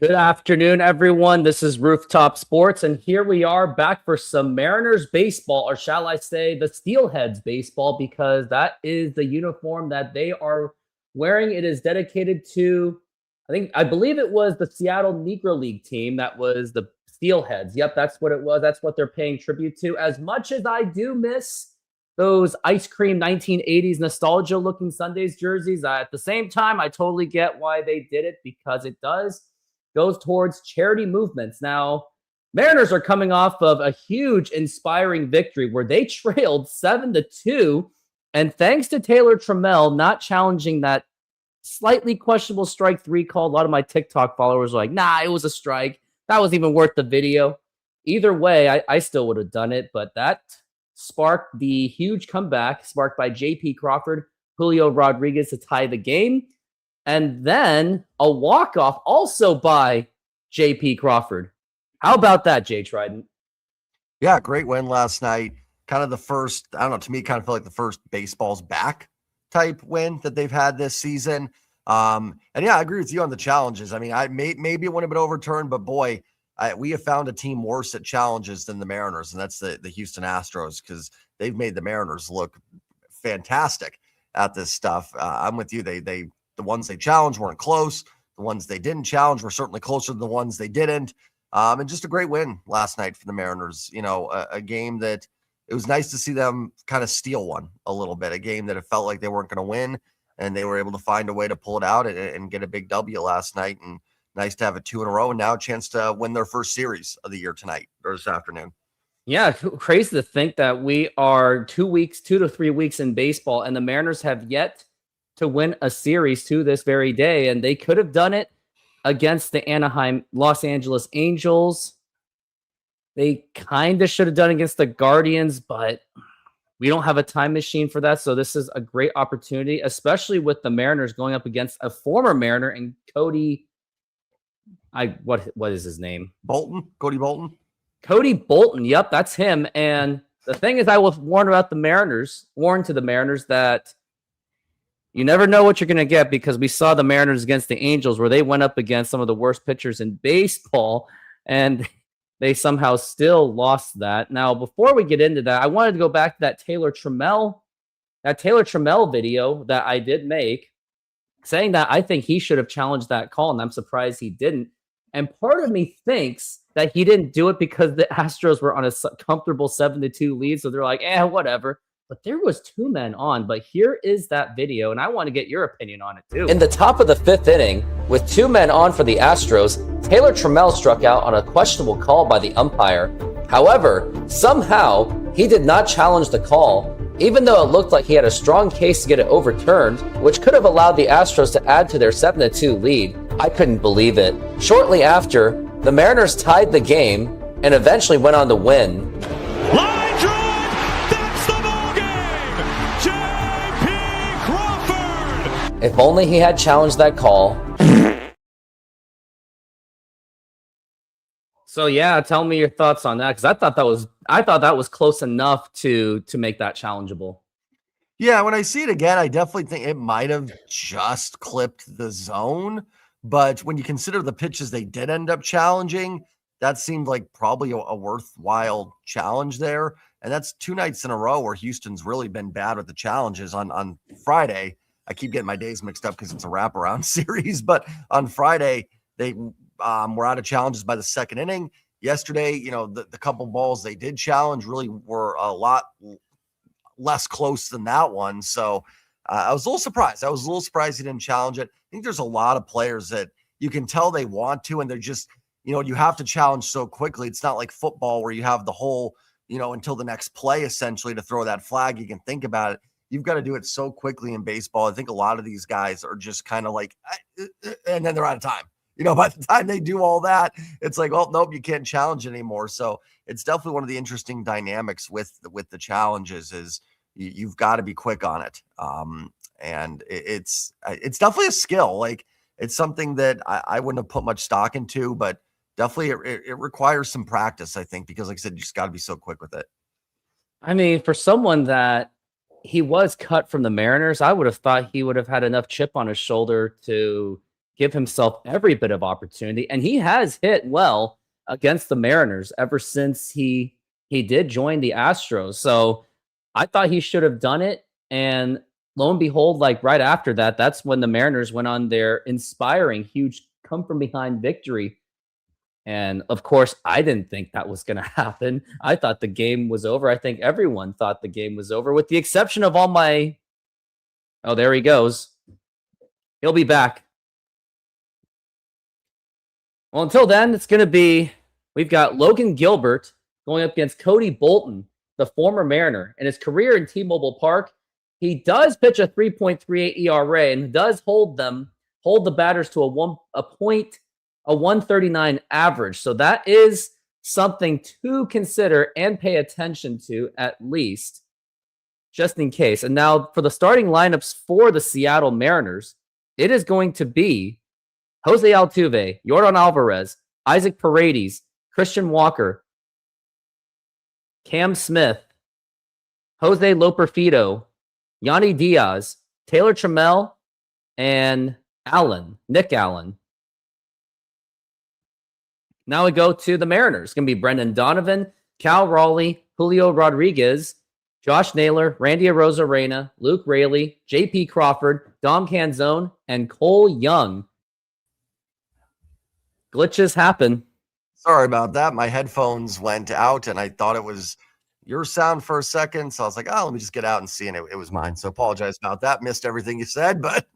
Good afternoon, everyone. This is Rooftop Sports, and here we are back for some Mariners baseball, or shall I say the Steelheads baseball, because that is the uniform that they are wearing. It is dedicated to, I believe it was the Seattle Negro League team that was the Steelheads. Yep, that's what it was. That's what they're paying tribute to. As much as I do miss those ice cream 1980s nostalgia looking Sundays jerseys, at the same time, I totally get why they did it, because it goes towards charity movements. Now, Mariners are coming off of a huge, inspiring victory where they trailed 7-2. And thanks to Taylor Trmell not challenging that slightly questionable strike three call, a lot of my TikTok followers were like, nah, it was a strike. That was even worth the video. Either way, I still would have done it, but that sparked the huge comeback sparked by J.P. Crawford, Julio Rodriguez to tie the game. And then a walk-off also by J.P. Crawford. How about that, Jay Trident? Yeah, great win last night. Kind of the first, I don't know, to me, kind of feel like the first baseball's back type win that they've had this season. And yeah, I agree with you on the challenges. I mean, maybe it wouldn't have been overturned, but boy, we have found a team worse at challenges than the Mariners, and that's the Houston Astros, because they've made the Mariners look fantastic at this stuff. I'm with you. The ones they challenged weren't close. The ones they didn't challenge were certainly closer than the ones they didn't. And just a great win last night for the Mariners. You know, a game that it was nice to see them kind of steal one a little bit, a game that it felt like they weren't going to win, and they were able to find a way to pull it out and get a big W last night. And nice to have it 2 in a row, and now a chance to win their first series of the year tonight or this afternoon. Yeah, crazy to think that we are 2 to 3 weeks in baseball, and the Mariners have yet to win a series to this very day, and they could have done it against the Los Angeles Angels. They kind of should have done it against the Guardians, but we don't have a time machine for that, so this is a great opportunity, especially with the Mariners going up against a former Mariner and Cody. What is his name? Cody Bolton. Cody Bolton. Yep, that's him. And the thing is, I was warned to the Mariners that you never know what you're going to get, because we saw the Mariners against the Angels where they went up against some of the worst pitchers in baseball, and they somehow still lost that. Now, before we get into that, I wanted to go back to that Taylor Trmell video that I did make, saying that I think he should have challenged that call, and I'm surprised he didn't. And part of me thinks that he didn't do it because the Astros were on a comfortable 7-2 lead, so they're like, whatever. But there was 2 men on. But here is that video, and I want to get your opinion on it too. In the top of the 5th inning, with 2 men on for the Astros, Taylor Trmell struck out on a questionable call by the umpire. However, somehow, he did not challenge the call, even though it looked like he had a strong case to get it overturned, which could have allowed the Astros to add to their 7-2 lead. I couldn't believe it. Shortly after, the Mariners tied the game and eventually went on to win. Line drive! That's the ball game! J.P. Crawford! If only he had challenged that call. So yeah, tell me your thoughts on that, because I thought that was close enough to make that challengeable. Yeah, when I see it again, I definitely think it might have just clipped the zone. But when you consider the pitches they did end up challenging, that seemed like probably a worthwhile challenge there. And that's 2 nights in a row where Houston's really been bad with the challenges. On Friday, I keep getting my days mixed up because it's a wraparound series, but on Friday, they were out of challenges by the 2nd inning. Yesterday, you know, the couple balls they did challenge really were a lot less close than that one. So I was a little surprised. He didn't challenge it. I think there's a lot of players that you can tell they want to, and they're just, you know, you have to challenge so quickly. It's not like football where you have the whole, you know, until the next play essentially to throw that flag. You can think about it. You've got to do it so quickly in baseball. I think a lot of these guys are just kind of like, and then they're out of time. You know, by the time they do all that, it's like, oh, nope, you can't challenge anymore. So it's definitely one of the interesting dynamics with the challenges is you've got to be quick on it. And it's definitely a skill. Like, it's something that I wouldn't have put much stock into, but definitely it requires some practice, I think, because like I said, you just got to be so quick with it. I mean, for someone that he was cut from the Mariners, I would have thought he would have had enough chip on his shoulder to give himself every bit of opportunity. And he has hit well against the Mariners ever since he did join the Astros. So I thought he should have done it. And lo and behold, like right after that, that's when the Mariners went on their inspiring, huge come from behind victory. And of course, I didn't think that was going to happen. I thought the game was over. I think everyone thought the game was over, with the exception of all my. Oh, there he goes. He'll be back. Well, until then, it's going to be, we've got Logan Gilbert going up against Cody Bolton, the former Mariner. In his career in T-Mobile Park, he does pitch a 3.38 ERA and does hold the batters to a 139 average. So that is something to consider and pay attention to, at least, just in case. And now for the starting lineups for the Seattle Mariners, it is going to be Jose Altuve, Yordan Alvarez, Isaac Paredes, Christian Walker, Cam Smith, Jose Loperfido, Yanni Diaz, Taylor Trmell, and Nick Allen. Now we go to the Mariners. It's going to be Brendan Donovan, Cal Raleigh, Julio Rodriguez, Josh Naylor, Randy Arozarena, Luke Raley, J.P. Crawford, Dom Canzone, and Cole Young. Glitches happen. Sorry about that. My headphones went out, and I thought it was your sound for a second. So I was like, oh, let me just get out and see. And it was mine. So apologize about that. Missed everything you said. But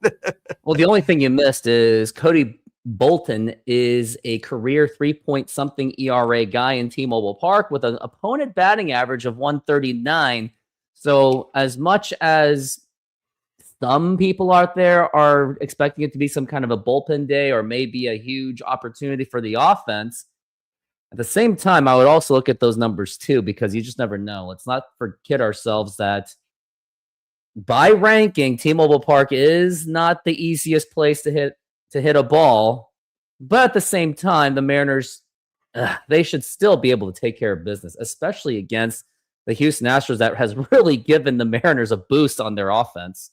well, the only thing you missed is Cody Bolton is a career 3-point-something ERA guy in T-Mobile Park with an opponent batting average of 139. So as much as some people out there are expecting it to be some kind of a bullpen day or maybe a huge opportunity for the offense, at the same time, I would also look at those numbers too, because you just never know. Let's not forget ourselves that by ranking, T-Mobile Park is not the easiest place to hit a ball. But at the same time, the Mariners, they should still be able to take care of business, especially against the Houston Astros that has really given the Mariners a boost on their offense.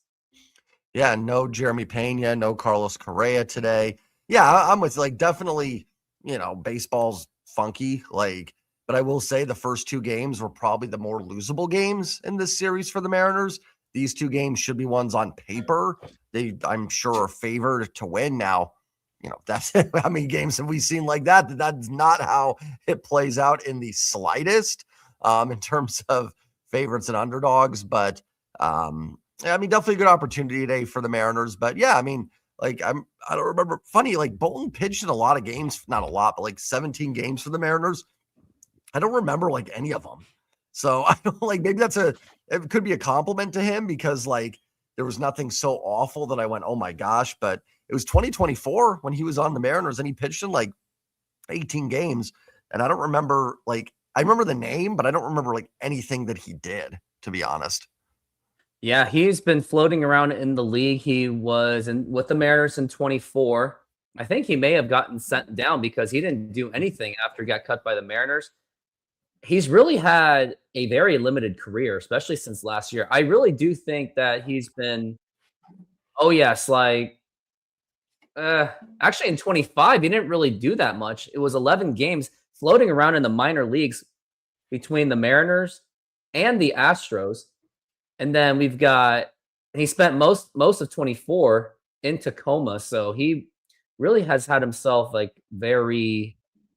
Yeah, no Jeremy Pena, no Carlos Correa today. Yeah, I'm with you. Like, definitely, baseball's funky. But I will say the first two games were probably the more losable games in this series for the Mariners. These two games should be ones on paper I'm sure are favored to win. Now, that's how many games have we seen like that? That's not how it plays out in the slightest in terms of favorites and underdogs. But definitely a good opportunity today for the Mariners. But yeah, I don't remember. Funny, Bolton pitched in a lot of games, not a lot, but 17 games for the Mariners. I don't remember any of them. So I don't maybe it could be a compliment to him because there was nothing so awful that I went, oh my gosh. But it was 2024 when he was on the Mariners and he pitched in 18 games. And I don't remember, I remember the name, but I don't remember anything that he did, to be honest. Yeah, he's been floating around in the league. He was with the Mariners in 24. I think he may have gotten sent down because he didn't do anything after he got cut by the Mariners. He's really had a very limited career, especially since last year. I really do think that he's been, actually in 25, he didn't really do that much. It was 11 games floating around in the minor leagues between the Mariners and the Astros. And then he spent most of 24 in Tacoma. So he really has had himself a very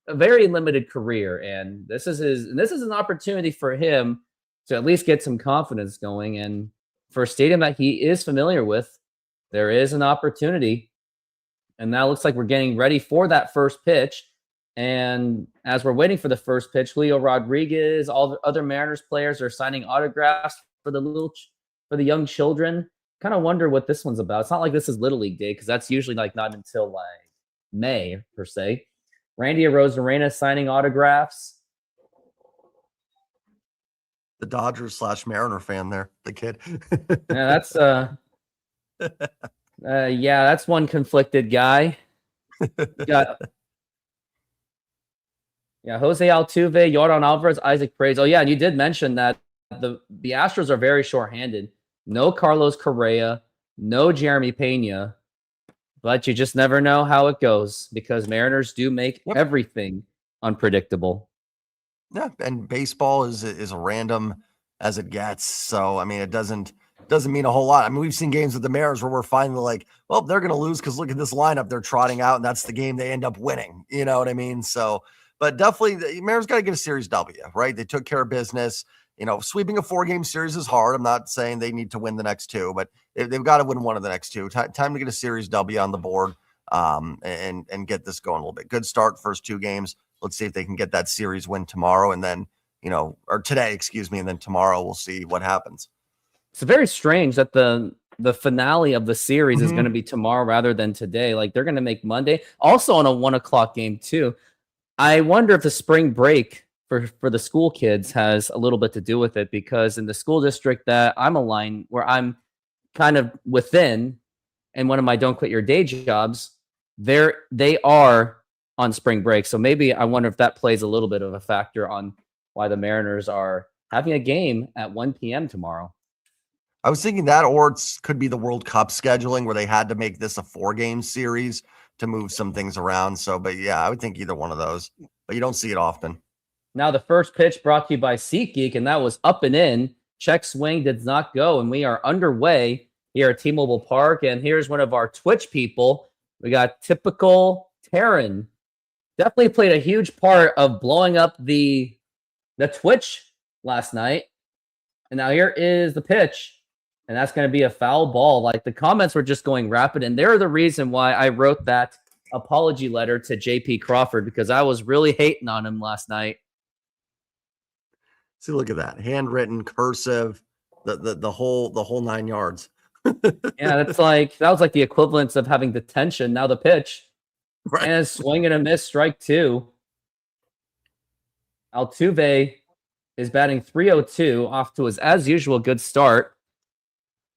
limited career. And this is an opportunity for him to at least get some confidence going. And for a stadium that he is familiar with, there is an opportunity. And now it looks like we're getting ready for that first pitch. And as we're waiting for the first pitch, Julio Rodriguez, all the other Mariners players are signing autographs for the young children. Kind of wonder what this one's about. It's not like this is Little League Day because that's usually not until May per se. Randy Arozarena signing autographs. The Dodgers / Mariner fan there, the kid. Yeah, that's one conflicted guy. Jose Altuve, Yordan Alvarez, Isaac Paredes. Oh yeah, and you did mention that the Astros are very short-handed. No Carlos Correa, no Jeremy Pena. But you just never know how it goes because Mariners do make Yep. everything unpredictable. Yeah, and baseball is as random as it gets. So I mean, it doesn't mean a whole lot. I mean, we've seen games with the Mariners where we're finally like, well, they're going to lose because look at this lineup they're trotting out, and that's the game they end up winning. You know what I mean? So, but definitely, the Mariners got to get a series W, right? They took care of business. You know, sweeping a 4-game series is hard. I'm not saying they need to win the next 2, but they've got to win one of the next 2. Time to get a series W on the board, and get this going a little bit. Good start, first 2 games. Let's see if they can get that series win tomorrow, and then or today, excuse me, and then tomorrow we'll see what happens. It's very strange that the finale of the series is going to be tomorrow rather than today. Like they're going to make Monday, also on a 1:00 game too. I wonder if the spring break for the school kids has a little bit to do with it, because in the school district that I'm aligned, where I'm kind of within, and one of my don't quit your day jobs, they are on spring break. So maybe I wonder if that plays a little bit of a factor on why the Mariners are having a game at 1 p.m. tomorrow. I was thinking that, or it could be the World Cup scheduling where they had to make this a 4-game series to move some things around. So, but yeah, I would think either one of those, but you don't see it often. Now the first pitch brought to you by SeatGeek, and that was up and in. Check swing did not go, and we are underway here at T-Mobile Park. And here's one of our Twitch people. We got typical Taryn. Definitely played a huge part of blowing up the Twitch last night. And now here is the pitch, and that's going to be a foul ball. Like, the comments were just going rapid, and they're the reason why I wrote that apology letter to JP Crawford, because I was really hating on him last night. See, look at that, handwritten, cursive, the whole 9 yards. Yeah, that was like the equivalence of having detention. Now the pitch, Right. and a swing and a miss, strike 2. Altuve is batting .302, off to his, as usual, good start.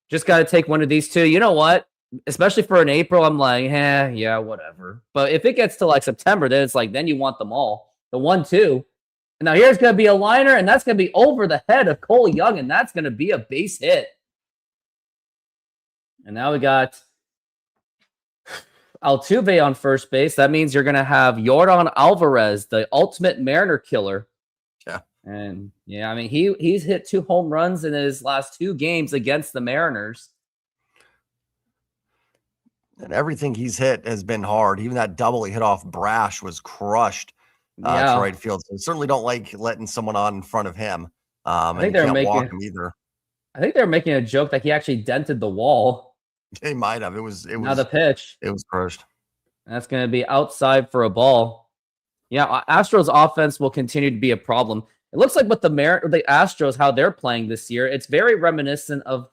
Just got to take one of these two. You know what? Especially for an April, I'm like, yeah, whatever. But if it gets to like September, then it's like, then you want them all. The 1-2. And now here's going to be a liner, and that's going to be over the head of Cole Young, and that's going to be a base hit. And now we got Altuve on first base. That means you're going to have Yordan Alvarez, the ultimate Mariner killer. Yeah. And yeah, I mean, he's hit 2 home runs in his last 2 games against the Mariners. And everything he's hit has been hard. Even that double he hit off Brash was crushed to right field. So certainly don't like letting someone on in front of him. I think they're making walk him either. I think they're making a joke that he actually dented the wall. They might have. It was now the pitch. It was crushed. That's going to be outside for a ball. Yeah, Astros offense will continue to be a problem. It looks like with the Astros, how they're playing this year, it's very reminiscent of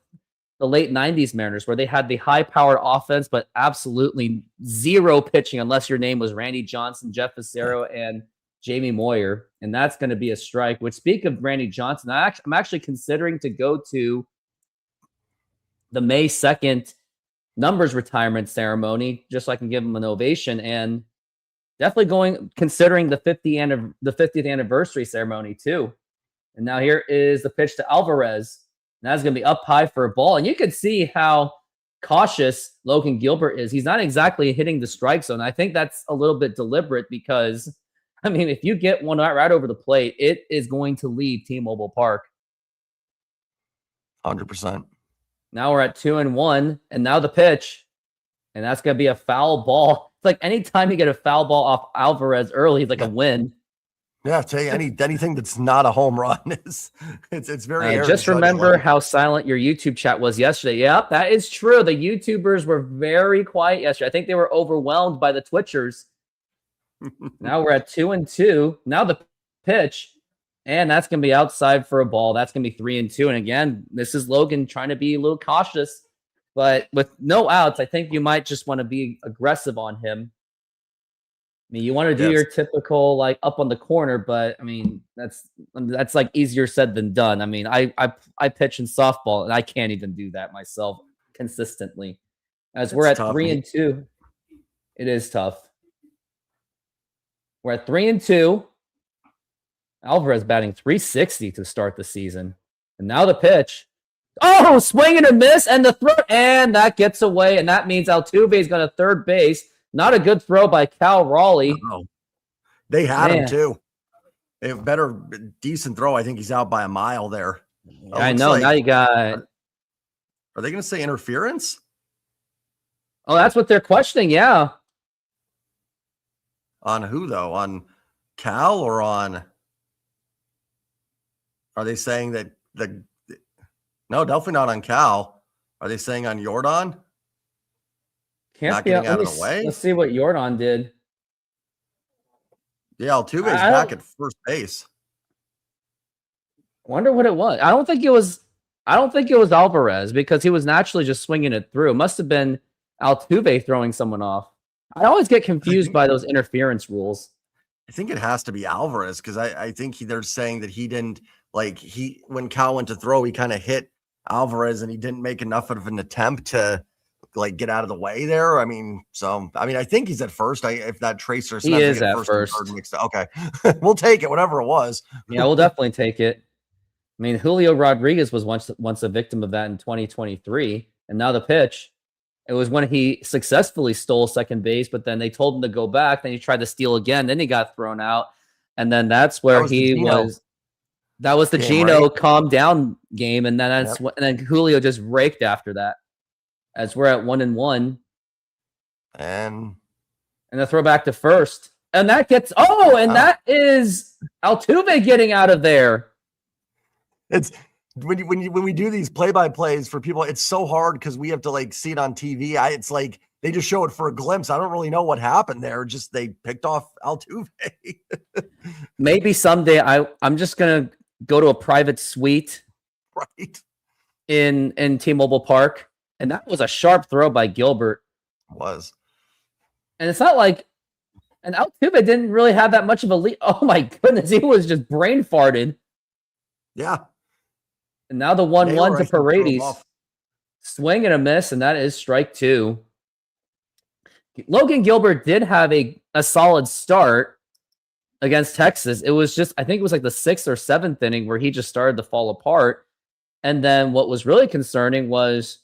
the late 90s Mariners, where they had the high-powered offense, but absolutely zero pitching unless your name was Randy Johnson, Jeff Fassero, and Jamie Moyer. And that's going to be a strike. Which, speak of Randy Johnson, I'm actually considering to go to the May 2nd numbers retirement ceremony just so I can give him an ovation, and definitely considering the 50th anniversary ceremony too. And now here is the pitch to Alvarez. And that's going to be up high for a ball. And you can see how cautious Logan Gilbert is. He's not exactly hitting the strike zone. I think that's a little bit deliberate because, I mean, if you get one right over the plate, it is going to leave T-Mobile Park. 100%. Now we're at 2-1, and now the pitch. And that's going to be a foul ball. It's like anytime you get a foul ball off Alvarez early, it's like a win. Yeah, tell you anything that's not a home run is it's very. Just remember how silent your YouTube chat was yesterday. Yep, that is true. The YouTubers were very quiet yesterday. I think they were overwhelmed by the Twitchers. Now we're at 2-2. Now the pitch, and that's going to be outside for a ball. That's going to be 3-2. And again, this is Logan trying to be a little cautious, but with no outs, I think you might just want to be aggressive on him. I mean, you want to do your typical like up on the corner, but I mean that's like easier said than done. I mean, I pitch in softball and I can't even do that myself consistently. As we're at 3-2, it is tough. We're at 3-2. Alvarez batting .360 to start the season, and now the pitch. Oh, swing and a miss, and the throw, and that gets away, and that means Altuve's got a third base. Not a good throw by Cal Raleigh. Oh, they had him Man. too. Decent throw. I think he's out by a mile there. I know. Now you got. Are they going to say interference? Oh, that's what they're questioning. Yeah. On who though? On Cal or on? Are they saying that No, definitely not on Cal. Are they saying on Jordan? Can't not be getting out of the way. Let's see what Jordan did. Yeah, Altuve's back at first base. Wonder what it was. I don't think it was Alvarez because he was naturally just swinging it through. It must have been Altuve throwing someone off. I always get confused by those interference rules. I think it has to be Alvarez because I think they're saying that he didn't when Cal went to throw, he kind of hit Alvarez and he didn't make enough of an attempt to get out of the way there. I think he's at first. If that tracer, he is at first. Okay, we'll take it, whatever it was. Yeah, we'll definitely take it. I mean, Julio Rodriguez was once a victim of that in 2023, and now the pitch. It was when he successfully stole second base, but then they told him to go back. Then he tried to steal again. Then he got thrown out, and then that's where That was the Gino calm down game, and then and then Julio just raked after that. As we're at 1-1, and the throwback to first, and that gets that is Altuve getting out of there. It's when we do these play-by-plays for people, it's so hard because we have to see it on TV. It's like they just show it for a glimpse. I don't really know what happened there. Just they picked off Altuve. Maybe someday I'm just gonna go to a private suite, right, in T-Mobile Park. And that was a sharp throw by Gilbert. It was. And it's not like, and Altuve didn't really have that much of a lead. Oh my goodness, he was just brain farted. Yeah. And now the 1-1 to Paredes. Swing and a miss, and that is strike two. Logan Gilbert did have a solid start against Texas. It was just, I think it was like the 6th or 7th inning where he just started to fall apart. And then what was really concerning was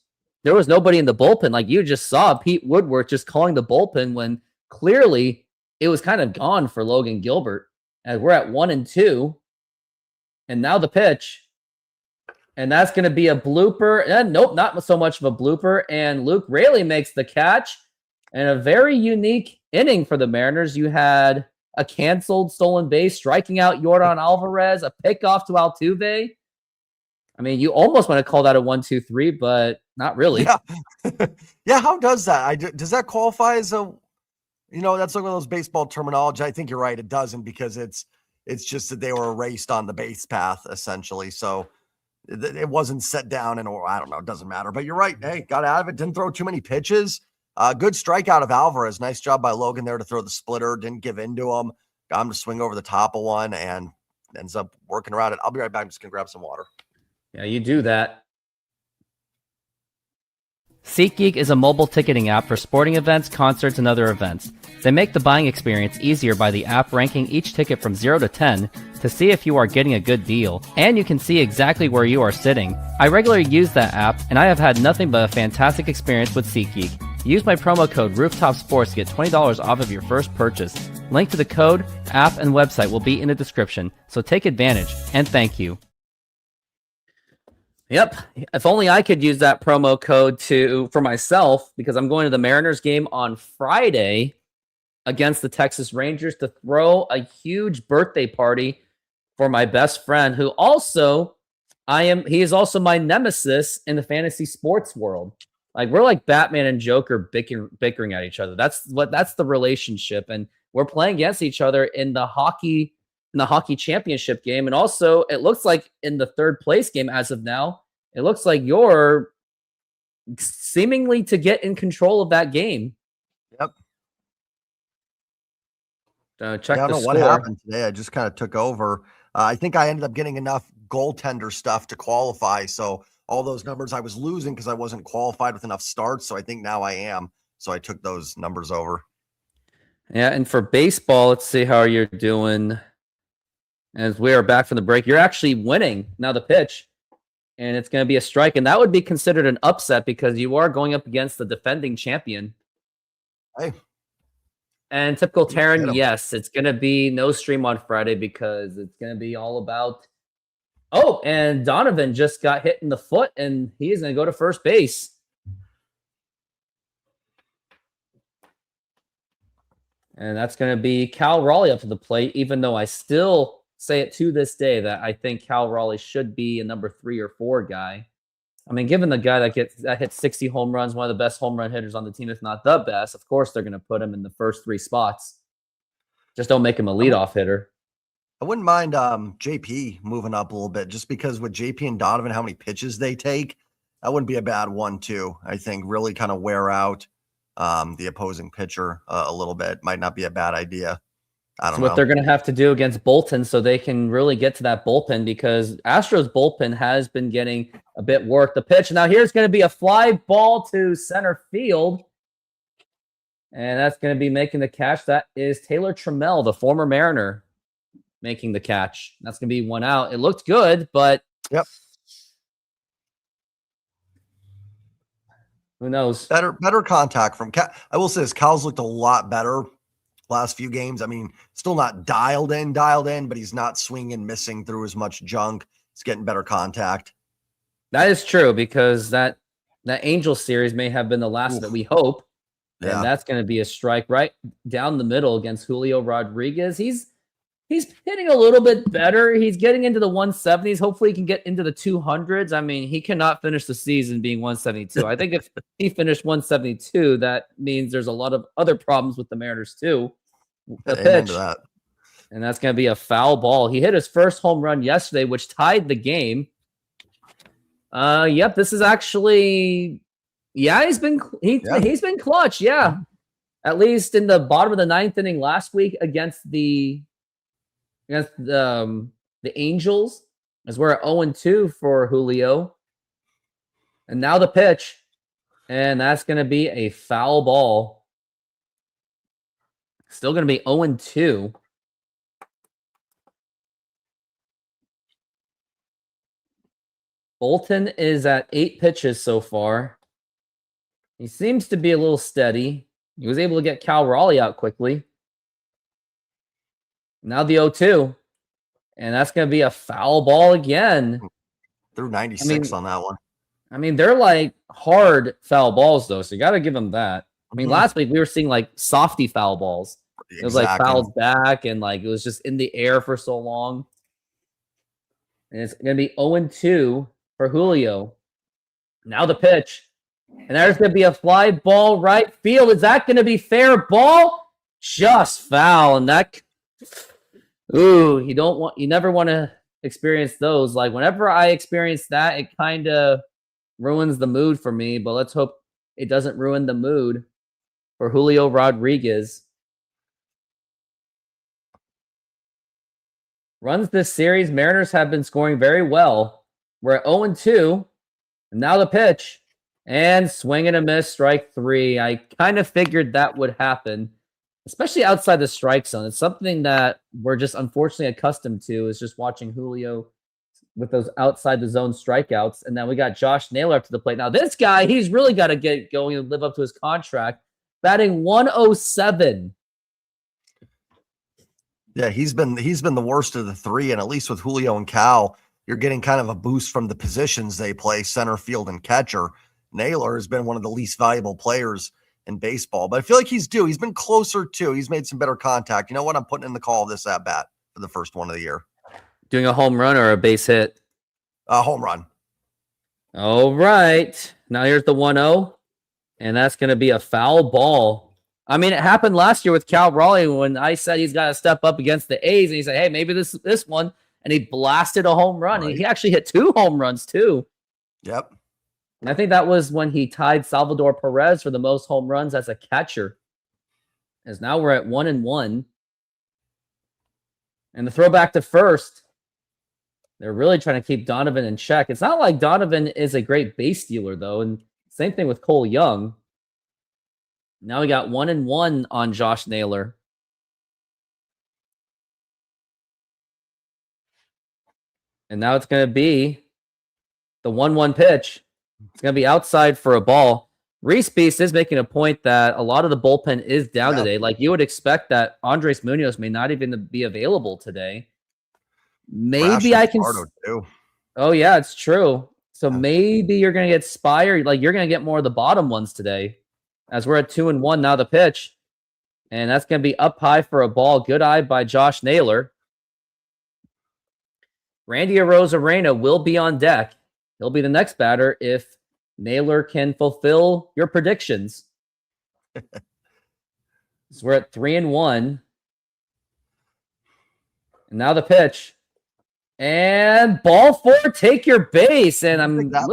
there was nobody in the bullpen. Like you just saw Pete Woodworth just calling the bullpen when clearly it was kind of gone for Logan Gilbert. And we're at 1-2. And now the pitch. And that's going to be a blooper. And nope, not so much of a blooper. And Luke Raley makes the catch. And a very unique inning for the Mariners. You had a canceled stolen base, striking out Jordan Alvarez, a pickoff to Altuve. I mean, you almost want to call that a 1-2-3, but not really. Yeah. Yeah. How does that? Does that qualify as a, that's like one of those baseball terminology. I think you're right. It doesn't because it's just that they were erased on the base path essentially. So it wasn't set down or I don't know. It doesn't matter, but you're right. Hey, got out of it. Didn't throw too many pitches. Good strikeout of Alvarez. Nice job by Logan there to throw the splitter. Didn't give in to him. Got him to swing over the top of one and ends up working around it. I'll be right back. I'm just going to grab some water. Yeah, you do that. SeatGeek is a mobile ticketing app for sporting events, concerts, and other events. They make the buying experience easier by the app ranking each ticket from 0 to 10 to see if you are getting a good deal, and you can see exactly where you are sitting. I regularly use that app, and I have had nothing but a fantastic experience with SeatGeek. Use my promo code RoofTopSports to get $20 off of your first purchase. Link to the code, app, and website will be in the description, so take advantage, and thank you. Yep. If only I could use that promo code for myself, because I'm going to the Mariners game on Friday against the Texas Rangers to throw a huge birthday party for my best friend, who also he is also my nemesis in the fantasy sports world. Like we're like Batman and Joker bickering at each other. That's the relationship, and we're playing against each other in the hockey championship game, and also it looks like in the third place game as of now, it looks like you're seemingly to get in control of that game. Yep. Check I don't the know score. what happened today. I just kind of took over. I think I ended up getting enough goaltender stuff to qualify. So all those numbers I was losing because I wasn't qualified with enough starts. So I think now I am. So I took those numbers over. Yeah, and for baseball, let's see how you're doing. As we are back from the break, you're actually winning. Now the pitch. And it's going to be a strike. And that would be considered an upset because you are going up against the defending champion. Hey. And typical Get Terran, 'em. yes, it's going to be no stream on Friday because it's going to be all about. Oh, and Donovan just got hit in the foot, and he is going to go to first base. And that's going to be Cal Raleigh up to the plate, even though I still say it to this day that I think Cal Raleigh should be a number 3 or 4 guy. I mean, given the guy that hits 60 home runs, one of the best home run hitters on the team, if not the best, of course they're going to put him in the first 3 spots. Just don't make him a leadoff hitter. I wouldn't mind JP moving up a little bit just because with JP and Donovan, how many pitches they take, that wouldn't be a bad one too. I think really kind of wear out the opposing pitcher a little bit. Might not be a bad idea. I don't know. What they're going to have to do against Bolton so they can really get to that bullpen because Astros bullpen has been getting a bit work. The pitch. Now here's going to be a fly ball to center field. And that's going to be making the catch. That is Taylor Trmell, the former Mariner, making the catch. That's going to be 1 out. It looked good, but yep. Who knows? Better contact from Cal. I will say this, Cal's looked a lot better last few games. I mean, still not dialed in, but he's not swinging, missing through as much junk. He's getting better contact. That is true because that Angel series may have been the last that we hope. Yeah. And that's going to be a strike right down the middle against Julio Rodriguez. He's hitting a little bit better. He's getting into the 170s. Hopefully he can get into the 200s. I mean, he cannot finish the season being 172. I think if he finished 172, that means there's a lot of other problems with the Mariners too. The pitch. That. And that's going to be a foul ball. He hit his first home run yesterday, which tied the game. Yep, this is actually... Yeah, he's been clutch. Yeah, at least in the bottom of the 9th inning last week against the Angels, as we're at 0-2 for Julio. And now the pitch, and that's going to be a foul ball. Still going to be 0-2. Bolton is at 8 pitches so far. He seems to be a little steady. He was able to get Cal Raleigh out quickly. Now the 0-2. And that's going to be a foul ball again. Threw 96 on that one. I mean, they're like hard foul balls, though. So you got to give them that. I mean, last week we were seeing like softy foul balls. Exactly. It was like fouled back and like it was just in the air for so long. And it's going to be 0-2 for Julio. Now the pitch. And there's going to be a fly ball right field. Is that going to be fair ball? Just foul. And that, you never want to experience those. Like whenever I experience that, it kind of ruins the mood for me. But let's hope it doesn't ruin the mood for Julio Rodriguez. Runs this series, Mariners have been scoring very well. We're at 0-2. And now the pitch. And swing and a miss, strike 3. I kind of figured that would happen, especially outside the strike zone. It's something that we're just unfortunately accustomed to is just watching Julio with those outside the zone strikeouts. And then we got Josh Naylor up to the plate. Now this guy, he's really got to get going and live up to his contract. Batting 107. Yeah, he's been the worst of the 3, and at least with Julio and Cal, you're getting kind of a boost from the positions they play, center field and catcher. Naylor has been one of the least valuable players in baseball, but I feel like he's due. He's been closer too. He's made some better contact. You know what? I'm putting in the call of this at bat for the first one of the year. Doing a home run or a base hit? A home run. All right. Now here's the 1-0, and that's going to be a foul ball. I mean, it happened last year with Cal Raleigh when I said he's got to step up against the A's, and he said, hey, maybe this one, and he blasted a home run. Right. And he actually hit 2 home runs too. Yep. And I think that was when he tied Salvador Perez for the most home runs as a catcher. As now we're at 1-1. And the throwback to first. They're really trying to keep Donovan in check. It's not like Donovan is a great base stealer, though. And same thing with Cole Young. Now we got 1-1 on Josh Naylor. And now it's going to be The 1-1 pitch. It's going to be outside for a ball. Reese Beast is making a point that a lot of the bullpen is down today. Like you would expect that Andres Munoz may not even be available today. Maybe I can. Oh, yeah, it's true. So maybe you're going to get Spire. Like you're going to get more of the bottom ones today as we're at 2-1 now the pitch. And that's going to be up high for a ball. Good eye by Josh Naylor. Randy Arozarena will be on deck. He'll be the next batter if Naylor can fulfill your predictions. So we're at 3-1. And now the pitch. And ball 4, take your base. And I'm a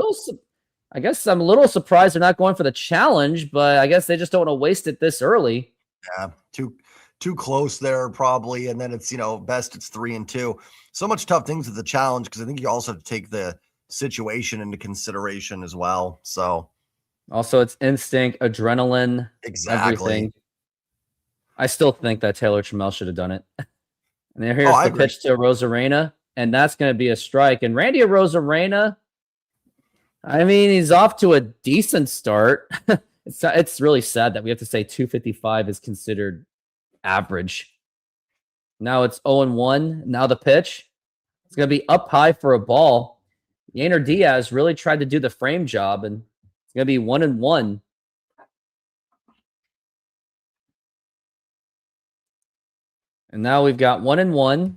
little surprised they're not going for the challenge, but I guess they just don't want to waste it this early. Yeah, too close there probably. And then it's, best it's 3-2. So much tough things with the challenge because I think you also have to take the situation into consideration as well. So also it's instinct, adrenaline, exactly. Everything. I still think that Taylor Trmell should have done it. And then here's the pitch to Arozarena, and that's going to be a strike. And Randy Arozarena, I mean, he's off to a decent start. It's really sad that we have to say 255 is considered average. Now it's 0-1. Now the pitch. It's going to be up high for a ball. Yainer Diaz really tried to do the frame job, and it's going to be 1-1. And now we've got 1-1.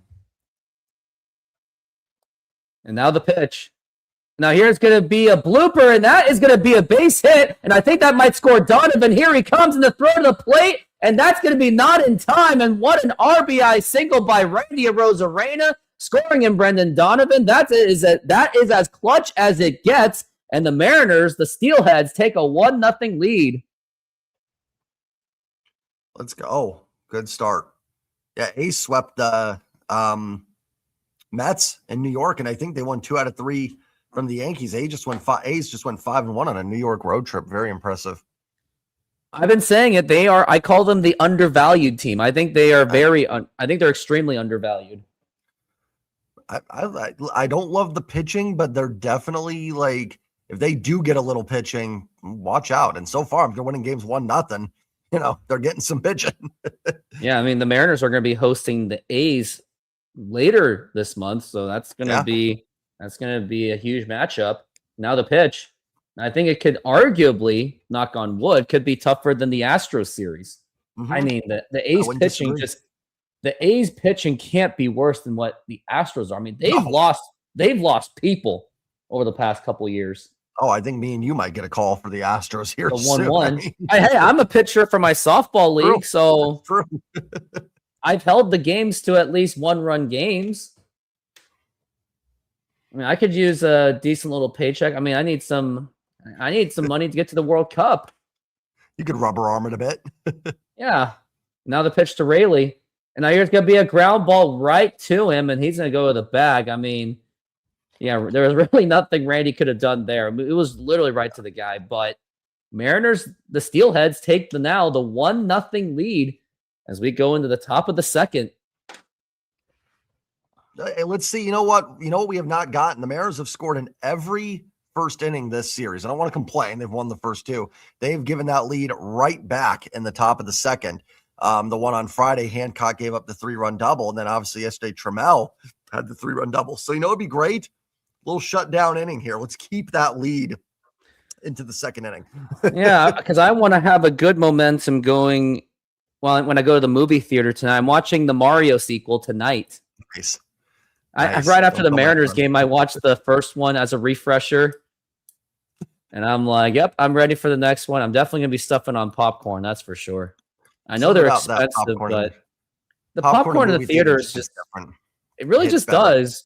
And now the pitch. Now here's going to be a blooper, and that is going to be a base hit. And I think that might score Donovan. Here he comes in the throw to the plate, and that's going to be not in time. And what an RBI single by Randy Arozarena, scoring in Brendan Donovan. That is as clutch as it gets. And the Mariners, the Steelheads, take a 1-0 lead. Let's go. Good start. Yeah, Ace swept the Mets in New York, and I think they won 2 out of 3 from the Yankees. A's just went 5-1 on a New York road trip. Very impressive. I've been saying it. I call them the undervalued team. I think they are I think they're extremely undervalued. I don't love the pitching, but they're definitely like, if they do get a little pitching, watch out. And so far, they're winning games 1-0. They're getting some pitching. Yeah, I mean, the Mariners are going to be hosting the A's later this month, so that's going to be a huge matchup. Now the pitch. I think it could arguably, knock on wood, could be tougher than the Astros series. Mm-hmm. I mean, the A's pitching the A's pitching can't be worse than what the Astros are. I mean, they've lost people over the past couple of years. Oh, I think me and you might get a call for the Astros here. The 1-1. Hey, I'm a pitcher for my softball league, so I've held the games to at least 1-run games. I mean, I could use a decent little paycheck. I mean, I need some money to get to the World Cup. You could rubber arm it a bit. Yeah. Now the pitch to Rayleigh. And now here's going to be a ground ball right to him, and he's going to go with a bag. I mean, yeah, there was really nothing Randy could have done there. I mean, it was literally right to the guy. But Mariners, the Steelheads, take the 1-0 lead as we go into the top of the second. Hey, let's see. You know what we have not gotten? The Mariners have scored in every first inning this series. I don't want to complain. They've won the first 2. They've given that lead right back in the top of the second. The one on Friday, Hancock gave up the 3-run double. And then obviously yesterday, Trmell had the 3-run double. So, it'd be great. Little shutdown inning here. Let's keep that lead into the second inning. Yeah, because I want to have a good momentum going. Well, when I go to the movie theater tonight, I'm watching the Mario sequel tonight. Nice. Right after the Mariners game, I watched the first one as a refresher. And I'm like, yep, I'm ready for the next one. I'm definitely going to be stuffing on popcorn. That's for sure. I know they're expensive, but the popcorn in the theater is just different. It really just does.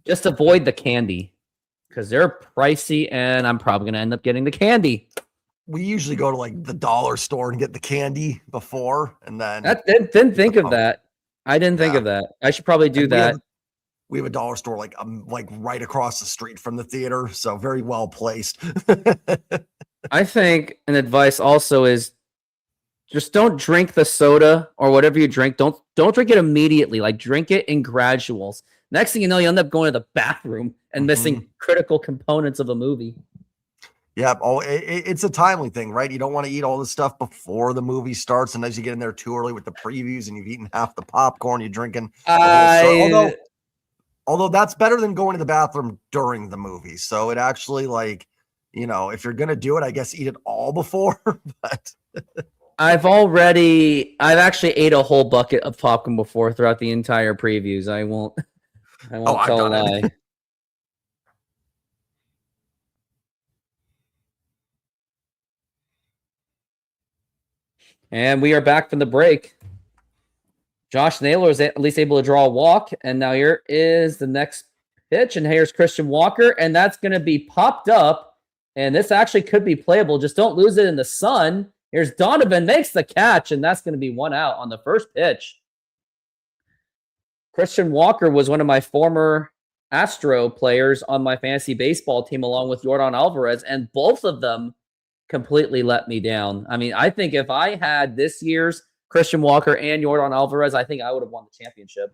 Just avoid the candy because they're pricey, and I'm probably going to end up getting the candy. We usually go to like the dollar store and get the candy before, and then didn't think of that. I didn't think of that. I should probably do that. We have a dollar store like right across the street from the theater, so very well placed. I think an advice also is just don't drink the soda or whatever you drink. Don't drink it immediately. Like drink it in graduals. Next thing you know, you end up going to the bathroom and missing critical components of a movie. Yeah. Oh, it's a timely thing, right? You don't want to eat all this stuff before the movie starts. And as you get in there too early with the previews and you've eaten half the popcorn, you're drinking. Although that's better than going to the bathroom during the movie. So it actually, like, you know, if you're going to do it, I guess eat it all before. But I've actually ate a whole bucket of popcorn before throughout the entire previews. I won't tell a lie. And we are back from the break. Josh Naylor is at least able to draw a walk. And now here is the next pitch. And here's Christian Walker. And that's going to be popped up. And this actually could be playable. Just don't lose it in the sun. Here's Donovan, makes the catch. And that's going to be 1 out on the first pitch. Christian Walker was one of my former Astro players on my fantasy baseball team, along with Yordan Alvarez. And both of them completely let me down. I mean, I think if I had this year's Christian Walker and Yordan Alvarez, I think I would have won the championship.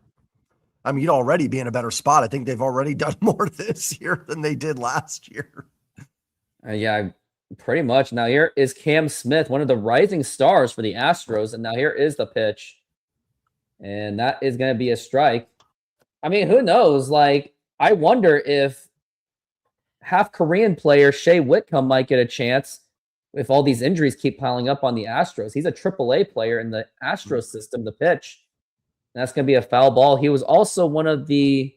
I mean, you'd already be in a better spot. I think they've already done more this year than they did last year. Yeah, pretty much. Now here is Cam Smith, one of the rising stars for the Astros. And now here is the pitch. And that is going to be a strike. I mean, who knows? Like, I wonder if half Korean player Shea Whitcomb might get a chance if all these injuries keep piling up on the Astros. He's a AAA player in the Astros system, the pitch. And that's going to be a foul ball. He was also one of the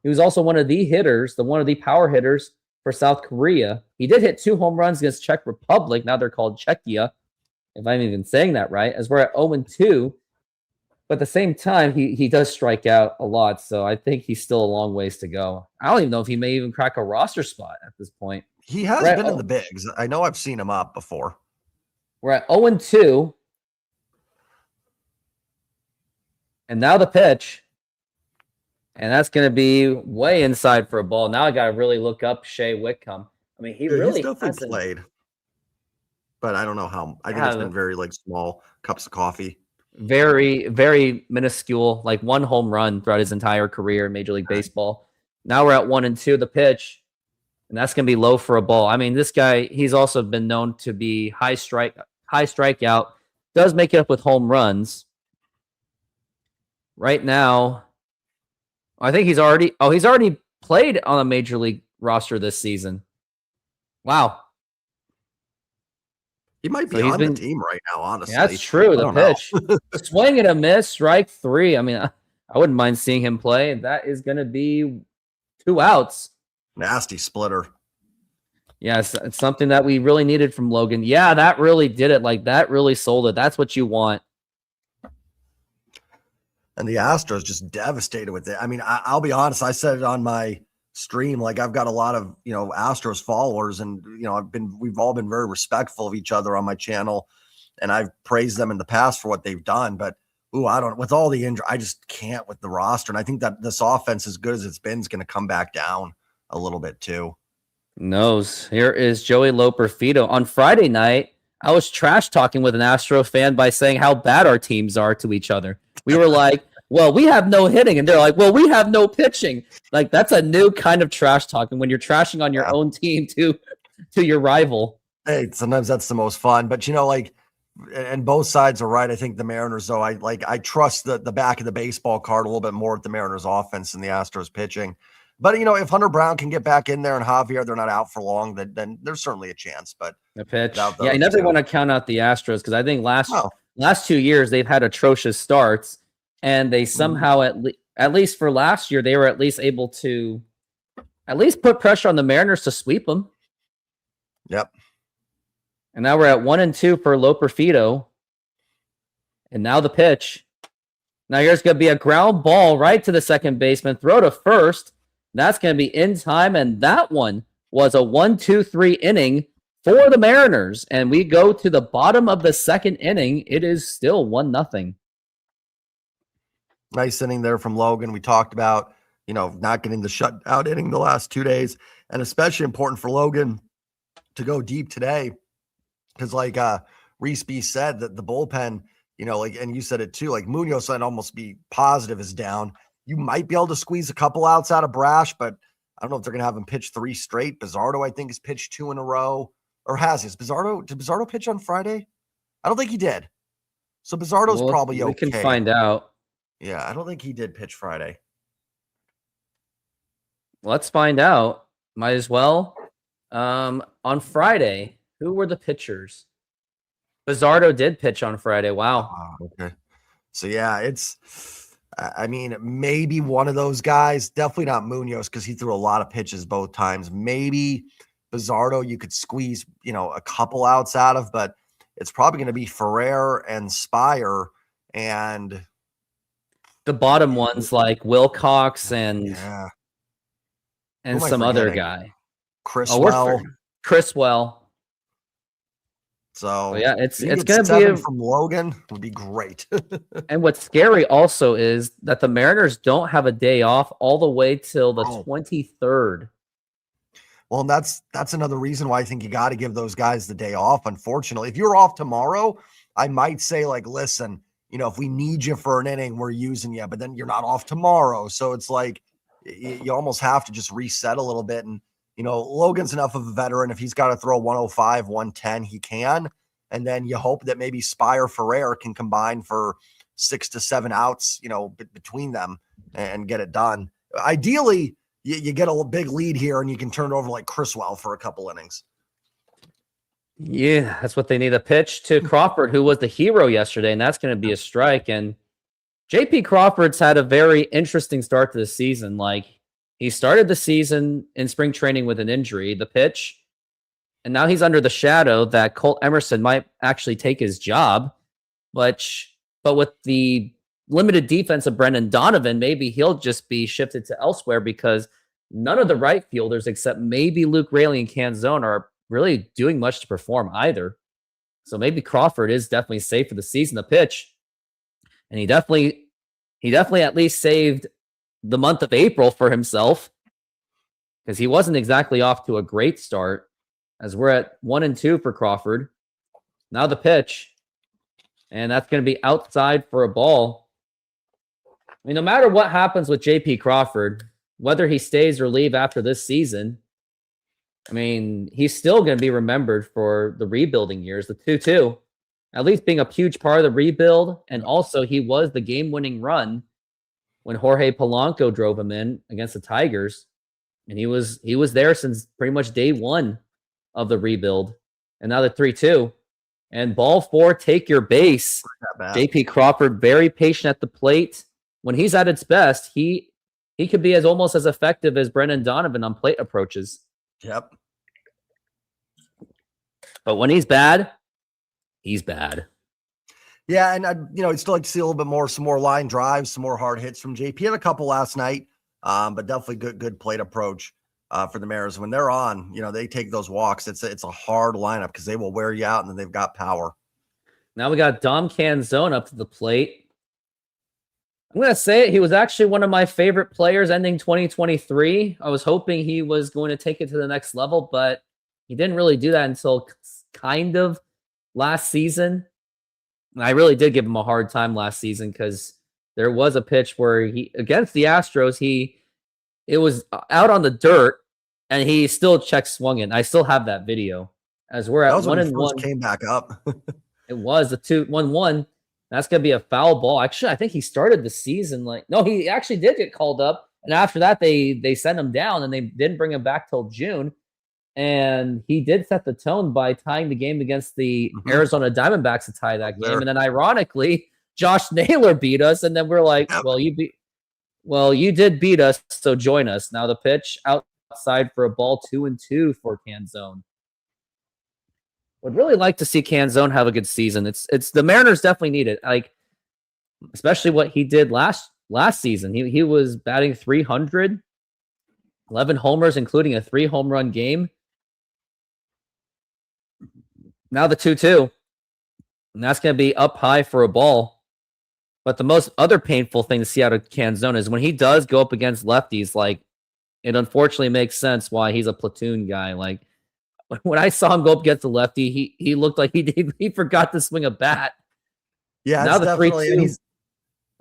hitters, one of the power hitters for South Korea. He did hit 2 home runs against Czech Republic. Now they're called Czechia, if I'm even saying that right, as we're at 0-2. But at the same time, he does strike out a lot. So I think he's still a long ways to go. I don't even know if he may even crack a roster spot at this point. He has been in the bigs. I know I've seen him up before. We're at 0-2. And now the pitch. And that's going to be way inside for a ball. Now I got to really look up Shea Whitcomb. I mean, he's definitely played. But I don't know how. I think it's been very, like, small cups of coffee. Very, very minuscule. Like 1 home run throughout his entire career in Major League Baseball. Now we're at 1-2. The pitch. And that's going to be low for a ball. I mean, this guy, he's also been known to be high strikeout, does make it up with home runs. Right now, I think he's already played on a Major League roster this season. Wow. He might be on the team right now, honestly. Yeah, that's true. The pitch. Swing and a miss, strike 3. I mean, I wouldn't mind seeing him play. That is going to be 2 outs. Nasty splitter. Yes, it's something that we really needed from Logan. Yeah, that really did it. Like, that really sold it. That's what you want. And the Astros just devastated with it. I mean, I'll be honest. I said it on my stream. Like, I've got a lot of, Astros followers, and, we've all been very respectful of each other on my channel. And I've praised them in the past for what they've done. But, with all the injury, I just can't with the roster. And I think that this offense, as good as it's been, is going to come back down a little bit too. Knows. Here is Joey Loperfido. On Friday night, I was trash talking with an Astro fan by saying how bad our teams are to each other. We were like, well, we have no hitting. And they're like, well, we have no pitching. Like, that's a new kind of trash talking when you're trashing on your own team to your rival. Hey, sometimes that's the most fun. But, and both sides are right. I think the Mariners, though, I trust the back of the baseball card a little bit more with the Mariners offense than the Astros pitching. But, if Hunter Brown can get back in there and Javier, they're not out for long, then there's certainly a chance. But the pitch. Yeah, you never want to count out the Astros, because I think last 2 years they've had atrocious starts, and they somehow, at least for last year, they were at least able to at least put pressure on the Mariners to sweep them. Yep. And now we're at 1-2 for Loperfido. And now the pitch. Now here's going to be a ground ball right to the second baseman, throw to first. That's going to be in time, and that one was a 1-2-3 inning for the Mariners. And we go to the bottom of the second inning. It is still 1-0. Nice inning there from Logan. We talked about, not getting the shutout inning the last 2 days, and especially important for Logan to go deep today. Because like Reese B said, that the bullpen, and you said it too, like Munoz might almost be positive is down. You might be able to squeeze a couple outs out of Brash, but I don't know if they're going to have him pitch 3 straight. Bizzardo, I think, has pitched 2 in a row, or has he? Did Bizzardo pitch on Friday? I don't think he did. So Bizzardo's probably okay. We can find out. Yeah, I don't think he did pitch Friday. Let's find out. Might as well. On Friday, who were the pitchers? Bizzardo did pitch on Friday. Wow. Okay. So, yeah, I mean, maybe one of those guys, definitely not Munoz because he threw a lot of pitches both times. Maybe Bizzardo you could squeeze, a couple outs out of, but it's probably going to be Ferrer and Spire and the bottom ones like Wilcox and some other guy. Criswell. Criswell. So yeah, it's going to be from Logan would be great. And what's scary also is that the Mariners don't have a day off all the way till the 23rd. Well, and that's another reason why I think you got to give those guys the day off. Unfortunately, if you're off tomorrow, I might say like, listen, if we need you for an inning, we're using you, but then you're not off tomorrow. So it's like you almost have to just reset a little bit. And, Logan's enough of a veteran. If he's got to throw 105, 110, he can. And then you hope that maybe Spire Ferrer can combine for 6 to 7 outs, between them and get it done. Ideally, you get a big lead here and you can turn it over like Criswell for a couple innings. Yeah, that's what they need. A pitch to Crawford, who was the hero yesterday, and that's going to be a strike. And JP Crawford's had a very interesting start to the season. Like, he started the season in spring training with an injury, the pitch, and now he's under the shadow that Colt Emerson might actually take his job. But with the limited defense of Brendan Donovan, maybe he'll just be shifted to elsewhere because none of the right fielders except maybe Luke Raley and Canzone are really doing much to perform either. So maybe Crawford is definitely safe for the season. The pitch, and he definitely at least saved the month of April for himself because he wasn't exactly off to a great start as we're at 1-2 for Crawford. Now the pitch, and that's going to be outside for a ball. I mean, no matter what happens with JP Crawford, whether he stays or leave after this season, I mean, he's still going to be remembered for the rebuilding years, the 2-2, at least being a huge part of the rebuild. And also he was the game-winning run when Jorge Polanco drove him in against the Tigers. And he was there since pretty much day one of the rebuild. And now the 3-2. And ball 4, take your base. JP Crawford, very patient at the plate. When he's at its best, he could be almost as effective as Brendan Donovan on plate approaches. Yep. But when he's bad, he's bad. Yeah, and I'd still like to see a little bit some more line drives, some more hard hits from JP. He had a couple last night, but definitely good plate approach for the Mariners. When they're on, they take those walks. It's a hard lineup because they will wear you out, and then they've got power. Now we got Dom Canzone up to the plate. I'm going to say it. He was actually one of my favorite players ending 2023. I was hoping he was going to take it to the next level, but he didn't really do that until kind of last season. And I really did give him a hard time last season because there was a pitch where against the Astros, it was out on the dirt and he still swung it. I still have that video as we're at 1-1. Came back up. It was the 2-1-1. That's going to be a foul ball. Actually, I think he started the season no, he actually did get called up. And after that, they sent him down and they didn't bring him back till June. And he did set the tone by tying the game against the Arizona Diamondbacks to tie that game. And then ironically, Josh Naylor beat us. And then we're like, well, you did beat us, so join us. Now the pitch outside for a ball, 2-2 for Canzone. Would really like to see Canzone have a good season. It's the Mariners definitely need it. Like, especially what he did last season. He was batting 300, 11 homers, including a 3 home run game. Now the 2-2. And that's going to be up high for a ball. But the most other painful thing to see out of Canzone is when he does go up against lefties, like, it unfortunately makes sense why he's a platoon guy. Like, when I saw him go up against the lefty, he looked like he forgot to swing a bat. Yeah, now the 3-2.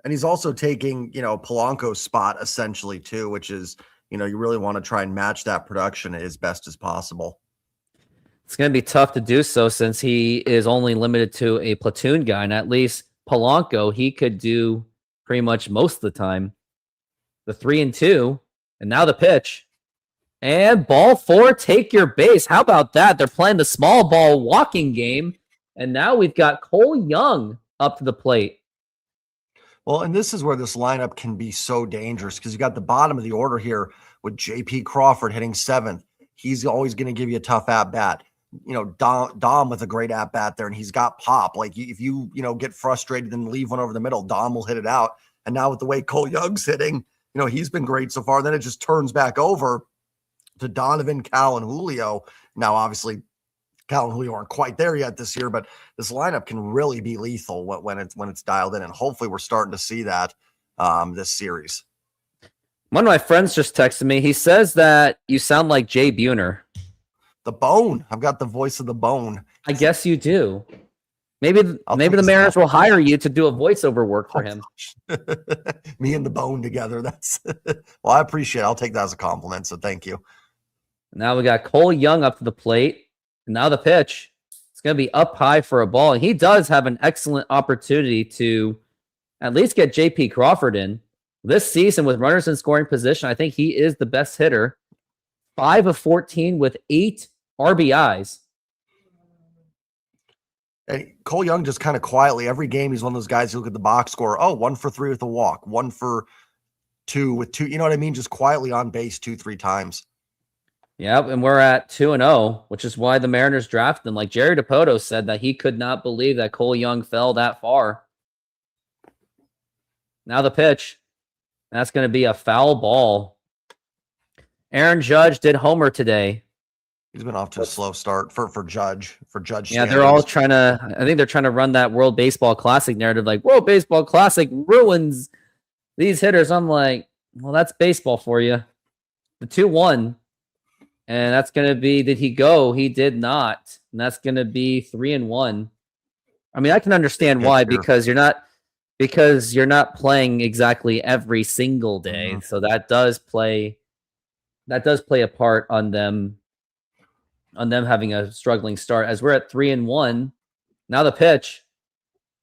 And he's also taking, Polanco's spot essentially too, which is, you really want to try and match that production as best as possible. It's going to be tough to do so since he is only limited to a platoon guy, and at least Polanco, he could do pretty much most of the time. The 3-2, and now the pitch. And ball 4, take your base. How about that? They're playing the small ball walking game, and now we've got Cole Young up to the plate. Well, and this is where this lineup can be so dangerous because you got the bottom of the order here with J.P. Crawford hitting 7th. He's always going to give you a tough at-bat. Dom with a great at-bat there, and he's got pop. Like, if you get frustrated and leave one over the middle, Dom will hit it out. And now with the way Cole Young's hitting, he's been great so far. Then it just turns back over to Donovan, Cal, and Julio. Now, obviously, Cal and Julio aren't quite there yet this year, but this lineup can really be lethal when it's dialed in, and hopefully we're starting to see that this series. One of my friends just texted me. He says that you sound like Jay Buhner. The Bone. I've got the voice of the Bone. I guess you do. Maybe the Mariners will hire you to do a voiceover work for him. Me and the Bone together. That's well, I appreciate it. I'll take that as a compliment. So thank you. Now we got Cole Young up to the plate. And now the pitch. It's going to be up high for a ball. And he does have an excellent opportunity to at least get J.P. Crawford in. This season with runners in scoring position, I think he is the best hitter. 5 of 14 with 8 RBIs. And Cole Young just kind of quietly, every game, he's one of those guys who look at the box score. Oh, 1 for 3 with a walk, 1 for 2 with 2. You know what I mean? Just quietly on base 2-3 times. Yeah, and we're at 2-0, which is why the Mariners drafted him. Like Jerry DiPoto said that he could not believe that Cole Young fell that far. Now the pitch. That's going to be a foul ball. Aaron Judge did homer today. He's been off to a slow start for Judge. Yeah, standards. they're all trying to. I think they're trying to run that World Baseball Classic narrative, like World Baseball Classic ruins these hitters. I'm like, well, that's baseball for you. The 2-1, and that's going to be. Did he go? He did not, and that's going to be 3-1. I mean, I can understand why because you're not playing exactly every single day, so that does play a part on them having a struggling start. As we're at 3-1, now the pitch,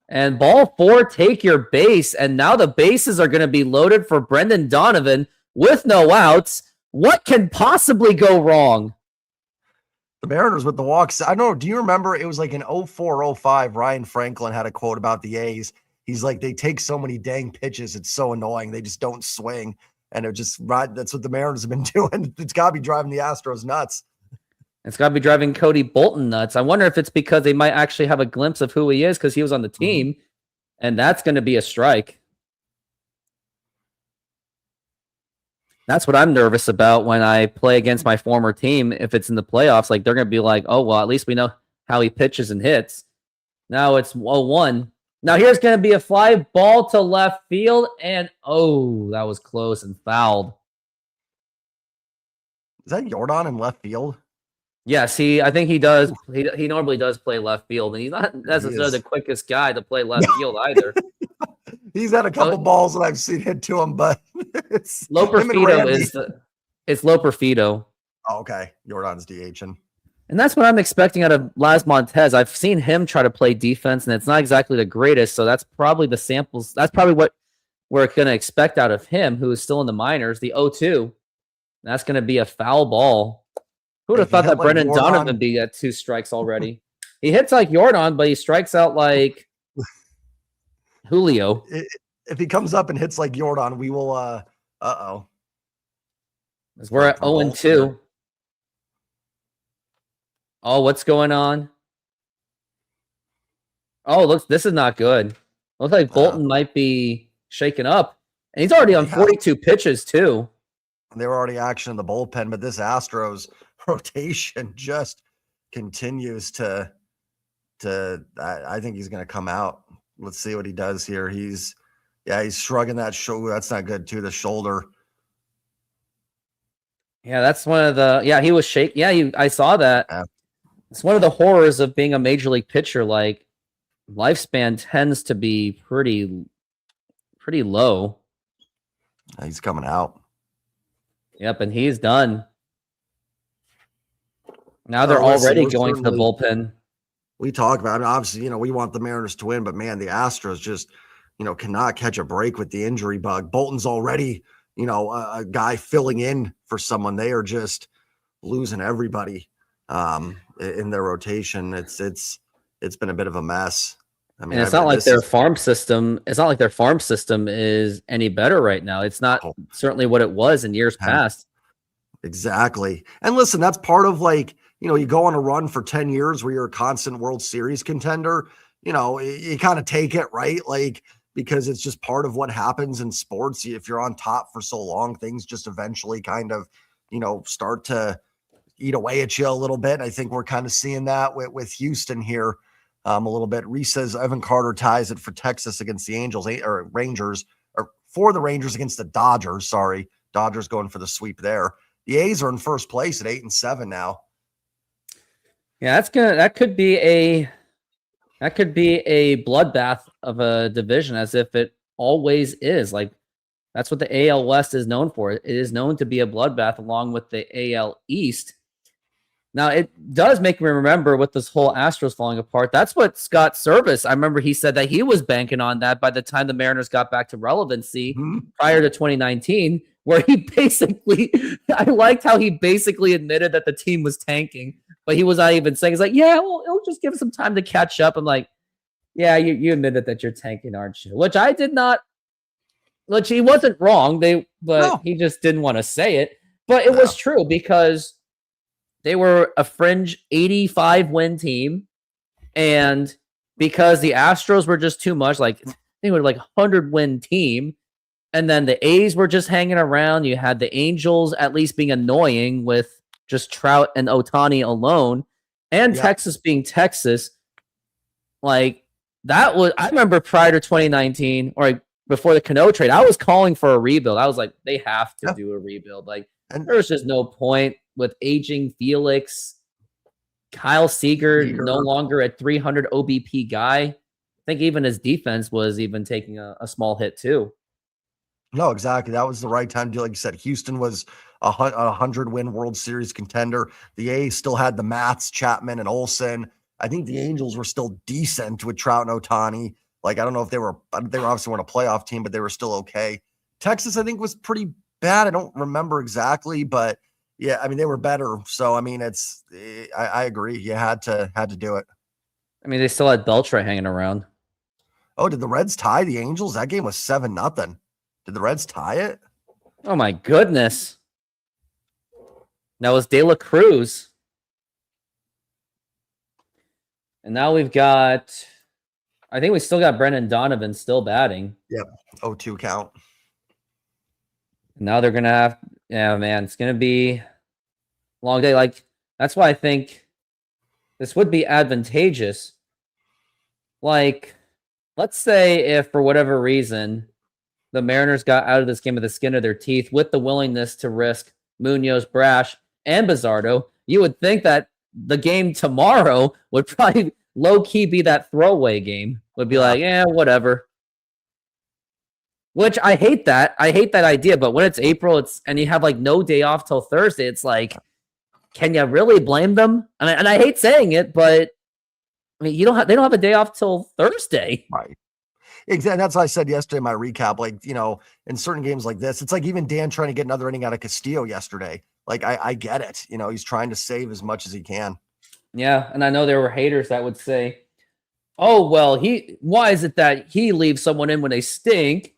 and ball 4, take your base, and now the bases are going to be loaded for Brendan Donovan with no outs. What can possibly go wrong? The Mariners with the walks. I don't know. Do you remember it was like in 04-05, Ryan Franklin had a quote about the A's. He's like, they take so many dang pitches. It's so annoying. They just don't swing. And it just right. That's what the Mariners have been doing. It's got to be driving the Astros nuts. It's got to be driving Cody Bolton nuts. I wonder if it's because they might actually have a glimpse of who he is because he was on the team, and that's going to be a strike. That's what I'm nervous about when I play against my former team. If it's in the playoffs, like they're going to be like, oh, well, at least we know how he pitches and hits. Now it's 0-1. Now here's going to be a fly ball to left field, and that was close and fouled. Is that Jordan in left field? Yes, I think he does. He normally does play left field, and he's not necessarily the quickest guy to play left field either. He's had a couple balls that I've seen hit to him, but it's Loperfido it's Loperfido. Oh, okay. Jordan's DHing. And that's what I'm expecting out of Las Montez. I've seen him try to play defense, and it's not exactly the greatest, so that's probably the samples. That's probably what we're going to expect out of him, who is still in the minors, the 0-2. That's going to be a foul ball. Who would have thought that Brendan Donovan would be at 2 strikes already? He hits like Jordan, but he strikes out like Julio. If he comes up and hits like Jordan, we will As we're at 0-2. Oh, what's going on? Oh, this is not good. Looks like Bolton might be shaken up. And he's already on 42 pitches, too. They were already action in the bullpen, but this Astros rotation just continues to I think he's going to come out. Let's see what he does here. He's shrugging that shoulder. That's not good, too, the shoulder. Yeah, that's one of the he was shaking. Yeah, I saw that. Yeah. It's one of the horrors of being a major league pitcher. Like, lifespan tends to be pretty pretty low. He's coming out. Yep, and he's done. Now they're already going to the bullpen. We talk about it. Obviously, we want the Mariners to win, but man, the Astros just, cannot catch a break with the injury bug. Bolton's already, a guy filling in for someone. They are just losing everybody in their rotation. It's been a bit of a mess. I mean, and it's not like their farm system. It's not like their farm system is any better right now. It's not certainly what it was in years past. Exactly. And listen, that's part of you go on a run for 10 years where you're a constant World Series contender. You kind of take it, right? Because it's just part of what happens in sports. If you're on top for so long, things just eventually kind of, start to eat away at you a little bit. I think we're kind of seeing that with Houston here. A little bit. Reese says Evan Carter ties it for Texas against the Rangers, or for the Rangers against the Dodgers. Sorry, Dodgers going for the sweep there. The A's are in first place at 8-7 now. Yeah, that could be a bloodbath of a division, as if it always is. That's what the AL West is known for. It is known to be a bloodbath, along with the AL East. Now, it does make me remember with this whole Astros falling apart. That's what Scott Servais, I remember he said that he was banking on that by the time the Mariners got back to relevancy prior to 2019, where he basically, I liked how he basically admitted that the team was tanking, but he was not even saying, he's like, yeah, well, it'll just give some time to catch up. I'm like, yeah, you admitted that you're tanking, aren't you? Which I did not, which he wasn't wrong, he just didn't want to say it. But it was true, because they were a fringe 85-win team, and because the Astros were just too much, they were like 100-win team, and then the A's were just hanging around. You had the Angels at least being annoying with just Trout and Ohtani alone, and Texas being Texas. That was, I remember prior to 2019, or before the Cano trade, I was calling for a rebuild. I was like, they have to do a rebuild. And there's just no point with aging Felix, Kyle Seager no longer at 300 OBP guy. I think even his defense was even taking a small hit too. No, exactly. That was the right time to do. Like you said, Houston was a 100-win World Series contender. The A's still had the Mats, Chapman, and Olsen. I think the Angels were still decent with Trout and Ohtani. I don't know if they were obviously weren't a playoff team, but they were still okay. Texas, I think, was pretty bad. I don't remember exactly, but yeah, I mean, they were better. So, I mean, I agree. You had to do it. I mean, they still had Beltre hanging around. Oh, did the Reds tie the Angels? That game was 7-0. Did the Reds tie it? Oh my goodness. That was De La Cruz. And now we've got, I think we still got Brendan Donovan still batting. Yep. 0-2 count. Now they're going to have, it's going to be a long day. That's why I think this would be advantageous. Let's say if for whatever reason the Mariners got out of this game with the skin of their teeth with the willingness to risk Munoz, Brash, and Bizzardo, you would think that the game tomorrow would probably low-key be that throwaway game. Would be whatever. Which I hate that. I hate that idea. But when it's April, and you have no day off till Thursday, it's can you really blame them? And I hate saying it, but I mean, they don't have a day off till Thursday. Right. Exactly. That's what I said yesterday in my recap. In certain games like this, it's even Dan trying to get another inning out of Castillo yesterday. I get it. He's trying to save as much as he can. Yeah, and I know there were haters that would say, "Oh, well, why is it that he leaves someone in when they stink?"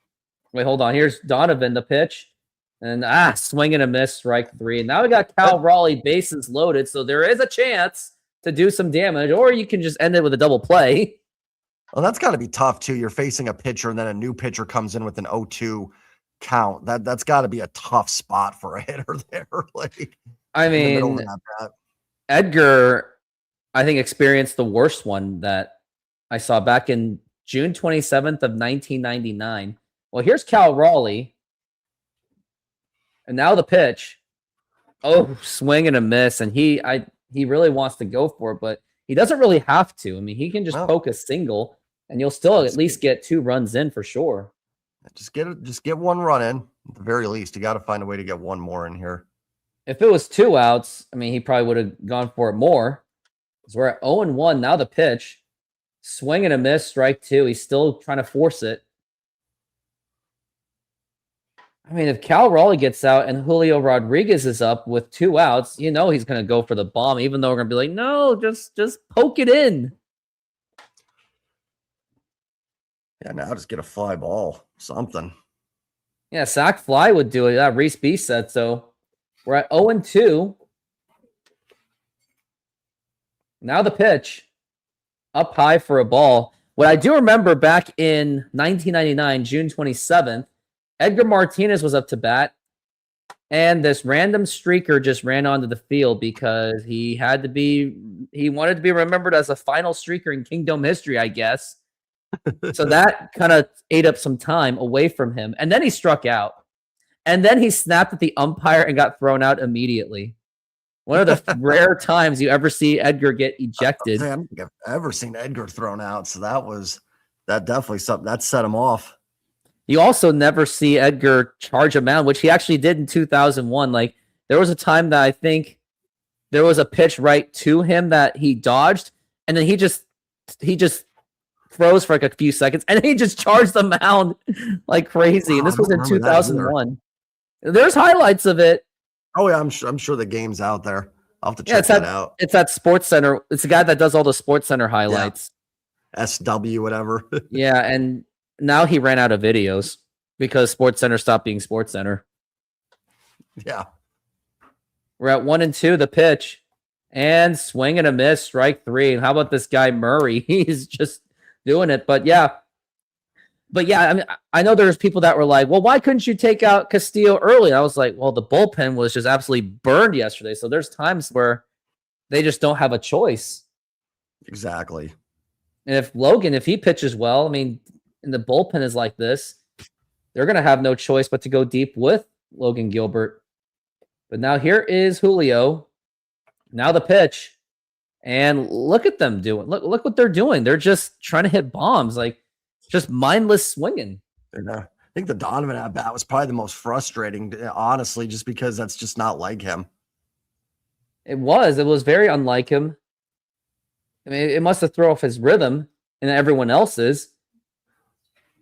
Wait, hold on. Here's Donovan, the pitch. And swing and a miss, strike 3. And now we got Cal Raleigh, bases loaded, so there is a chance to do some damage, or you can just end it with a double play. Well, that's got to be tough, too. You're facing a pitcher, and then a new pitcher comes in with an 0-2 count. That's got to be a tough spot for a hitter there. I mean, Edgar, I think, experienced the worst one that I saw back in June 27th of 1999. Well, here's Cal Raleigh. And now the pitch. Oh, swing and a miss. And he really wants to go for it, but he doesn't really have to. I mean, he can just poke a single, and you'll still at least get 2 runs in for sure. Just get one run in. At the very least, you got to find a way to get one more in here. If it was 2 outs, I mean, he probably would have gone for it more. Because we're at 0-1. Now the pitch. Swing and a miss, strike 2. He's still trying to force it. I mean, if Cal Raleigh gets out and Julio Rodriguez is up with 2 outs, you know he's going to go for the bomb, even though we're going to be like, no, just poke it in. Yeah, now just get a fly ball, something. Yeah, sac fly would do it. That Reese B said so. We're at 0-2. Now the pitch. Up high for a ball. What I do remember back in 1999, June 27th, Edgar Martinez was up to bat, and this random streaker just ran onto the field because he wanted to be remembered as a final streaker in Kingdom history, I guess. So that kind of ate up some time away from him. And then he struck out. And then he snapped at the umpire and got thrown out immediately. One of the rare times you ever see Edgar get ejected. I don't think I've ever seen Edgar thrown out. So that definitely something that set him off. You also never see Edgar charge a mound, which he actually did in 2001. Like, there was a time that I think there was a pitch right to him that he dodged, and then he just froze for like a few seconds, and he just charged the mound like crazy. Wow, and this was in 2001. There's highlights of it. Oh yeah, I'm sure the game's out there. I'll have to check that out. It's at Sports Center. It's the guy that does all the Sports Center highlights. Yeah. SW, whatever. Yeah, and now he ran out of videos because Sports Center stopped being Sports Center. Yeah. We're at 1-2, the pitch. And swing and a miss, strike 3. And how about this guy, Murray? He's just doing it. But yeah, I mean, I know there's people that were like, well, why couldn't you take out Castillo early? I was like, well, the bullpen was just absolutely burned yesterday. So there's times where they just don't have a choice. Exactly. And if he pitches well, I mean, and the bullpen is like this, they're going to have no choice but to go deep with Logan Gilbert. But now here is Julio. Now the pitch. And look at them doing. Look what they're doing. They're just trying to hit bombs, like just mindless swinging. I think the Donovan at bat was probably the most frustrating, honestly, just because that's just not like him. It was very unlike him. I mean, it must have thrown off his rhythm and everyone else's.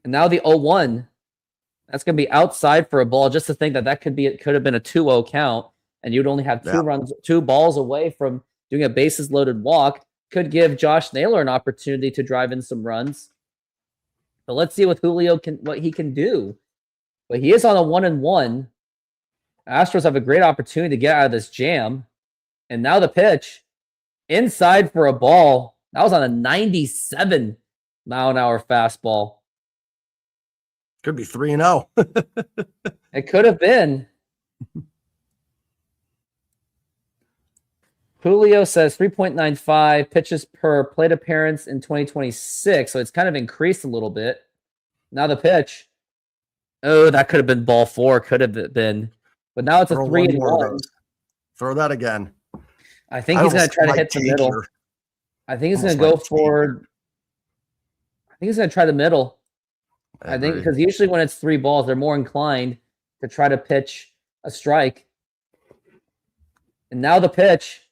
And now the 0-1. That's going to be outside for a ball. Just to think that could have been a 2-0 count, and you'd only have two balls away from doing a bases loaded walk. Could give Josh Naylor an opportunity to drive in some runs. But let's see what what he can do. But he is on a 1-1. Astros have a great opportunity to get out of this jam. And now the pitch. Inside for a ball. That was on a 97 mile an hour fastball. Could be 3-0. It could have been. Julio says 3.95 pitches per plate appearance in 2026. So it's kind of increased a little bit. Now the pitch. Oh, that could have been ball 4. Could have been. But now it's a 3-1. Throw that again. I think he's going to try to hit the middle. I think he's going to go for. I think he's going to try the middle. I think because usually when it's 3 balls, they're more inclined to try to pitch a strike. And now the pitch.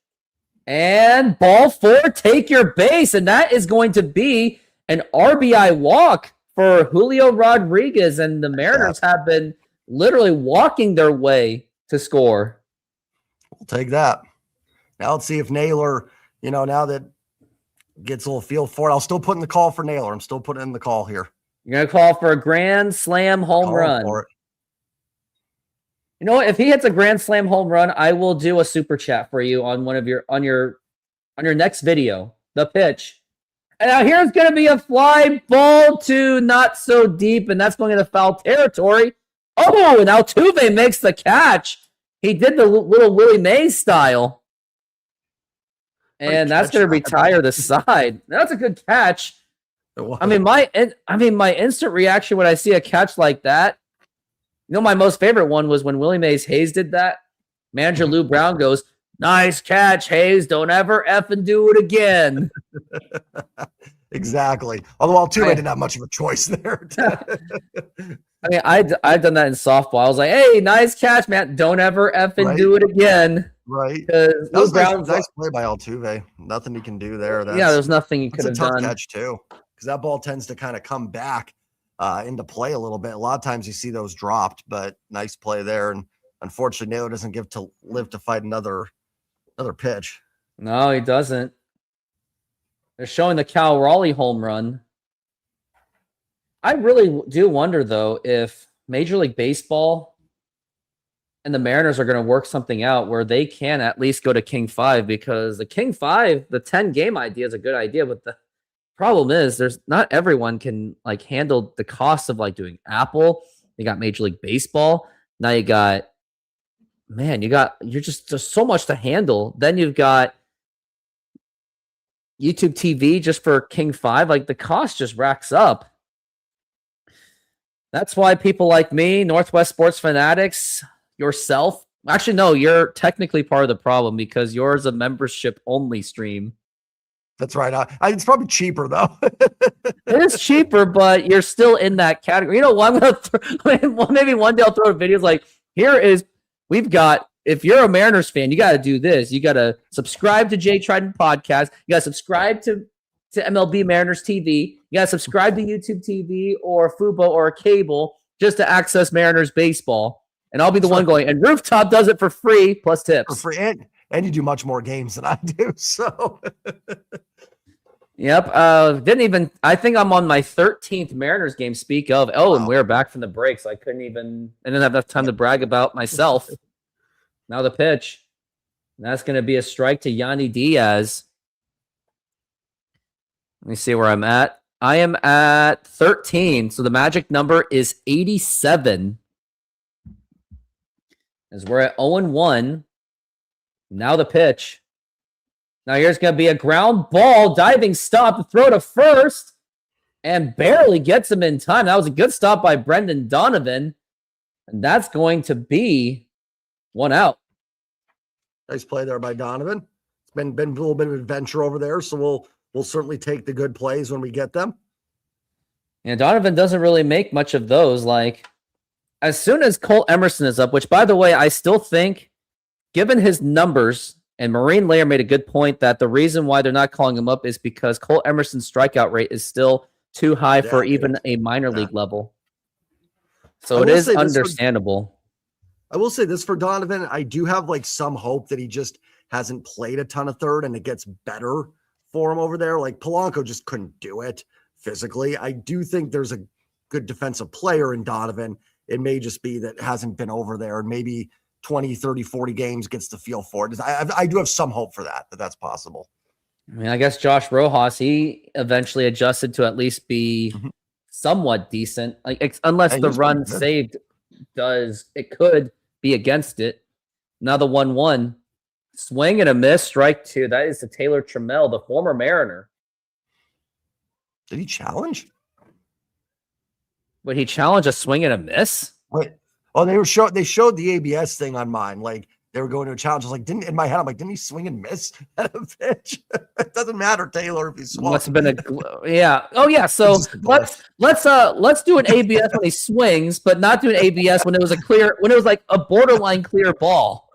And ball 4, take your base. And that is going to be an RBI walk for Julio Rodriguez. And the Mariners have been literally walking their way to score. We'll take that. Now let's see if Naylor, now that gets a little feel for it. I'll still put in the call for Naylor. I'm still putting in the call here. You're going to call for a grand slam home run. You know what? If he hits a grand slam home run, I will do a super chat for you on your next video. The pitch. And now here's going to be a fly ball to not so deep, and that's going into foul territory. Oh, and Altuve makes the catch. He did the little Willie Mays style. And that's going to retire the side. That's a good catch. I mean, my instant reaction when I see a catch like that, my most favorite one was when Willie Mays Hayes did that. Manager Lou Brown goes, "Nice catch, Hayes. Don't ever effing do it again." Exactly. Although Altuve didn't have much of a choice there. I mean, I've done that in softball. I was like, "Hey, nice catch, man! Don't ever effing do it again." Right. Because That was Brown's nice play by Altuve. Nothing he can do there. yeah, there's nothing you could That's have a tough done. catch too, because that ball tends to kind of come back into play a little bit. A lot of times you see those dropped, but nice play there. And unfortunately, Naylor doesn't live to fight another pitch. No, he doesn't. They're showing the Cal Raleigh home run. I really do wonder, though, if Major League Baseball and the Mariners are going to work something out where they can at least go to King 5, because the King 5, the 10-game idea is a good idea, but the problem is there's not everyone can like handle the cost of like doing Apple. You got Major League Baseball. Now you're just so much to handle. Then you've got YouTube TV just for King 5. Like the cost just racks up. That's why people like me, Northwest Sports Fanatics, yourself. Actually, no, you're technically part of the problem because yours is a membership only stream. That's right. It's probably cheaper though. It is cheaper, but you're still in that category. You know what? Maybe one day I'll throw videos like, we've got, if you're a Mariners fan, you got to do this. You got to subscribe to Jay Trident Podcast. You got to subscribe to MLB Mariners TV. You got to subscribe to YouTube TV or Fubo or cable just to access Mariners baseball. And I'll be the one going, and Rooftop does it for free plus tips. For free. And you do much more games than I do. So, yep. I think I'm on my 13th Mariners game. Speak of. Oh, and we're back from the break, so I didn't have enough time to brag about myself. Now the pitch. And that's going to be a strike to Yandy Diaz. Let me see where I'm at. I am at 13, so the magic number is 87. As we're at 0-1. Now the pitch. Now here's going to be a ground ball, diving stop to throw to first, and barely gets him in time. That was a good stop by Brendan Donovan, and that's going to be one out. Nice play there by Donovan. It's been a little bit of adventure over there, so we'll certainly take the good plays when we get them. And Donovan doesn't really make much of those. Like, as soon as Cole Emerson is up, which, by the way, I still think, given his numbers, and Marine Layer made a good point that the reason why they're not calling him up is because Cole Emerson's strikeout rate is still too high for even a minor league level. So it is understandable. I will say this for Donovan. I do have like some hope that he just hasn't played a ton of third and it gets better for him over there. Like Polanco just couldn't do it physically. I do think there's a good defensive player in Donovan. It may just be that hasn't been over there, and maybe 20, 30, 40 games gets the feel for it. I do have some hope for that's possible. I mean, I guess Josh Rojas, he eventually adjusted to at least be somewhat decent. Like, unless the run saved it could be against it. Now the 1-1. Swing and a miss, strike two. That is to Taylor Trmell, the former Mariner. Did he challenge? Would he challenge a swing and a miss? Wait. Oh, they showed the ABS thing on mine. Like they were going to a challenge. I was like, in my head, I'm like, didn't he swing and miss at a pitch? It doesn't matter, Taylor, if he swung. Must have been yeah. Oh yeah. So let's do an ABS when he swings, but not do an ABS when it was like a borderline clear ball.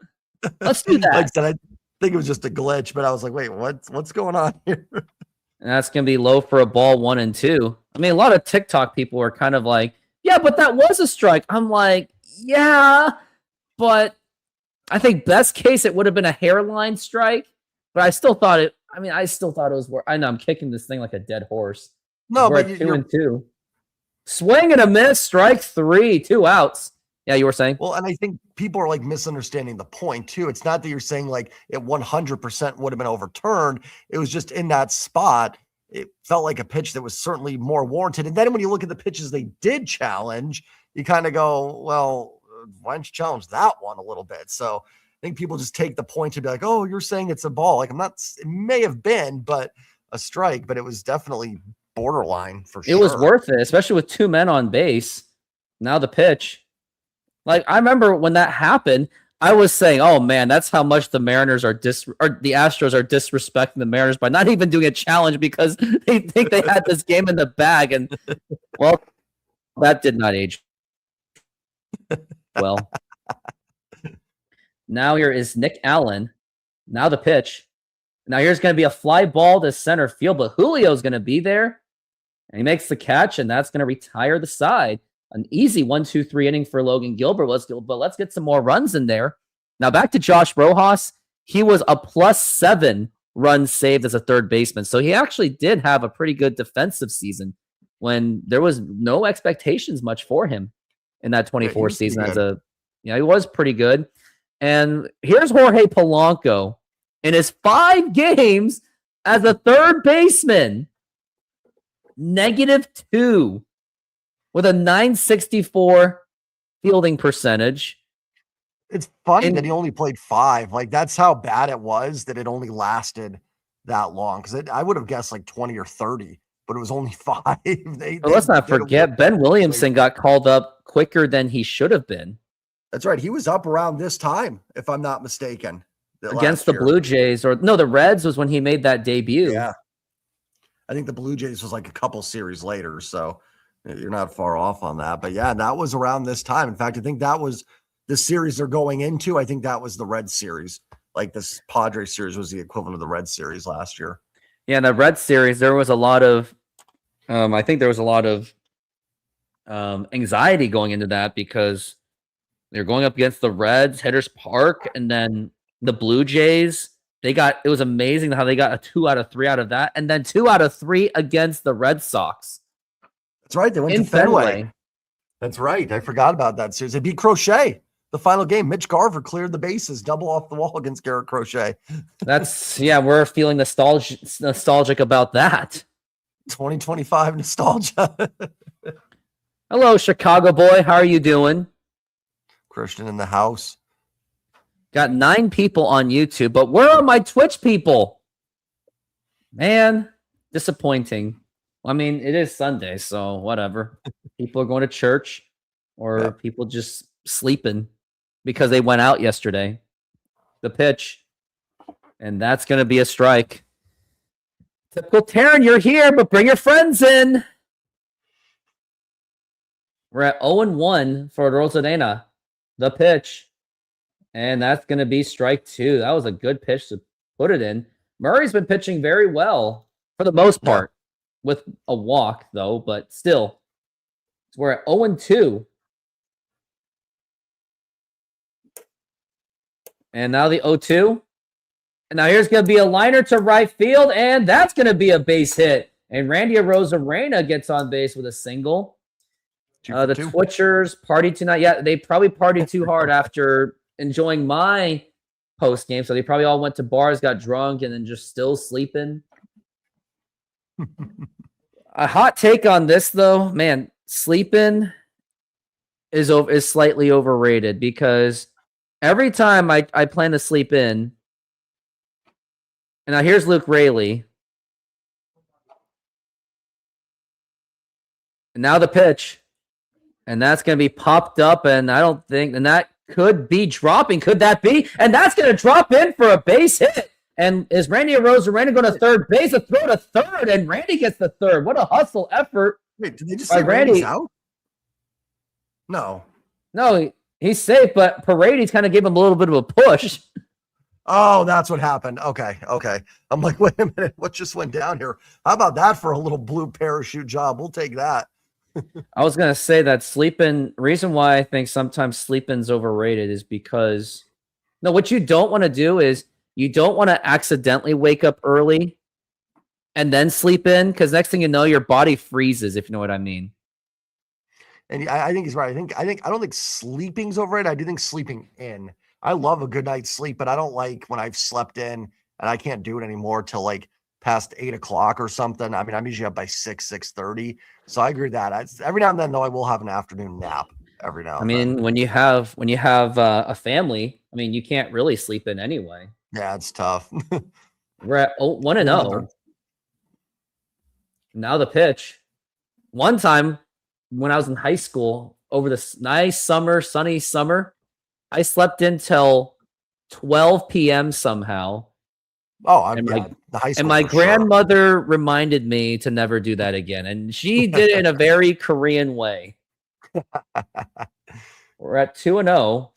Let's do that. Like I said, I think it was just a glitch, but I was like, wait, what's going on here? And that's gonna be low for a ball 1-2. I mean, a lot of TikTok people are kind of like, yeah, but that was a strike. I'm like, yeah, but I think best case it would have been a hairline strike, but I still thought it was worth. I know I'm kicking this thing like a dead horse. No, but 2-2. Swing and a miss, strike 3, 2 outs. Yeah, you were saying? Well, and I think people are like misunderstanding the point too. It's not that you're saying like it 100% would have been overturned. It was just in that spot. It felt like a pitch that was certainly more warranted. And then when you look at the pitches they did challenge, you kind of go, well, why don't you challenge that one a little bit? So I think people just take the point to be like, oh, you're saying it's a ball. Like it may have been, but a strike, but it was definitely borderline for sure. It was worth it, especially with 2 men on base. Now the pitch. Like, I remember when that happened, I was saying, oh man, that's how much the Mariners or the Astros are disrespecting the Mariners by not even doing a challenge because they think they had this game in the bag. And well, that did not age Well, now here is Nick Allen. Now the pitch. Now here's going to be a fly ball to center field, but Julio's going to be there. And he makes the catch, and that's going to retire the side. An easy 1-2-3 inning for Logan Gilbert. But let's get some more runs in there. Now back to Josh Rojas. He was a +7 runs saved as a third baseman. So he actually did have a pretty good defensive season when there was no expectations much for him in that 24 season. He was pretty good. And here's Jorge Polanco in his 5 games as a third baseman. -2 with a .964 fielding percentage. It's funny that he only played 5. Like, that's how bad it was that it only lasted that long. Because I would have guessed like 20 or 30, but it was only 5. Let's not forget, Ben Williamson got called up quicker than he should have been. That's right. He was up around this time, if I'm not mistaken. Against the Blue Jays, the Reds was when he made that debut. Yeah. I think the Blue Jays was like a couple series later, so you're not far off on that. But yeah, that was around this time. In fact, I think that was the series they're going into. I think that was the Red Series. Like, this Padres series was the equivalent of the Red Series last year. Yeah, in the Red Series, there was a lot of I think there was a lot of anxiety going into that because they're going up against the Reds, Hitters Park, and then the Blue Jays. It was amazing how they got a 2 out of 3 out of that, and then 2 out of 3 against the Red Sox. That's right. They went to Fenway. That's right. I forgot about that series. They beat Crochet. The final game, Mitch Garver cleared the bases, double off the wall against Garrett Crochet. We're feeling nostalgic about that. 2025 nostalgia. Hello, Chicago boy. How are you doing? Christian in the house. Got 9 people on YouTube, but where are my Twitch people? Man, disappointing. I mean, it is Sunday, so whatever. People are going to church, or people just sleeping because they went out yesterday. The pitch, and that's going to be a strike. Typical Taryn, you're here, but bring your friends in. We're at 0-1 for Rosadena. The pitch. And that's going to be strike 2. That was a good pitch to put it in. Murray's been pitching very well for the most part, with a walk, though, but still. So we're at 0-2. And now the 0-2. And now here's going to be a liner to right field, and that's going to be a base hit. And Randy Arozarena gets on base with a single. The Twitchers party tonight. Yeah, they probably partied too hard after enjoying my post game, so they probably all went to bars, got drunk, and then just still sleeping. A hot take on this, though, man, sleeping is slightly overrated because every time I plan to sleep in, and now here's Luke Raley, and now the pitch, and that's going to be popped up, and I don't think, and that could be dropping. Could that be? And that's going to drop in for a base hit. And is Randy Arozarena going to third base? A throw to third, and Randy gets the third. What a hustle effort. Wait, did they just say Randy's out? No, he's safe, but Paredes kind of gave him a little bit of a push. Oh, that's what happened. Okay. I'm like, wait a minute. What just went down here? How about that for a little blue parachute job? We'll take that. I was going to say that reason why I think sometimes sleeping's overrated is because, what you don't want to do is you don't want to accidentally wake up early and then sleep in, because next thing you know, your body freezes, if you know what I mean. And I think he's right. I don't think sleeping's overrated. I do think sleeping in. I love a good night's sleep, but I don't like when I've slept in and I can't do it anymore till like past 8 o'clock or something. I mean, I'm usually up by 6:30. So I agree with that. Every now and then, though, I will have an afternoon nap every now and then. When you have a family, I mean, you can't really sleep in anyway. Yeah, it's tough. We're at 1-0. Now the pitch. One time when I was in high school, over this nice sunny summer, I slept until 12 p.m. somehow. Oh, the high school. And my grandmother reminded me to never do that again. And she did it in a very Korean way. We're at 2-0.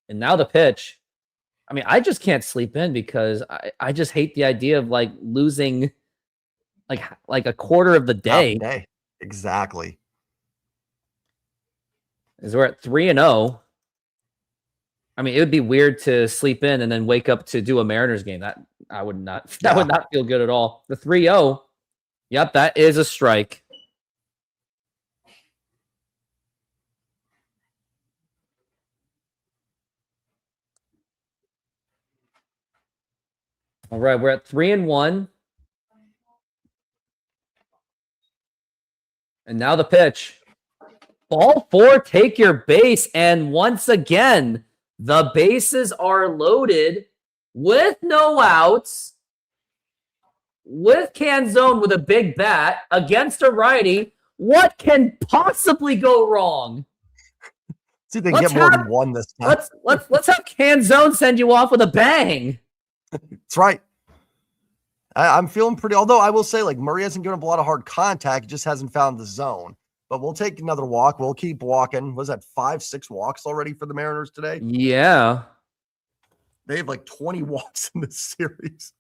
And now the pitch. I mean, I just can't sleep in because I just hate the idea of like losing like a quarter of the day. Exactly. As we're at 3-0. I mean, it would be weird to sleep in and then wake up to do a Mariners game. That would not feel good at all. The 3-0. Yep, that is a strike. All right, we're at 3-1. And now the pitch. Ball 4, take your base. And once again, the bases are loaded with no outs. With Canzone with a big bat against a righty. What can possibly go wrong? See if they can get more than one this time. Let's have Canzone send you off with a bang. That's right. I'm feeling pretty, although I will say, like, Murray hasn't given up a lot of hard contact. He just hasn't found the zone. But we'll take another walk. We'll keep walking. Was that 5-6 walks already for the Mariners today? Yeah. They have like 20 walks in this series.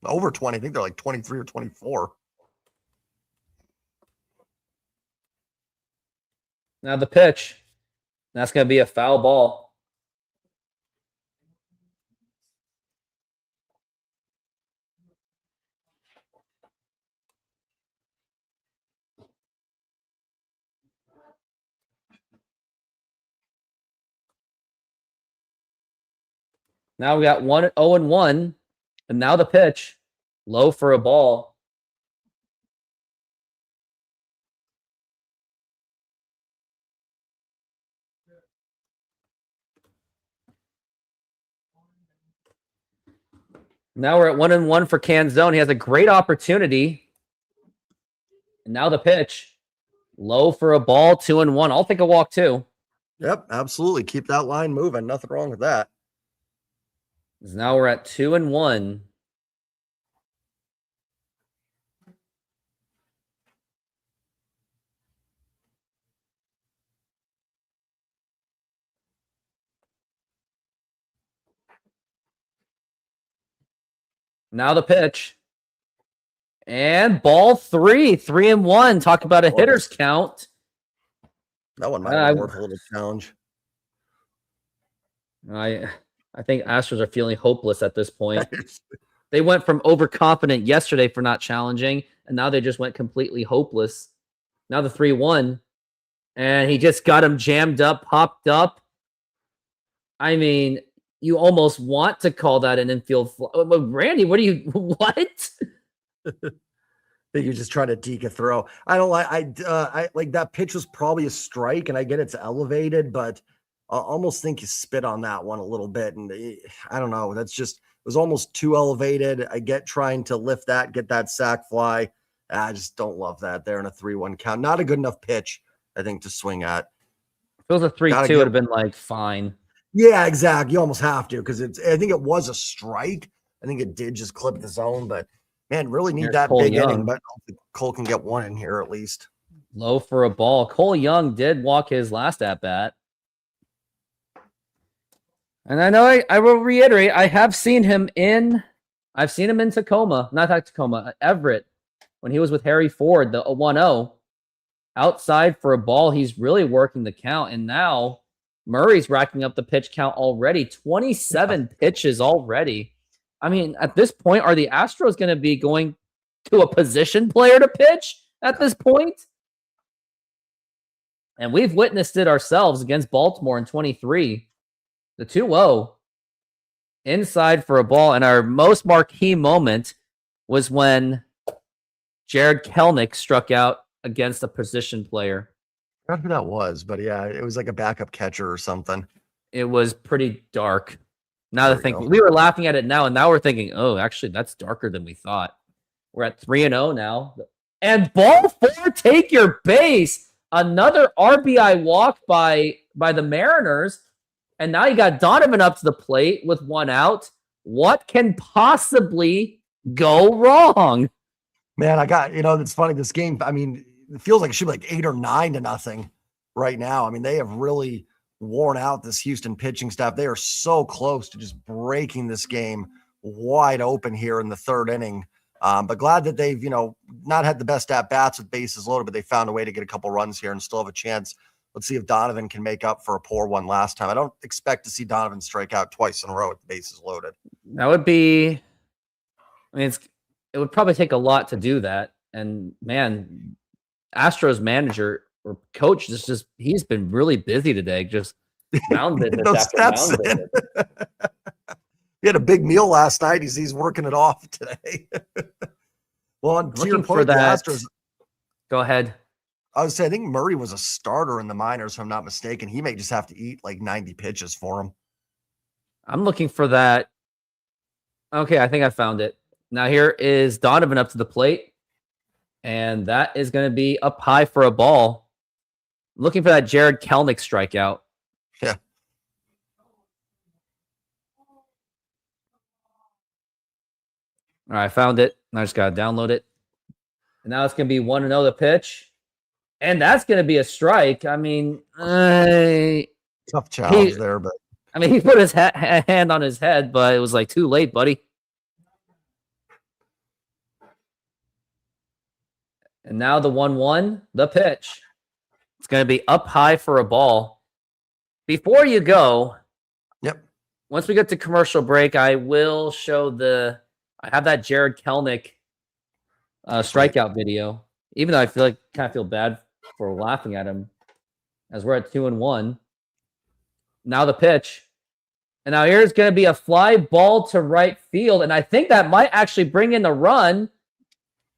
Over 20. I think they're like 23 or 24. Now the pitch. That's going to be a foul ball. Now we got 0-1, and now the pitch. Low for a ball. Now we're at 1-1 for Canzone. He has a great opportunity. And now the pitch. Low for a ball, 2-1. I'll take a walk too. Yep, absolutely. Keep that line moving. Nothing wrong with that. Now we're at 2-1. Now the pitch. And ball 3, 3-1. Talk about a hitter's count. That one might have been worth a little challenge. I think Astros are feeling hopeless at this point. They went from overconfident yesterday for not challenging, and now they just went completely hopeless. Now the 3-1, and he just got him jammed up, popped up. I mean, you almost want to call that an infield fly. Randy, what? I think you're just trying to deke a throw. I don't like. I like that pitch was probably a strike, and I get it's elevated, but I almost think you spit on that one a little bit, and I don't know. That's just, it was almost too elevated. I get trying to lift that, get that sac fly. I just don't love that there in a 3-1 count. Not a good enough pitch, I think, to swing at. If it was a 3-2, it would have been like fine. Yeah, exactly. You almost have to, because I think it was a strike. I think it did just clip the zone, but man, really need that big inning. But I think Cole can get one in here at least. Low for a ball. Cole Young did walk his last at bat. And I know I will reiterate, I've seen him in Tacoma, not Tacoma, Everett, when he was with Harry Ford, the 1-0. Outside for a ball, he's really working the count. And now Murray's racking up the pitch count already. 27 pitches already. I mean, at this point, are the Astros going to be going to a position player to pitch at this point? And we've witnessed it ourselves against Baltimore in 23. The 2-0 inside for a ball. And our most marquee moment was when Jared Kelenic struck out against a position player. I don't know who that was, but yeah, it was like a backup catcher or something. It was pretty dark. Now we were laughing at it now, and now we're thinking, oh, actually, that's darker than we thought. We're at 3-0 now. And ball 4, take your base. Another RBI walk by the Mariners. And now you got Donovan up to the plate with 1 out. What can possibly go wrong? Man, it's funny. This game, I mean, it feels like it should be like 8 or 9-0 right now. I mean, they have really worn out this Houston pitching staff. They are so close to just breaking this game wide open here in the third inning. But glad that they've, not had the best at-bats with bases loaded, but they found a way to get a couple runs here and still have a chance. Let's see if Donovan can make up for a poor one last time. I don't expect to see Donovan strike out twice in a row with the bases loaded. That would be, it would probably take a lot to do that. And man, Astros manager or coach he's been really busy today. Just mound visits after mound visits. He had a big meal last night. He's working it off today. Well, to your point, the Astros. Go ahead. I was saying, I think Murray was a starter in the minors, if I'm not mistaken. He may just have to eat like 90 pitches for him. I'm looking for that. Okay, I think I found it. Now here is Donovan up to the plate. And that is going to be up high for a ball. Looking for that Jared Kelenic strikeout. Yeah. All right, I found it. I just got to download it. And now it's going to be 1-0 the pitch. And that's going to be a strike. I mean, tough challenge there, but I mean, he put his hand on his head, but it was like too late, buddy. And now the 1-1, the pitch. It's going to be up high for a ball. Before you go, yep. Once we get to commercial break, I will show I have that Jared Kelenic strikeout video. Even though I kind of feel bad for laughing at him, as we're at 2-1. Now the pitch, and now here's going to be a fly ball to right field, and I think that might actually bring in the run.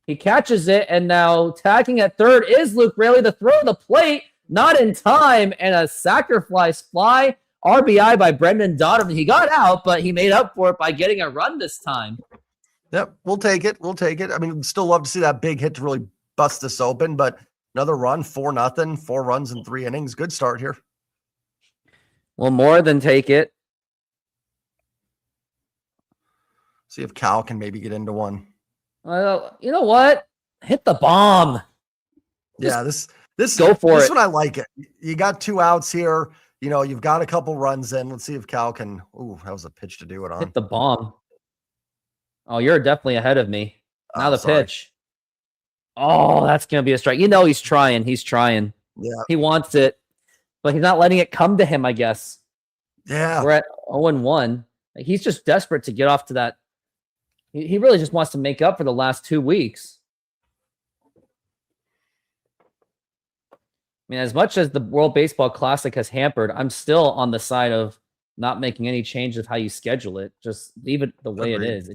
He catches it, and now tagging at third is Luke Raley. The throw to the plate, not in time, and a sacrifice fly. RBI by Brendan Donovan. He got out, but he made up for it by getting a run this time. Yep, we'll take it. I mean, we'd still love to see that big hit to really bust this open, but another run, 4-0, 4 runs in 3 innings. Good start here. Well, more than take it. See if Cal can maybe get into one. Well, you know what? Hit the bomb. Yeah, this go for this it. one I like it. You got 2 outs here. You've got a couple runs in. Let's see if Cal can. Ooh, that was a pitch to do it on. Hit the bomb. Oh, you're definitely ahead of me. Now the pitch. Oh, that's going to be a strike. He's trying. He's trying. Yeah. He wants it, but he's not letting it come to him, I guess. Yeah. We're at 0-1. He's just desperate to get off to that. He really just wants to make up for the last 2 weeks. I mean, as much as the World Baseball Classic has hampered, I'm still on the side of not making any change of how you schedule it. Just leave it the way it is.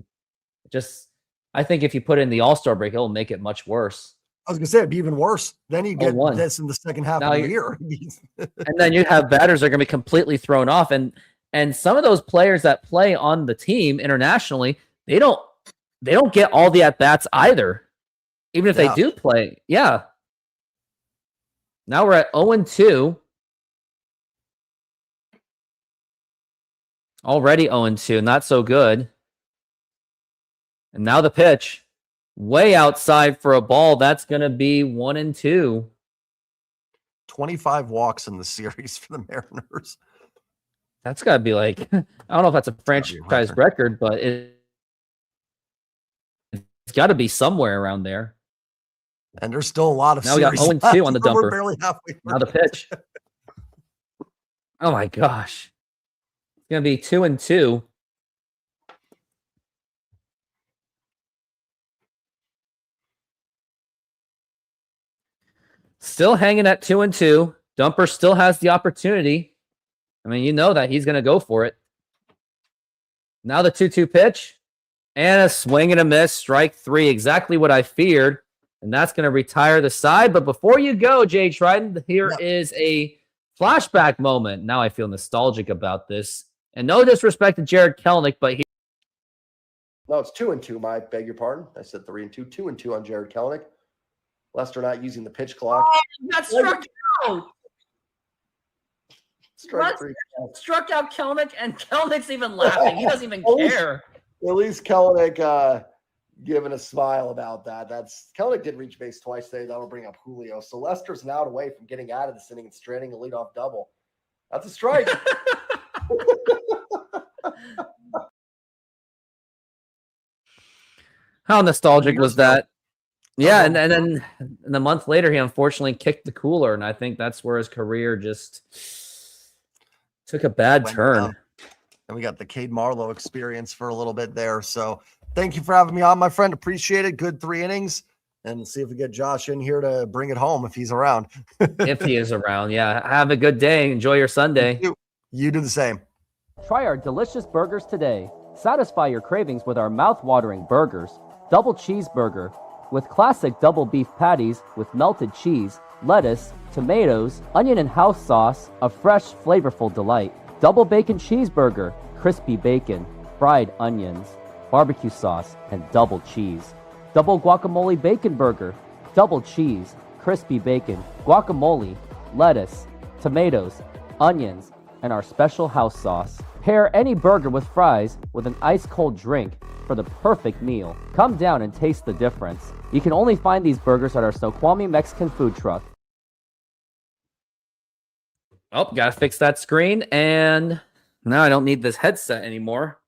I think if you put in the All-Star break, it'll make it much worse. I was going to say it'd be even worse. Then you get this in the second half of the year. And then you have batters that are going to be completely thrown off. And some of those players that play on the team internationally, they don't get all the at-bats either. Even if they do play. Yeah. Now we're at 0-2. Already 0-2. Not so good. And now the pitch. Way outside for a ball. That's going to be 1-2. 25 walks in the series for the Mariners. That's got to be like, I don't know if that's a franchise record, but it's got to be somewhere around there. And there's still a lot of now we got 0-2 on the dumper. We're barely halfway through. Now the pitch. Oh my gosh. It's going to be 2-2. Still hanging at 2-2. Dumper still has the opportunity. I mean, that he's going to go for it. Now the 2-2 pitch. And a swing and a miss. Strike 3. Exactly what I feared. And that's going to retire the side. But before you go, Jay Trident, here is a flashback moment. Now I feel nostalgic about this. And no disrespect to Jared Kelenic, but No, it's 2-2. I beg your pardon. I said 3-2. 2-2 on Jared Kelenic. Lester not using the pitch clock. Got struck out. Struck out Kelenic, and Kelnic's even laughing. He doesn't even care. At least Kelenic giving a smile about that. That's Kelnick did reach base twice today. That'll bring up Julio. So Lester's an out away from getting out of this inning and stranding a leadoff double. That's a strike. How nostalgic was that? Yeah, and Uh-huh. then and a month later, he unfortunately kicked the cooler, and I think that's where his career just took a bad Went turn. down. And we got the Cade Marlowe experience for a little bit there. So thank you for having me on, my friend. Appreciate it. Good 3 innings. And see if we get Josh in here to bring it home if he's around. If he is around, yeah. Have a good day. Enjoy your Sunday. You do the same. Try our delicious burgers today. Satisfy your cravings with our mouth-watering burgers. Double cheeseburger with classic double beef patties with melted cheese, lettuce, tomatoes, onion and house sauce, a fresh, flavorful delight. Double bacon cheeseburger, crispy bacon, fried onions, barbecue sauce, and double cheese. Double guacamole bacon burger, double cheese, crispy bacon, guacamole, lettuce, tomatoes, onions, and our special house sauce. Pair any burger with fries with an ice-cold drink for the perfect meal. Come down and taste the difference. You can only find these burgers at our Snoqualmie Mexican food truck. Oh, gotta fix that screen, and now I don't need this headset anymore.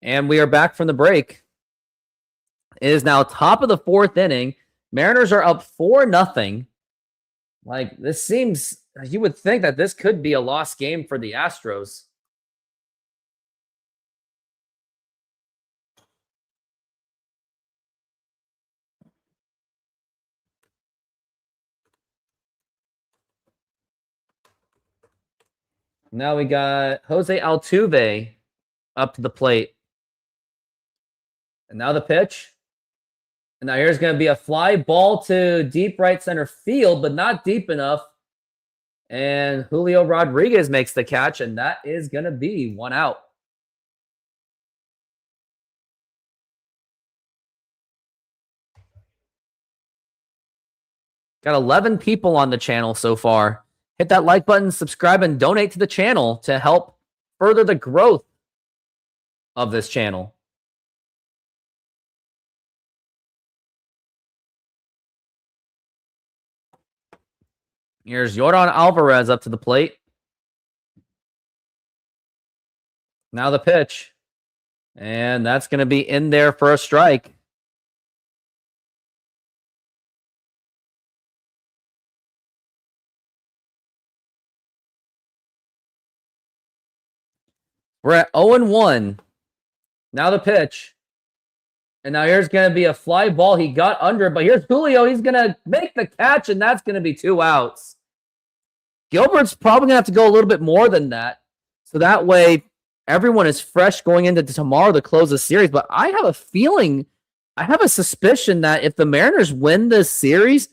And we are back from the break. It is now top of the 4th inning. Mariners are up 4-0. Like, this seems, you would think that this could be a lost game for the Astros. Now we got Jose Altuve up to the plate. And now the pitch. And now here's going to be a fly ball to deep right center field, but not deep enough. And Julio Rodriguez makes the catch, and that is going to be 1 out. Got 11 people on the channel so far. Hit that like button, subscribe, and donate to the channel to help further the growth of this channel. Here's Yordan Alvarez up to the plate. Now the pitch. And that's going to be in there for a strike. We're at 0-1. Now the pitch. And now here's going to be a fly ball. He got under, but here's Julio. He's going to make the catch, and that's going to be 2 outs. Gilbert's probably going to have to go a little bit more than that. So that way, everyone is fresh going into tomorrow to close the series. But I have a feeling, I have a suspicion that if the Mariners win this series,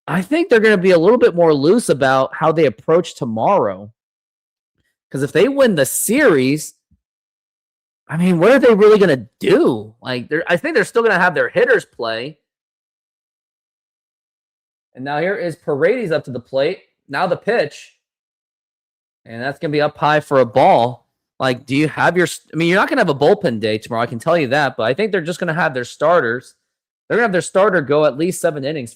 I think they're going to be a little bit more loose about how they approach tomorrow. Because if they win the series, I mean, what are they really going to do? Like, I think they're still going to have their hitters play. And now here is Paredes up to the plate. Now the pitch. And that's going to be up high for a ball. Like, do you have your... I mean, you're not going to have a bullpen day tomorrow, I can tell you that. But I think they're just going to have their starters. They're going to have their starter go at least 7 innings,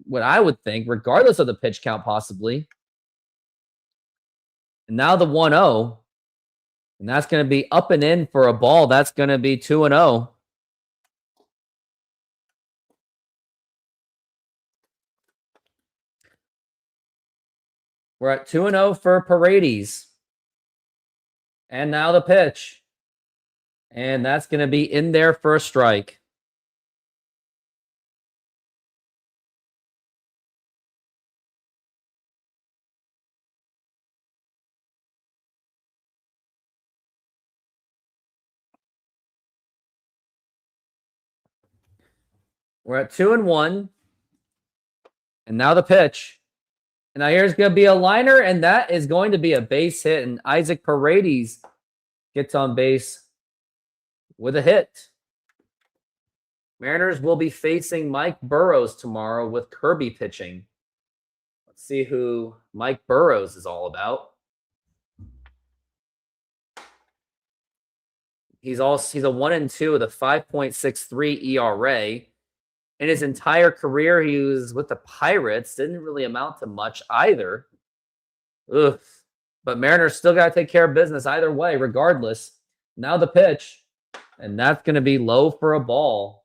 what I would think, regardless of the pitch count possibly. And now the 1-0. And that's going to be up and in for a ball. That's going to be 2-0. We're at 2-0 for Paredes. And now the pitch. And that's going to be in there for a strike. We're at 2-1. And now the pitch. And now here's going to be a liner, and that is going to be a base hit. And Isaac Paredes gets on base with a hit. Mariners will be facing Mike Burrows tomorrow with Kirby pitching. Let's see who Mike Burrows is all about. He's a 1-2 with a 5.63 ERA. In his entire career, he was with the Pirates. Didn't really amount to much either. Ugh. But Mariners still got to take care of business either way, regardless. Now the pitch. And that's going to be low for a ball.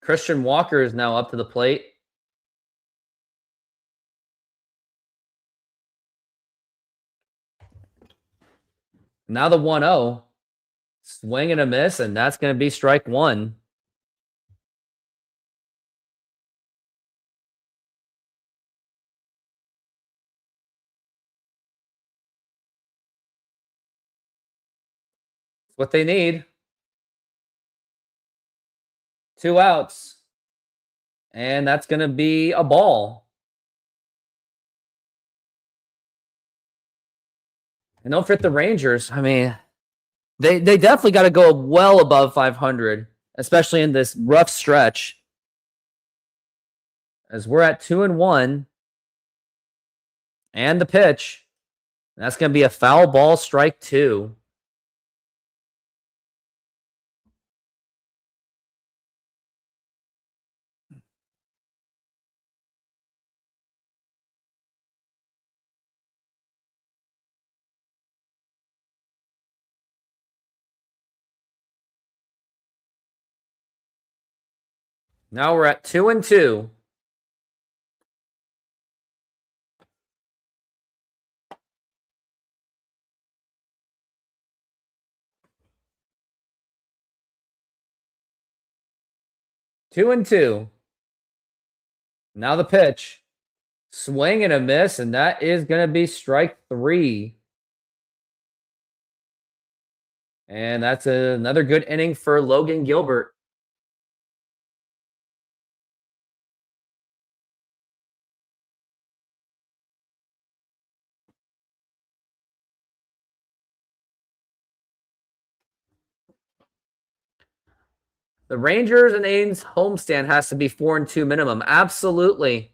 Christian Walker is now up to the plate. Now the 1-0. Swing and a miss, and that's going to be strike one. That's what they need. 2 outs. And that's going to be a ball. And don't forget the Rangers. I mean, they definitely got to go well above 500, especially in this rough stretch. As we're at 2-1. And the pitch. That's going to be a foul ball, strike two. Now we're at 2-2. Two and two. Now the pitch. Swing and a miss, and that is going to be strike three. And that's another good inning for Logan Gilbert. The Rangers and A's homestand has to be 4-2 minimum. Absolutely.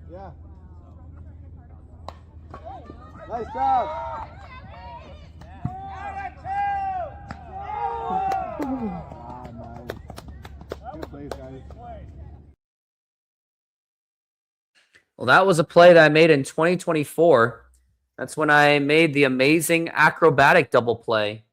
Yeah. Nice job. Good plays, guys. Well, that was a play that I made in 2024. That's when I made the amazing acrobatic double play.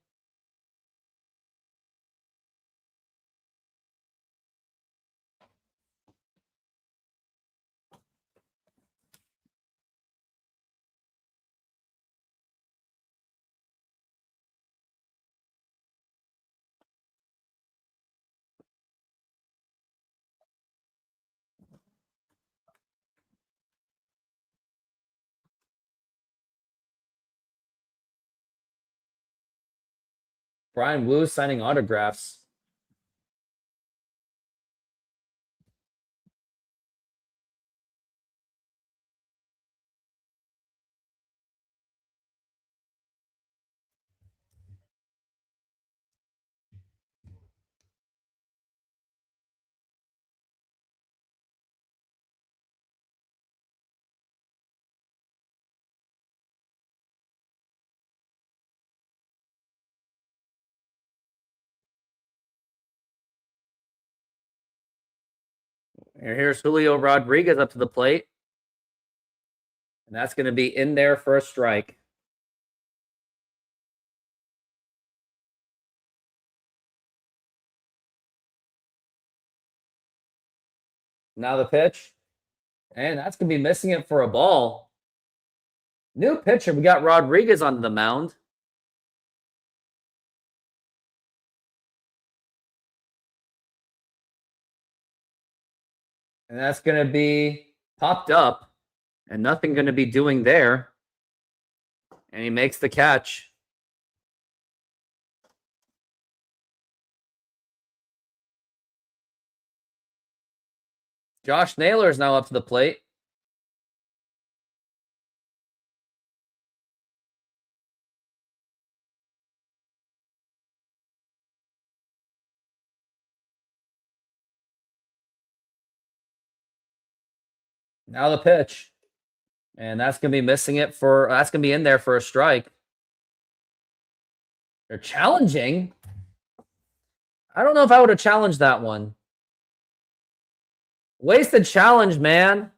Brian Wu signing autographs. And here's Julio Rodriguez up to the plate. And that's going to be in there for a strike. Now the pitch. And that's going to be missing it for a ball. New pitcher. We got Rodriguez on the mound. And that's going to be popped up. And nothing going to be doing there. And he makes the catch. Josh Naylor is now up to the plate. Now the pitch. And that's going to be missing it for, that's going to be in there for a strike. They're challenging. I don't know if I would have challenged that one. Wasted challenge, man.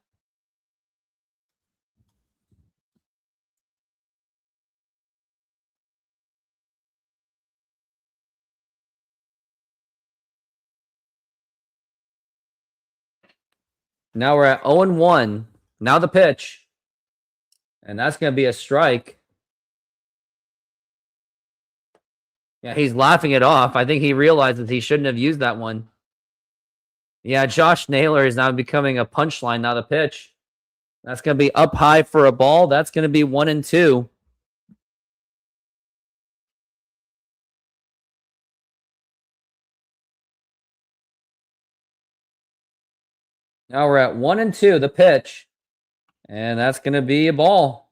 Now we're at 0-1. Now the pitch. And that's going to be a strike. Yeah, he's laughing it off. I think he realizes he shouldn't have used that one. Yeah, Josh Naylor is now becoming a punchline. Now the pitch. That's going to be up high for a ball. That's going to be 1-2. Now we're at 1-2, the pitch. And that's going to be a ball.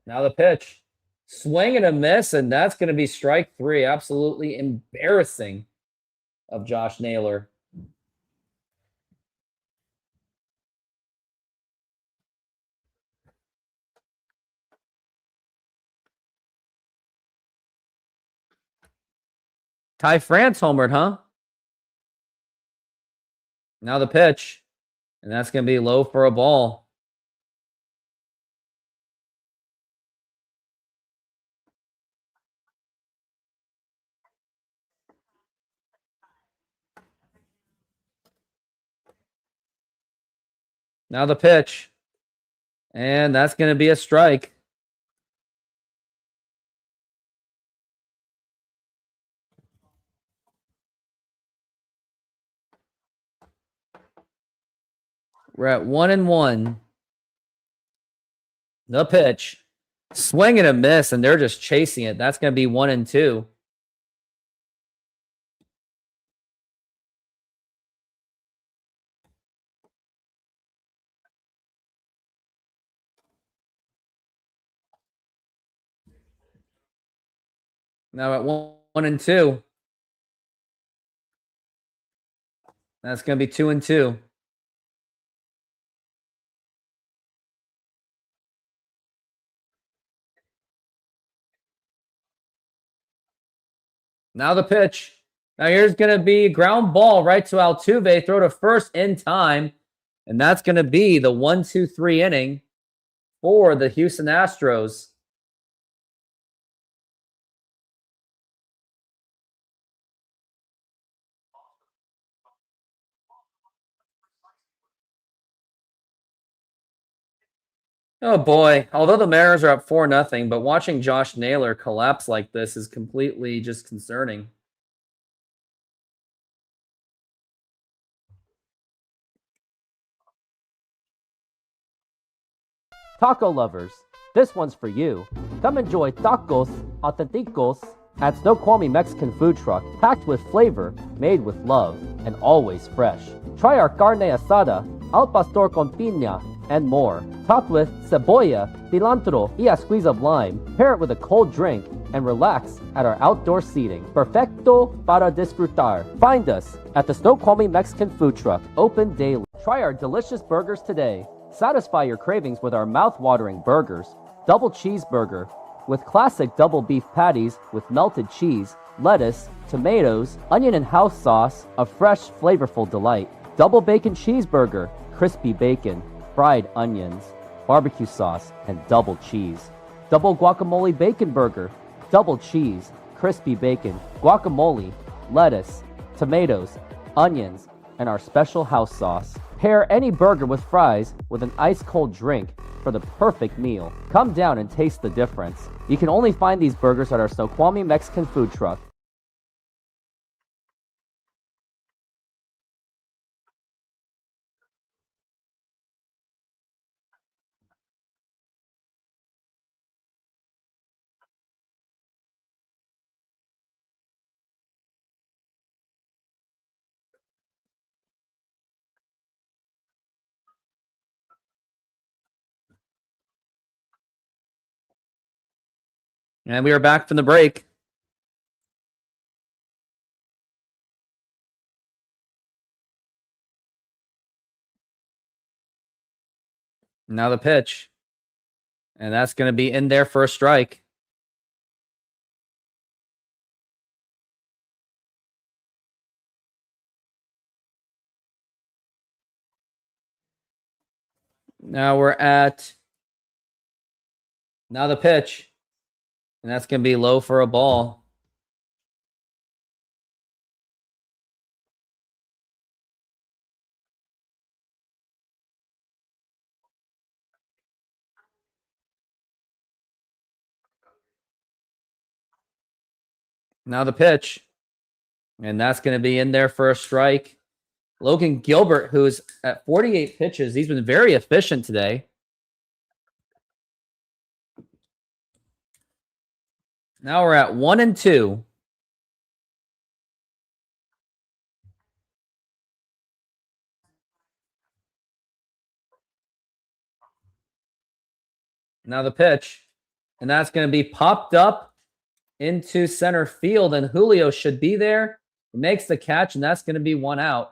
Now the pitch. Swing and a miss, and that's going to be strike 3. Absolutely embarrassing of Josh Naylor. Ty France homered, huh? Now the pitch. And that's going to be low for a ball. Now the pitch. And that's going to be a strike. We're at 1-1. The pitch. Swing and a miss, and they're just chasing it. That's going to be 1-2. Now at 1-2. That's going to be 2-2. Now the pitch. Now here's going to be ground ball right to Altuve. Throw to first in time. And that's going to be the 1-2-3 inning for the Houston Astros. Oh boy. Although the Mariners are up 4-0, but watching Josh Naylor collapse like this is completely just concerning. Taco lovers, this one's for you. Come enjoy tacos auténticos at Snoqualmie Mexican food truck, packed with flavor, made with love, and always fresh. Try our carne asada, al pastor con piña, and more. Topped with cebolla, cilantro, y a squeeze of lime. Pair it with a cold drink and relax at our outdoor seating. Perfecto para disfrutar. Find us at the Snoqualmie Mexican food truck, open daily. Try our delicious burgers today. Satisfy your cravings with our mouth-watering burgers. Double cheeseburger with classic double beef patties with melted cheese, lettuce, tomatoes, onion and house sauce, a fresh, flavorful delight. Double bacon cheeseburger, crispy bacon, fried onions, barbecue sauce, and double cheese. Double guacamole bacon burger, double cheese, crispy bacon, guacamole, lettuce, tomatoes, onions, and our special house sauce. Pair any burger with fries with an ice-cold drink for the perfect meal. Come down and taste the difference. You can only find these burgers at our Snoqualmie Mexican food truck. And we are back from the break. Now the pitch. And that's going to be in there for a strike. Now we're at now the pitch. And that's going to be low for a ball. Now the pitch. And that's going to be in there for a strike. Logan Gilbert, who's at 48 pitches, he's been very efficient today. Now we're at 1-2. Now the pitch. And that's going to be popped up into center field. And Julio should be there. He makes the catch, and that's going to be one out.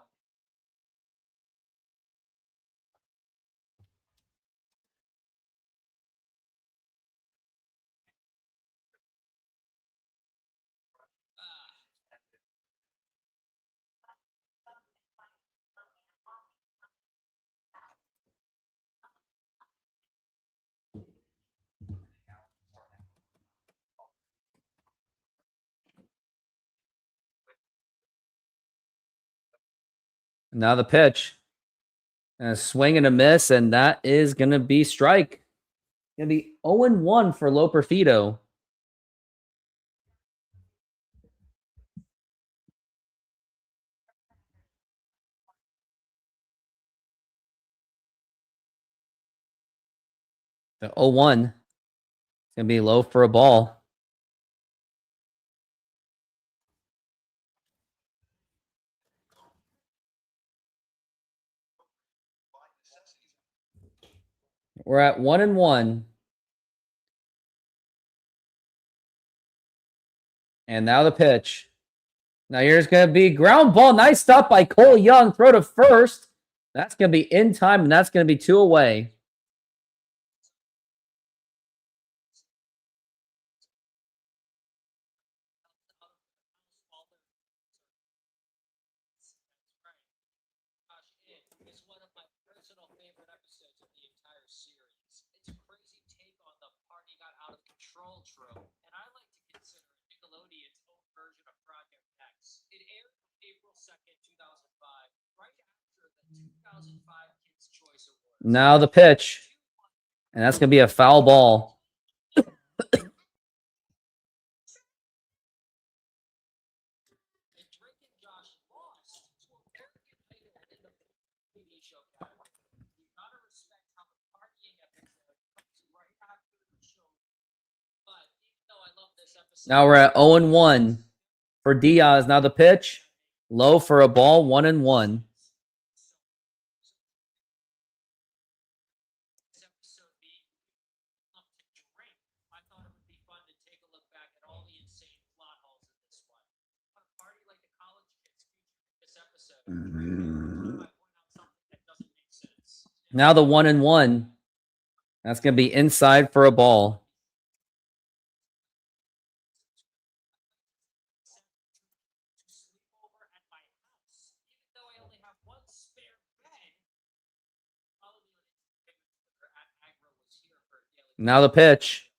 Now the pitch. And a swing and a miss, and that is going to be strike. Going to be 0-1 for Loperfido. The 0-1. It's going to be low for a ball. We're at 1-1. And now the pitch. Now here's going to be ground ball. Nice stop by Cole Young. Throw to first. That's going to be in time, and that's going to be 2 away. Now the pitch. And that's going to be a foul ball. Now we're at 0-1 for Diaz. Now the pitch. Low for a ball, 1-1. Now the 1-1. That's going to be inside for a ball. Now the pitch.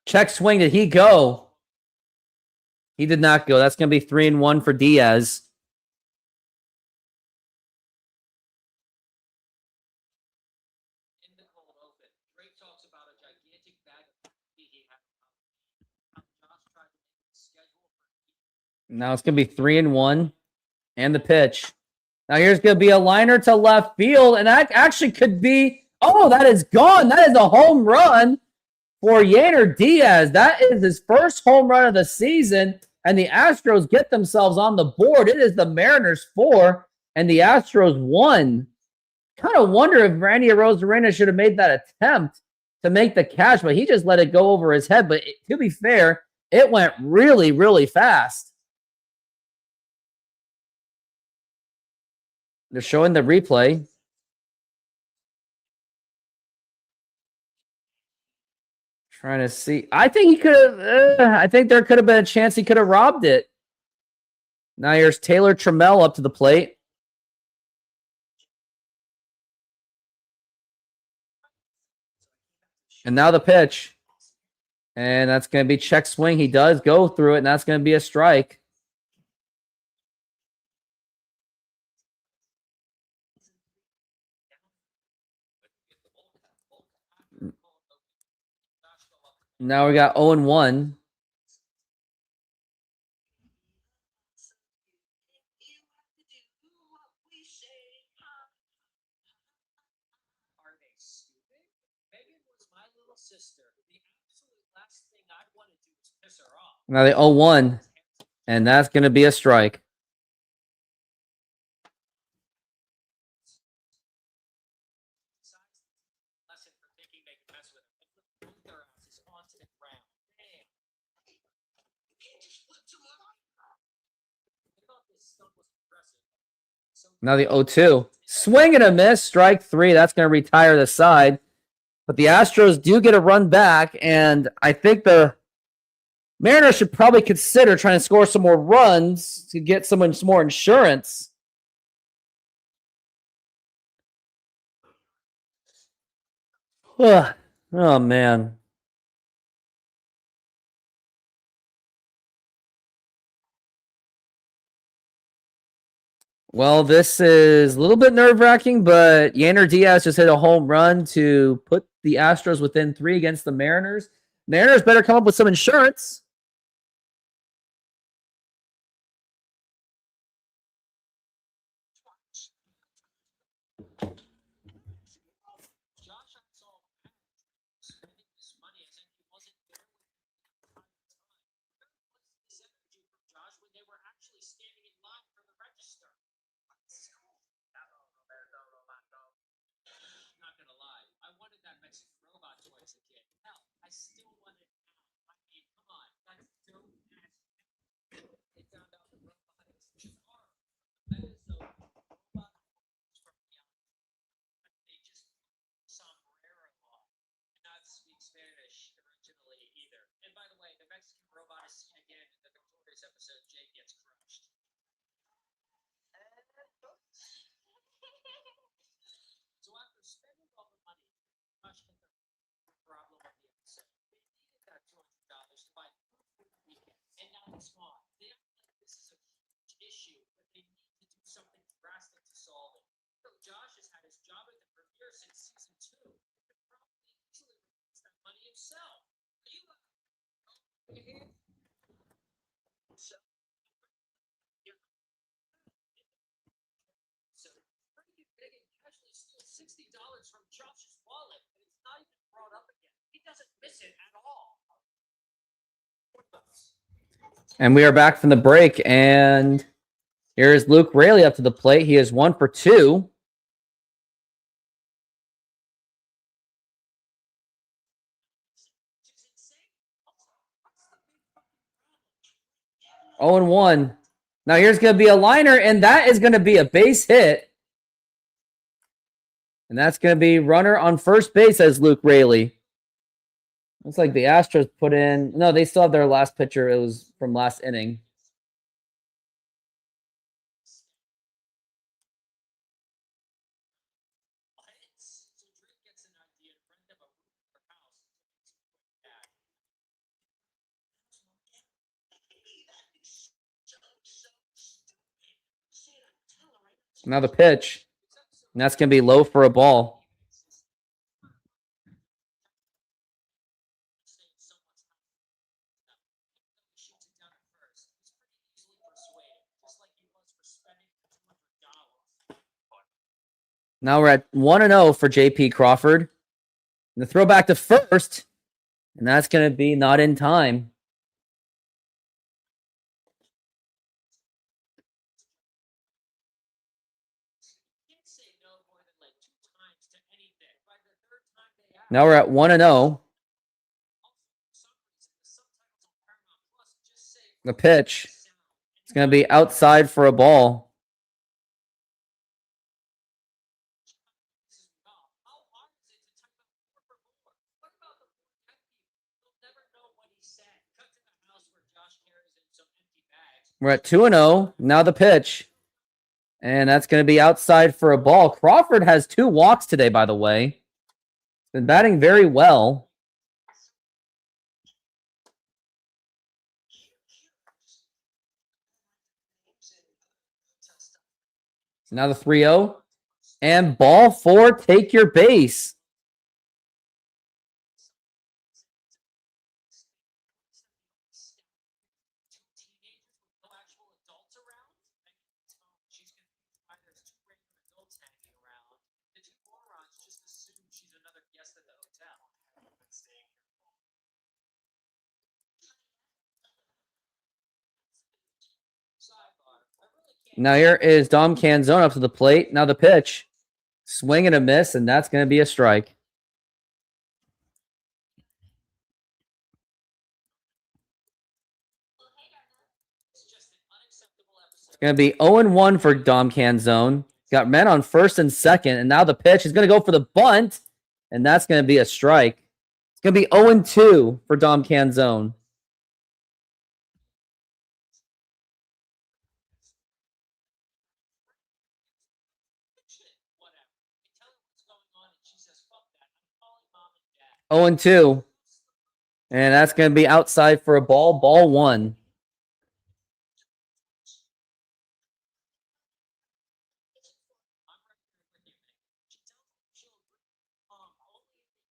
Check swing. Did he go? He did not go. That's going to be 3-1 for Diaz. Now it's going to be 3-1 and the pitch. Now here's going to be a liner to left field, and that actually could be, oh, that is gone. That is a home run for Yainer Diaz. That is his first home run of the season, and the Astros get themselves on the board. It is the Mariners 4 and the Astros 1. Kind of wonder if Randy Arozarena should have made that attempt to make the catch, but he just let it go over his head. But to be fair, it went really, really fast. They're showing the replay. Trying to see. I think he could have. I think there could have been a chance he could have robbed it. Now here's Taylor Trmell up to the plate. And now the pitch. And that's going to be check swing. He does go through it, and that's going to be a strike. Now we got 0-1. Now the 0-1. And that's going to be a strike. Now the 0-2. Swing and a miss. Strike 3. That's going to retire the side. But the Astros do get a run back, and I think the Mariners should probably consider trying to score some more runs to get some more insurance. Ugh. Oh, man. Well, this is a little bit nerve-wracking, but Yainer Diaz just hit a home run to put the Astros within 3 against the Mariners. Mariners better come up with some insurance. And we are back from the break, and here's Luke Raley up to the plate. He is 1 for 2. Oh and 1. Now here's going to be a liner, and that is going to be a base hit. And that's going to be runner on first base as Luke Raley. Looks like the Astros put in... No, they still have their last pitcher. It was from last inning. Now the pitch. And that's going to be low for a ball. Now we're at 1-0 for J.P. Crawford. And the throw back to first. And that's going to be not in time. Now we're at 1-0. The pitch. It's going to be outside for a ball. We're at 2-0. Now the pitch. And that's going to be outside for a ball. Crawford has 2 walks today, by the way. Been batting very well. So now the 3-0. And ball 4, take your base. Now here is Dom Canzone up to the plate. Now the pitch. Swing and a miss, and that's going to be a strike. It's going to be 0-1 for Dom Canzone. Got men on first and second, and now the pitch is going to go for the bunt, and that's going to be a strike. It's going to be 0-2 for Dom Canzone. Oh and 2. And that's going to be outside for a ball. Ball 1.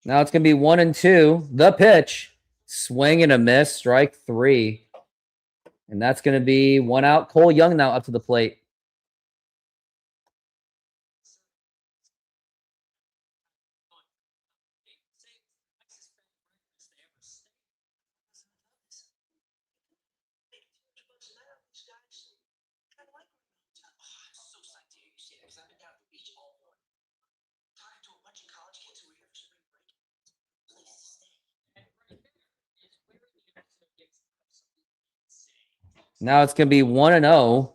Now it's going to be 1-2. The pitch. Swing and a miss. Strike 3. And that's going to be 1 out. Cole Young now up to the plate. Now it's going to be 1-0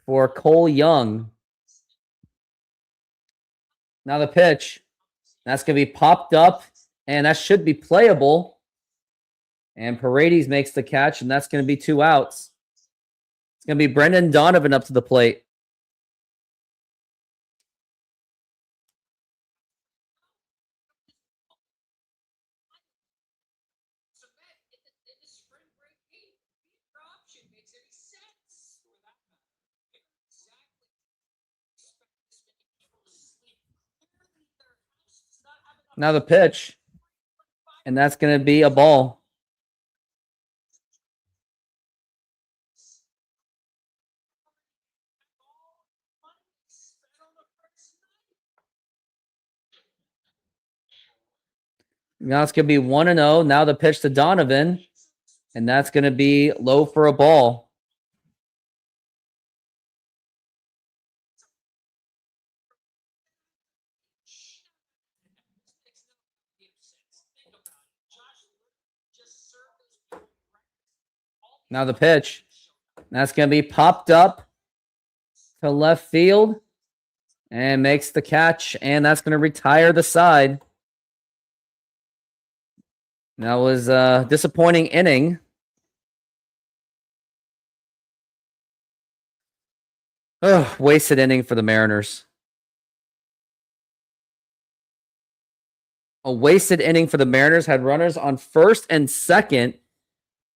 for Cole Young. Now the pitch. That's going to be popped up, and that should be playable. And Paredes makes the catch, and that's going to be 2 outs. It's going to be Brendan Donovan up to the plate. Now the pitch, and that's going to be a ball. Now it's going to be 1-0. Now the pitch to Donovan, and that's going to be low for a ball. Now the pitch. That's going to be popped up to left field and makes the catch, and that's going to retire the side. That was a disappointing inning. Ugh, wasted inning for the Mariners. A wasted inning for the Mariners. Had runners on first and second,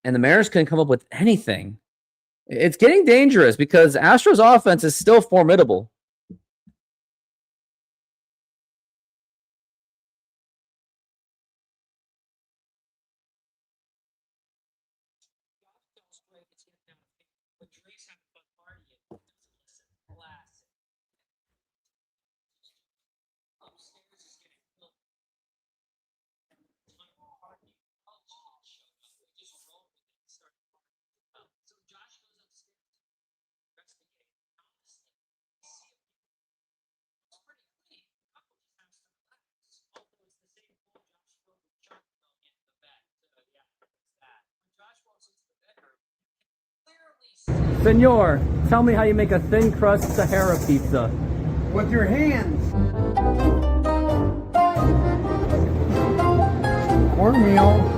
and the Mariners couldn't come up with anything. It's getting dangerous because Astros offense is still formidable. Senor, tell me how you make a thin crust Sahara pizza. With your hands. Cornmeal.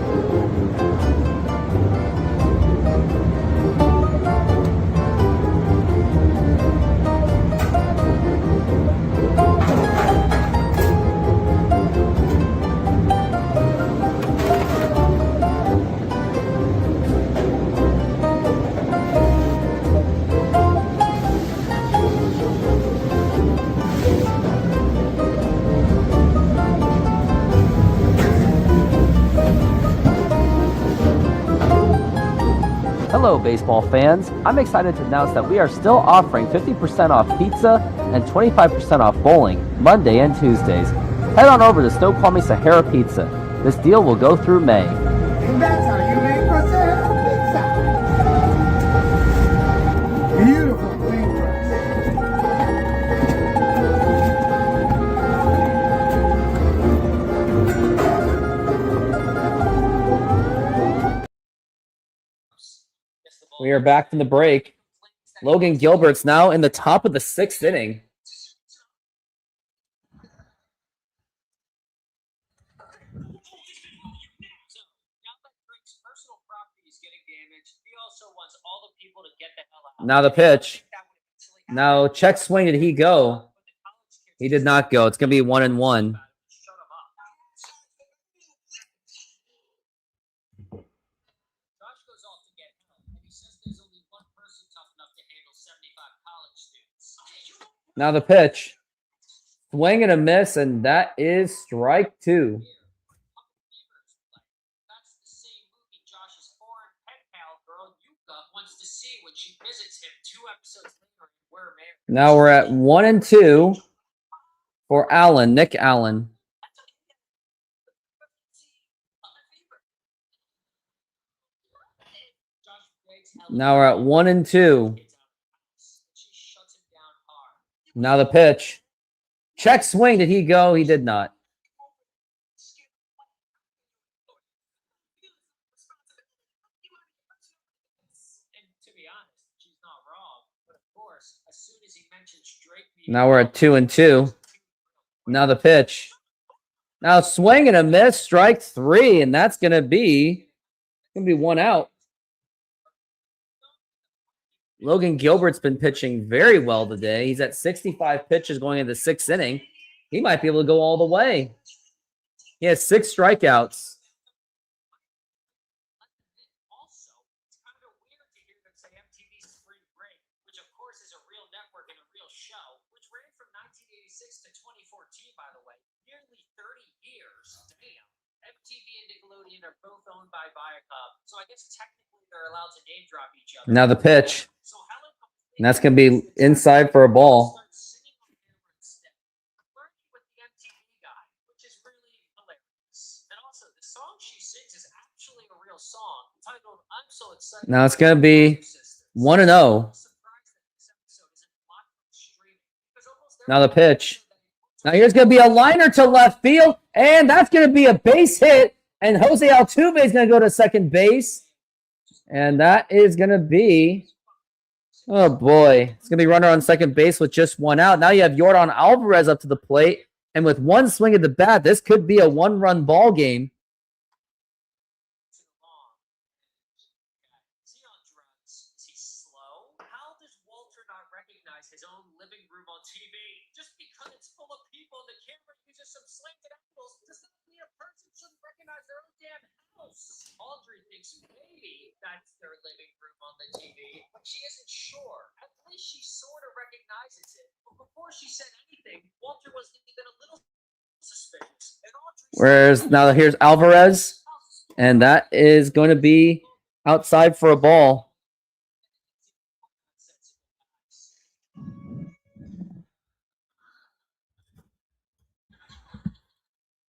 Hello, baseball fans. I'm excited to announce that we are still offering 50% off pizza and 25% off bowling Monday and Tuesdays. Head on over to Snoqualmie Sahara Pizza. This deal will go through May. And that's how you make a Sahara pizza. Beautiful thin crust. We are back from the break. Logan Gilbert's now in the top of the 6th inning. Now the pitch. Now check swing. Did he go? He did not go. It's going to be 1-1. Now the pitch. Swing and a miss, and that is strike 2. Now we're at 1-2 for Allen, Nick Allen. Now we're at 1-2. Now the pitch. Check swing. Did he go? He did not. Now we're at 2-2. Now the pitch. Now swing and a miss, strike 3, and that's gonna be one out. Logan Gilbert's been pitching very well today. He's at 65 pitches going into the 6th inning. He might be able to go all the way. He has 6 strikeouts. Are both owned by Viacom, so I guess technically they're allowed to name drop each other. Now the pitch. And that's going to be inside for a ball. Now it's going to be 1-0. Now the pitch. Now here's going to be a liner to left field, and that's going to be a base hit. And Jose Altuve is going to go to second base. And that is going to be, oh boy, it's going to be runner on second base with just 1 out. Now you have Yordan Alvarez up to the plate. And with 1 swing at the bat, this could be a 1-run ball game. Is he slow? How does Walter not recognize his own living room on TV? Just because it's full of people and the camera uses some slanted angles, does that mean a person shouldn't recognize their own damn house? Audrey thinks maybe that's their living room on the TV, but she isn't sure. At least she sort of recognizes it. But before she said anything, Walter was even a little suspicious. Here's Alvarez, and that is going to be outside for a ball.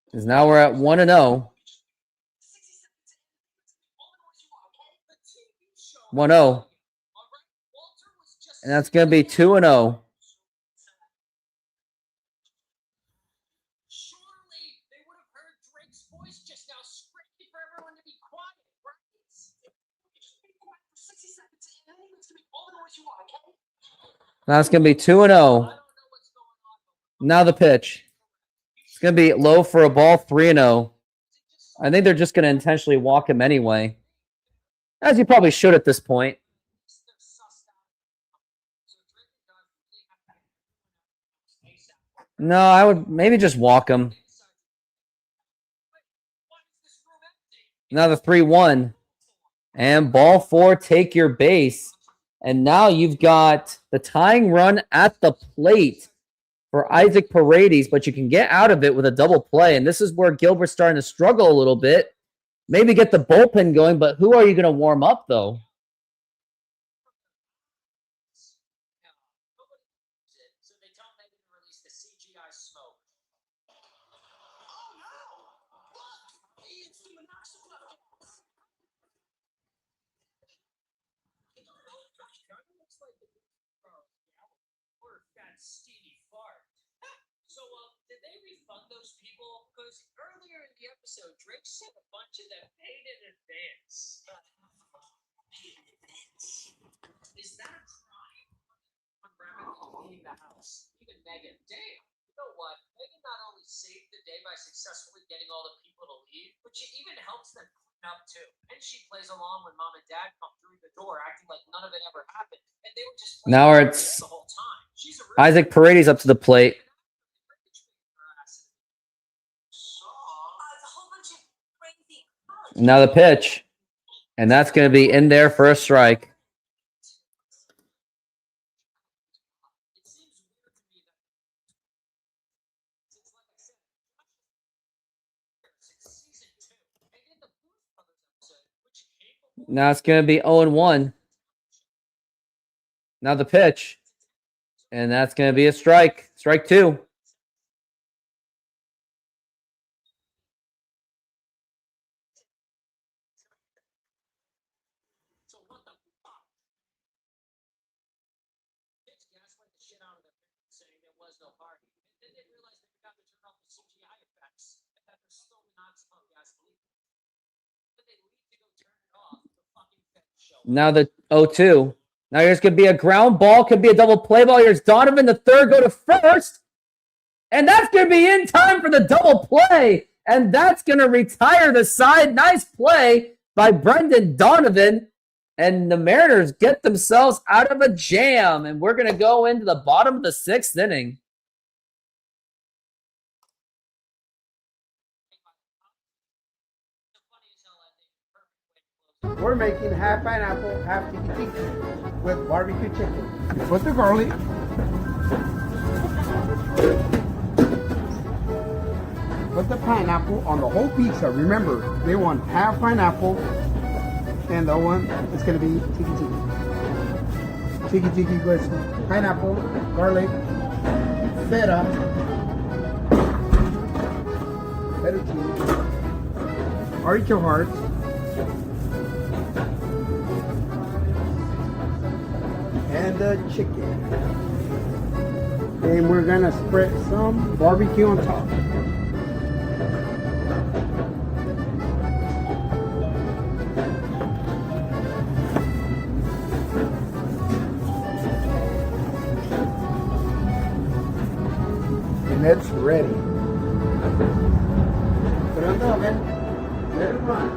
Because now we're at 1-0. 1-0. And that's going to be 2-0. Now it's going to be 2-0. Now the pitch. It's going to be low for a ball, 3-0. I think they're just going to intentionally walk him anyway. As you probably should at this point. No, I would maybe just walk him. Now the 3-1. And ball 4, take your base. And now you've got the tying run at the plate for Isaac Paredes, but you can get out of it with a double play. And this is where Gilbert's starting to struggle a little bit. Maybe get the bullpen going, but who are you going to warm up, though? Drake said a bunch of them paid in advance. Is that a crime? On leaving the house. Even Megan. Damn. You know what? Megan not only saved the day by successfully getting all the people to leave, but she even helps them clean up too. And she plays along when mom and dad come through the door, acting like none of it ever happened. And they were just now it's the whole time. She's a Isaac Paredes up to the plate. Now the pitch. And that's going to be in there for a strike. Now it's going to be 0-1. Now the pitch. And that's going to be a strike. Strike 2. Now the 0-2. Now here's going to be a ground ball. Could be a double play ball. Here's Donovan, the third, go to first. And that's going to be in time for the double play. And that's going to retire the side. Nice play by Brendan Donovan. And the Mariners get themselves out of a jam. And we're going to go into the bottom of the 6th inning. We're making half pineapple, half tiki tiki with barbecue chicken. Put the garlic. Put the pineapple on the whole pizza. Remember, they want half pineapple, and the one is going to be tiki tiki. Tiki tiki with pineapple, garlic, feta cheese, artichoke hearts. And the chicken. And we're gonna spread some barbecue on top. And it's ready. Put it on the oven. Let it run.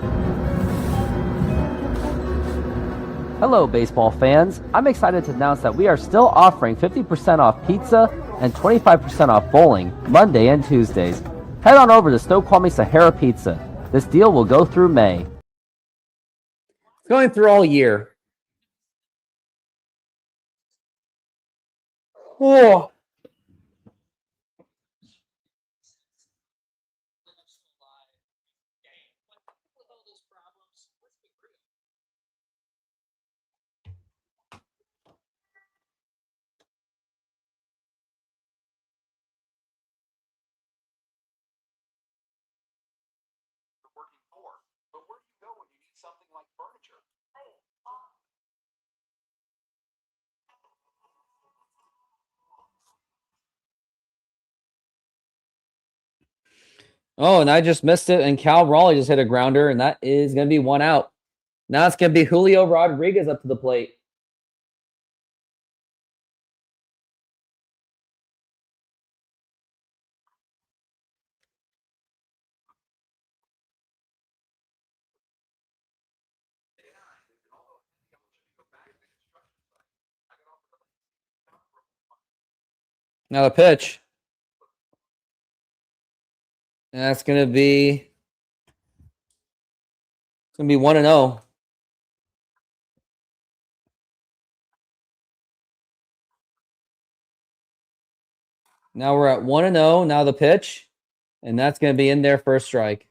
Hello, baseball fans. I'm excited to announce that we are still offering 50% off pizza and 25% off bowling Monday and Tuesdays. Head on over to Snoqualmie Sahara Pizza. This deal will go through May. It's going through all year. Oh. Oh, and I just missed it, and Cal Raleigh just hit a grounder, and that is going to be 1 out. Now it's going to be Julio Rodriguez up to the plate. Now the pitch. And that's going to be 1-0. Now we're at 1-0. Now the pitch. And that's going to be in there for a strike.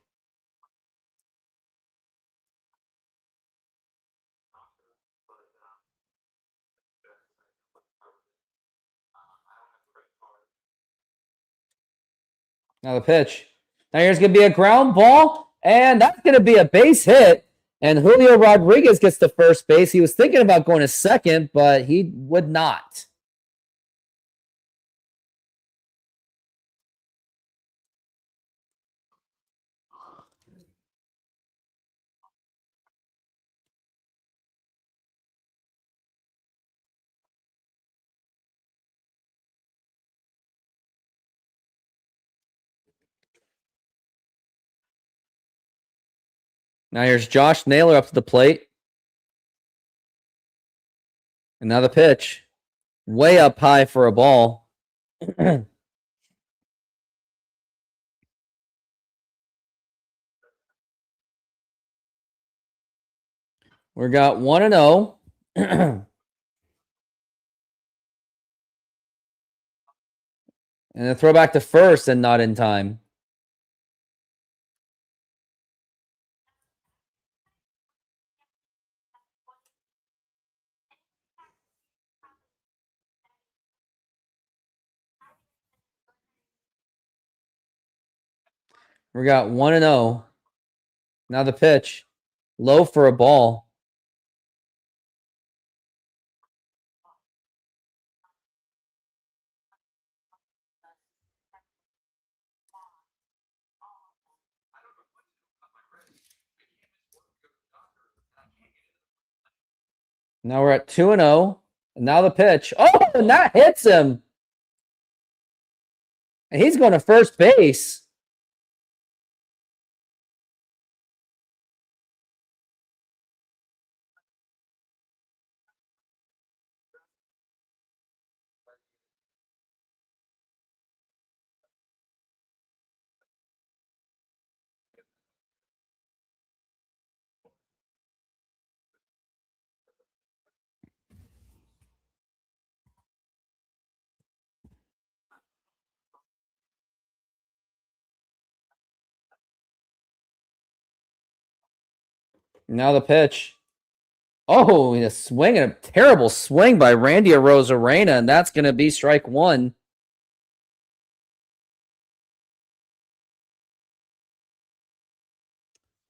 Now the pitch. Now here's going to be a ground ball. And that's going to be a base hit. And Julio Rodriguez gets to first base. He was thinking about going to second, but he would not. Now here's Josh Naylor up to the plate. And now the pitch. Way up high for a ball. We got 1-0. And a throwback to first and not in time. We got 1-0. Now the pitch. Low for a ball. Now we're at 2-0. And now the pitch. Oh, and that hits him. And he's going to first base. Now the pitch. Oh, a swing, and a terrible swing by Randy Arozarena, and that's going to be strike one.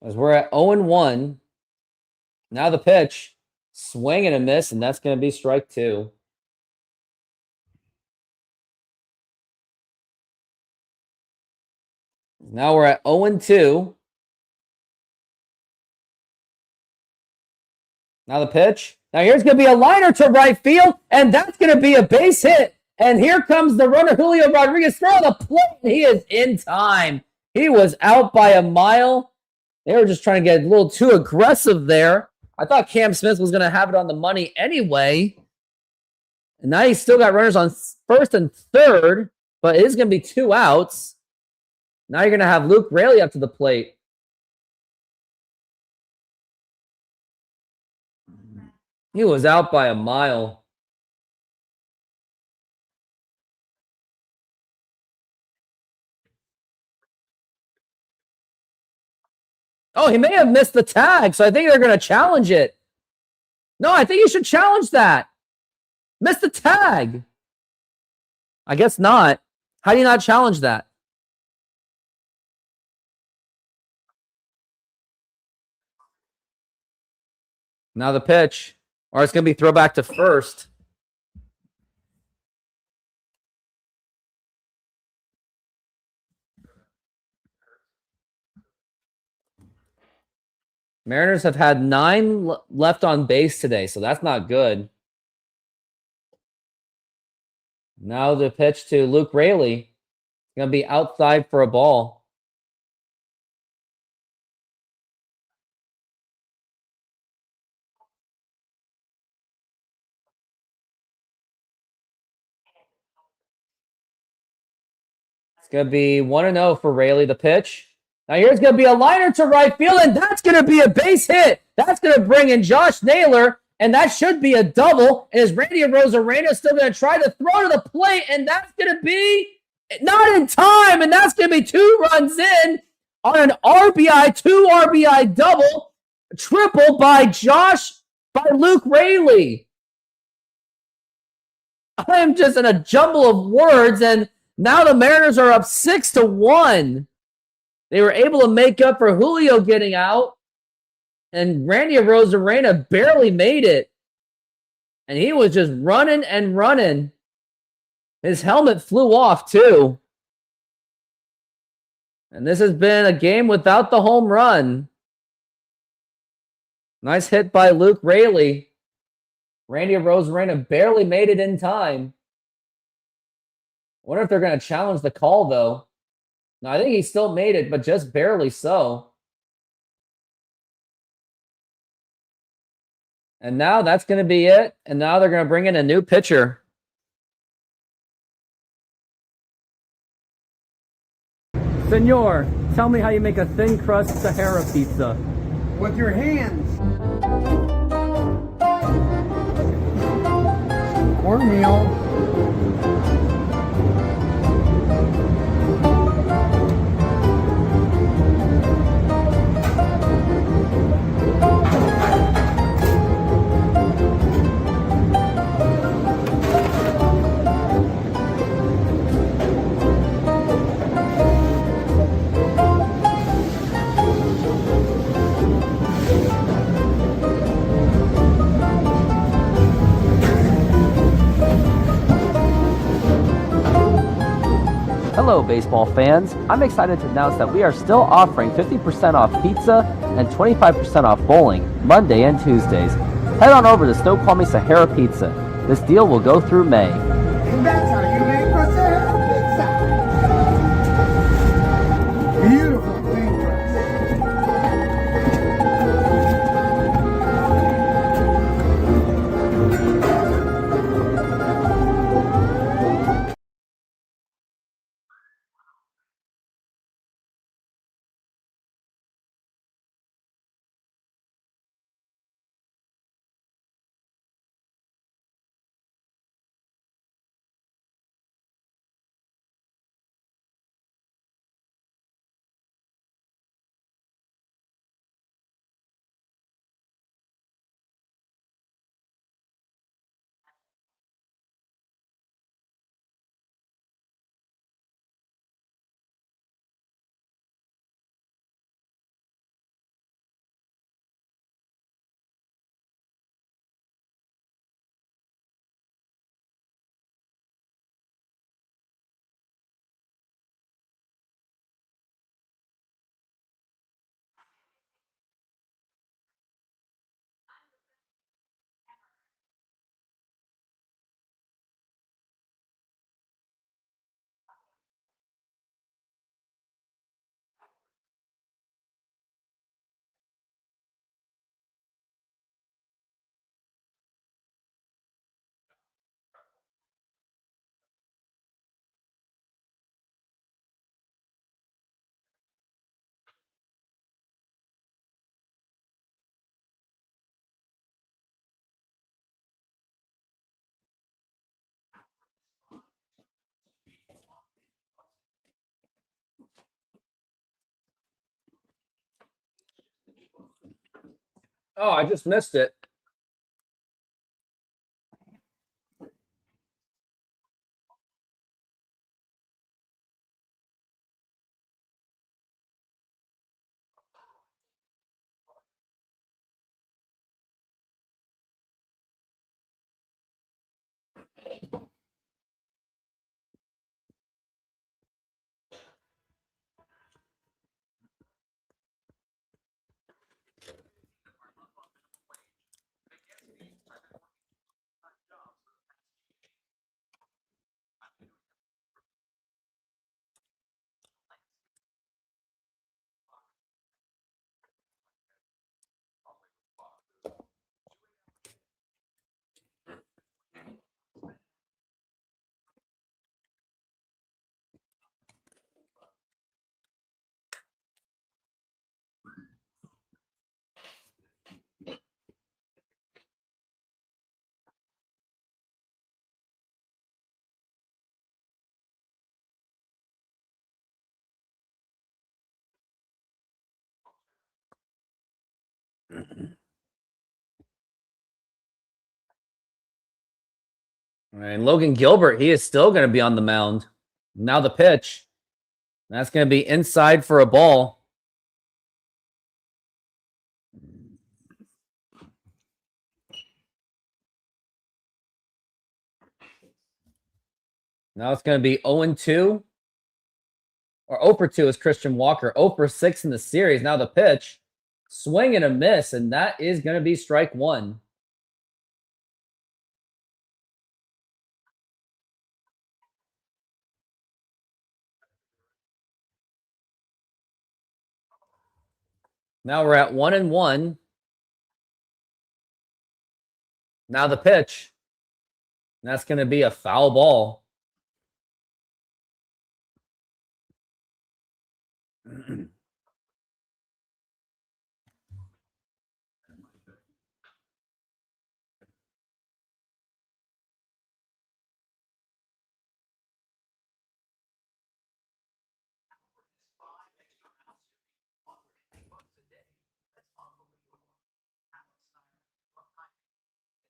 As we're at 0-1. Now the pitch. Swing and a miss, and that's going to be strike two. Now we're at 0-2. Now the pitch. Now here's going to be a liner to right field, and that's going to be a base hit. And here comes the runner, Julio Rodriguez, throw the plate, and he is in time. He was out by a mile. They were just trying to get a little too aggressive there. I thought Cam Smith was going to have it on the money anyway. And now he's still got runners on first and third, but it is going to be 2 outs. Now you're going to have Luke Raley up to the plate. He was out by a mile. Oh, he may have missed the tag, so I think they're going to challenge it. No, I think you should challenge that. Missed the tag. I guess not. How do you not challenge that? Now the pitch. Or it's going to be throwback to first. Mariners have had 9 left on base today, so that's not good. Now the pitch to Luke Raley. Going to be outside for a ball. It's going to be 1-0 for Rayleigh, the pitch. Now here's going to be a liner to right field, and that's going to be a base hit. That's going to bring in Josh Naylor, and that should be a double. And is Randy Arozarena still going to try to throw to the plate, and that's going to be not in time, and that's going to be 2 runs in on an RBI, 2 RBI double, triple by Luke Rayleigh. I am just in a jumble of words, and now the Mariners are up 6-1. They were able to make up for Julio getting out, and Randy Arozarena barely made it. And he was just running and running. His helmet flew off, too. And this has been a game without the home run. Nice hit by Luke Rayleigh. Randy Arozarena barely made it in time. I wonder if they're going to challenge the call, though. No, I think he still made it, but just barely so. And now that's going to be it. And now they're going to bring in a new pitcher. Senor, tell me how you make a thin crust Sahara pizza. With your hands. Cornmeal. Hello, baseball fans. I'm excited to announce that we are still offering 50% off pizza and 25% off bowling Monday and Tuesdays. Head on over to Snoqualmie Sahara Pizza. This deal will go through May. And that's how you make a Sahara pizza. Beautiful thin crust. Oh, I just missed it. And Logan Gilbert, he is still going to be on the mound. Now the pitch. That's going to be inside for a ball. Now it's going to be 0-2. Or 0-2 is Christian Walker. 0-6 in the series. Now the pitch. Swing and a miss, and that is going to be strike one. Now we're at 1-1. Now the pitch. And that's going to be a foul ball.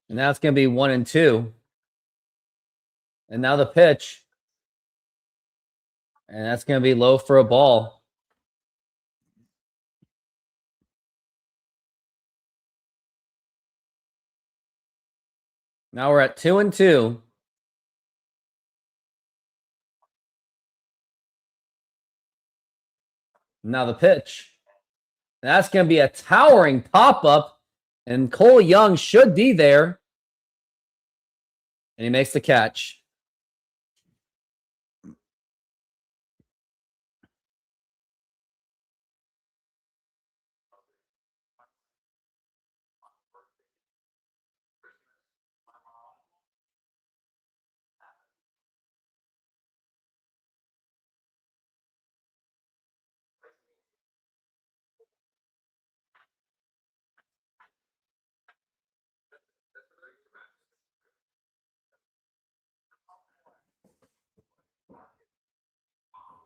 And now it's going to be 1-2. And now the pitch. And that's going to be low for a ball. Now we're at 2-2. Now the pitch. And that's going to be a towering pop-up. And Cole Young should be there. And he makes the catch.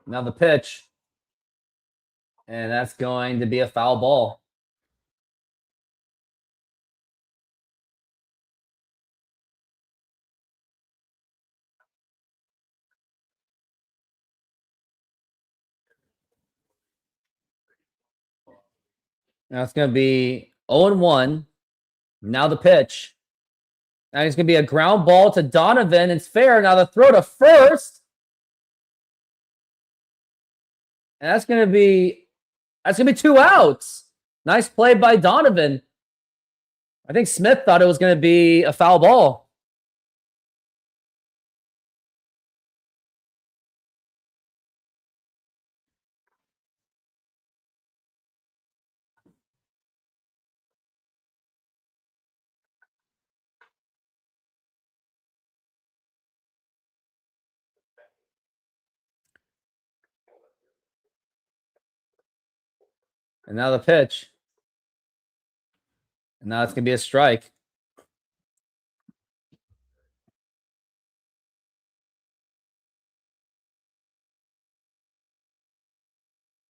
Now the pitch. And that's going to be a foul ball. Now it's going to be 0-1. Now the pitch. Now it's going to be a ground ball to Donovan. It's fair. Now the throw to first. And that's going to be 2 outs. Nice play by Donovan. I think Smith thought it was going to be a foul ball. And now the pitch. And now it's going to be a strike.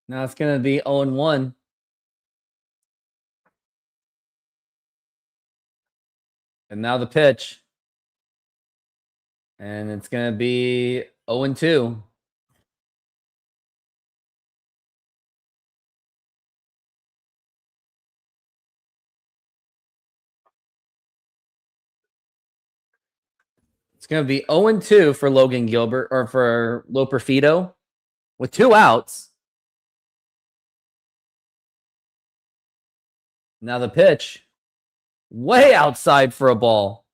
Now it's going to be 0-1. And now the pitch. And it's going to be 0-2. It's going to be 0-2 for Logan Gilbert, or for Loperfido, with 2 outs. Now the pitch. Way outside for a ball.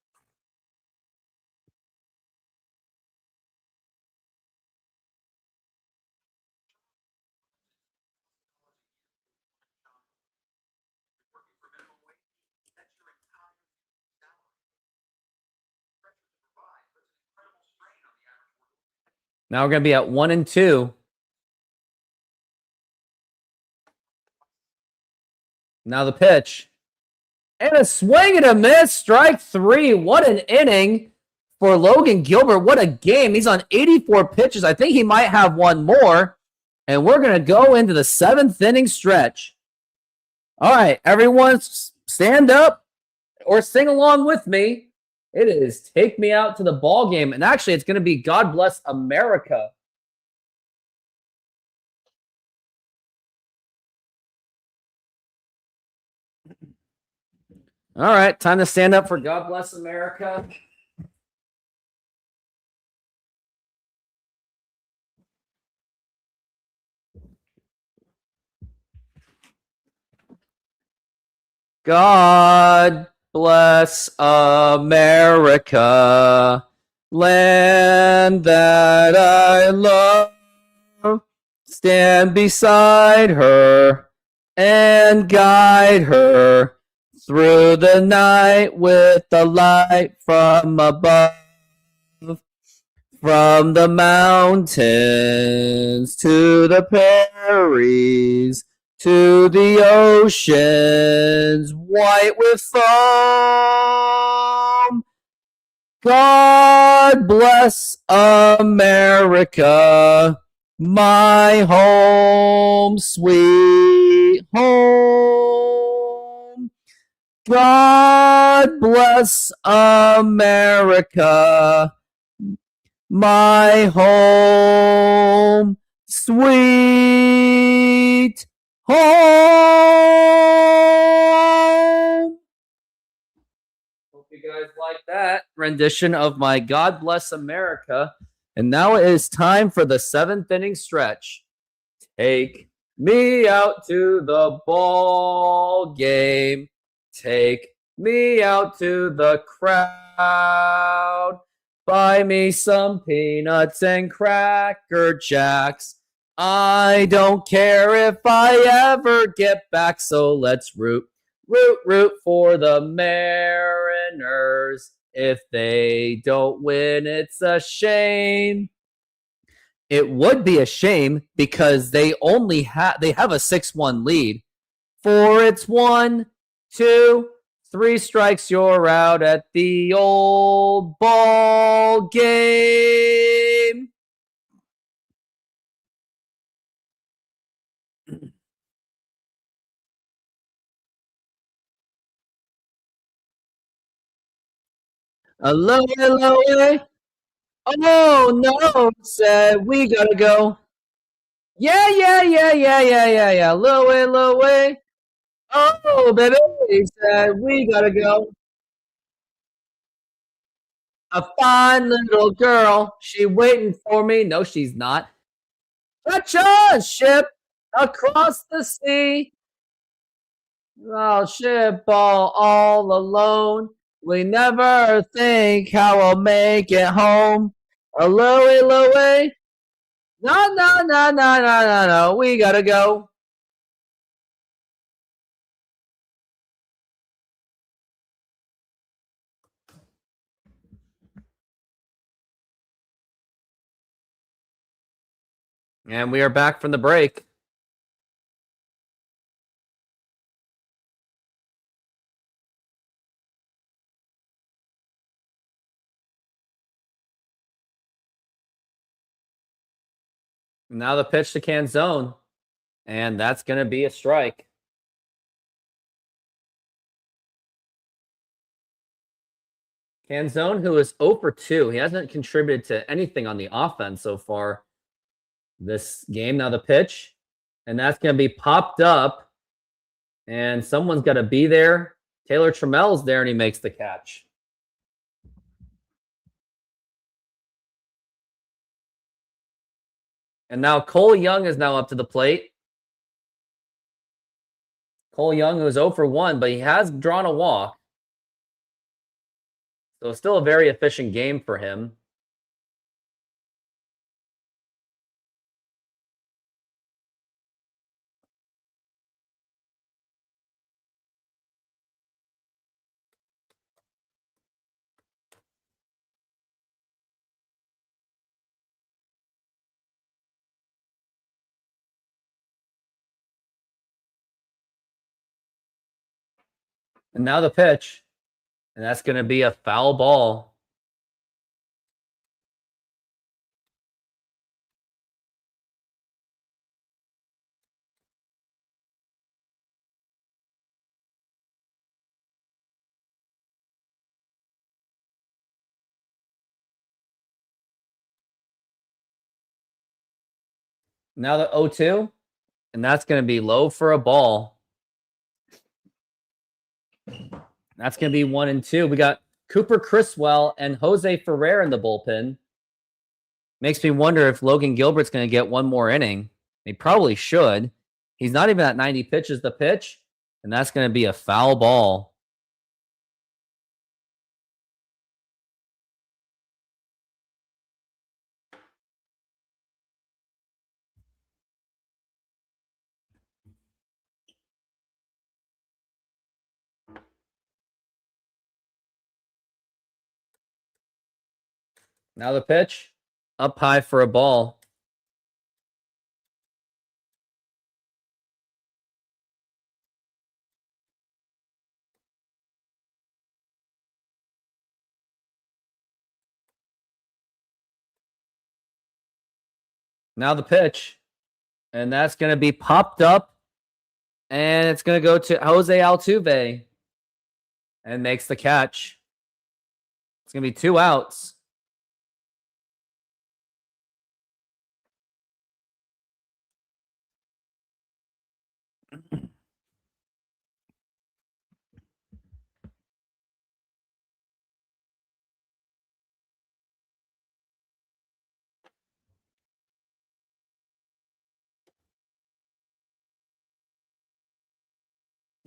Now we're going to be at 1-2. Now the pitch. And a swing and a miss. Strike 3. What an inning for Logan Gilbert. What a game. He's on 84 pitches. I think he might have one more. And we're going to go into the 7th inning stretch. All right, everyone stand up or sing along with me. It is Take Me Out to the Ball Game. And actually, it's going to be God Bless America. All right, time to stand up for God Bless America. God bless America, land that I love. Stand beside her and guide her through the night with the light from above. From the mountains to the prairies to the oceans white with foam. God bless America, my home, sweet home. God bless America, my home, sweet home. Hope you guys like that rendition of my God Bless America. And now it is time for the 7th inning stretch. Take me out to the ball game. Take me out to the crowd. Buy me some peanuts and Cracker Jacks. I don't care if I ever get back, so let's root for the Mariners. If they don't win, it's a shame. It would be a shame because they have a 6-1 lead. 4, it's 1, 2, 3 strikes, you're out at the old ball game. Hello. Oh no, said we gotta go. Yeah. Louie. Oh, baby, said we gotta go. A fine little girl, she waiting for me. No, she's not. Such a ship across the sea. I'll ship all alone. We never think how we'll make it home. Louie. No. We gotta go. And we are back from the break. Now the pitch to Canzone. And that's going to be a strike. Canzone, who is 0 for 2. He hasn't contributed to anything on the offense so far this game. Now the pitch. And that's going to be popped up. And someone's got to be there. Taylor Trmell's there, and he makes the catch. And now Cole Young is now up to the plate. Cole Young, who is 0 for 1, but he has drawn a walk. So it's still a very efficient game for him. And now the pitch. And that's going to be a foul ball. Now the 0-2, and that's going to be low for a ball. That's going to be 1-2. We got Cooper Criswell and Jose Ferrer in the bullpen. Makes me wonder if Logan Gilbert's going to get one more inning. He probably should. He's not even at 90 pitches to pitch, and that's going to be a foul ball. Now the pitch, up high for a ball. Now the pitch, and that's going to be popped up, and it's going to go to Jose Altuve, and makes the catch. It's going to be 2 outs.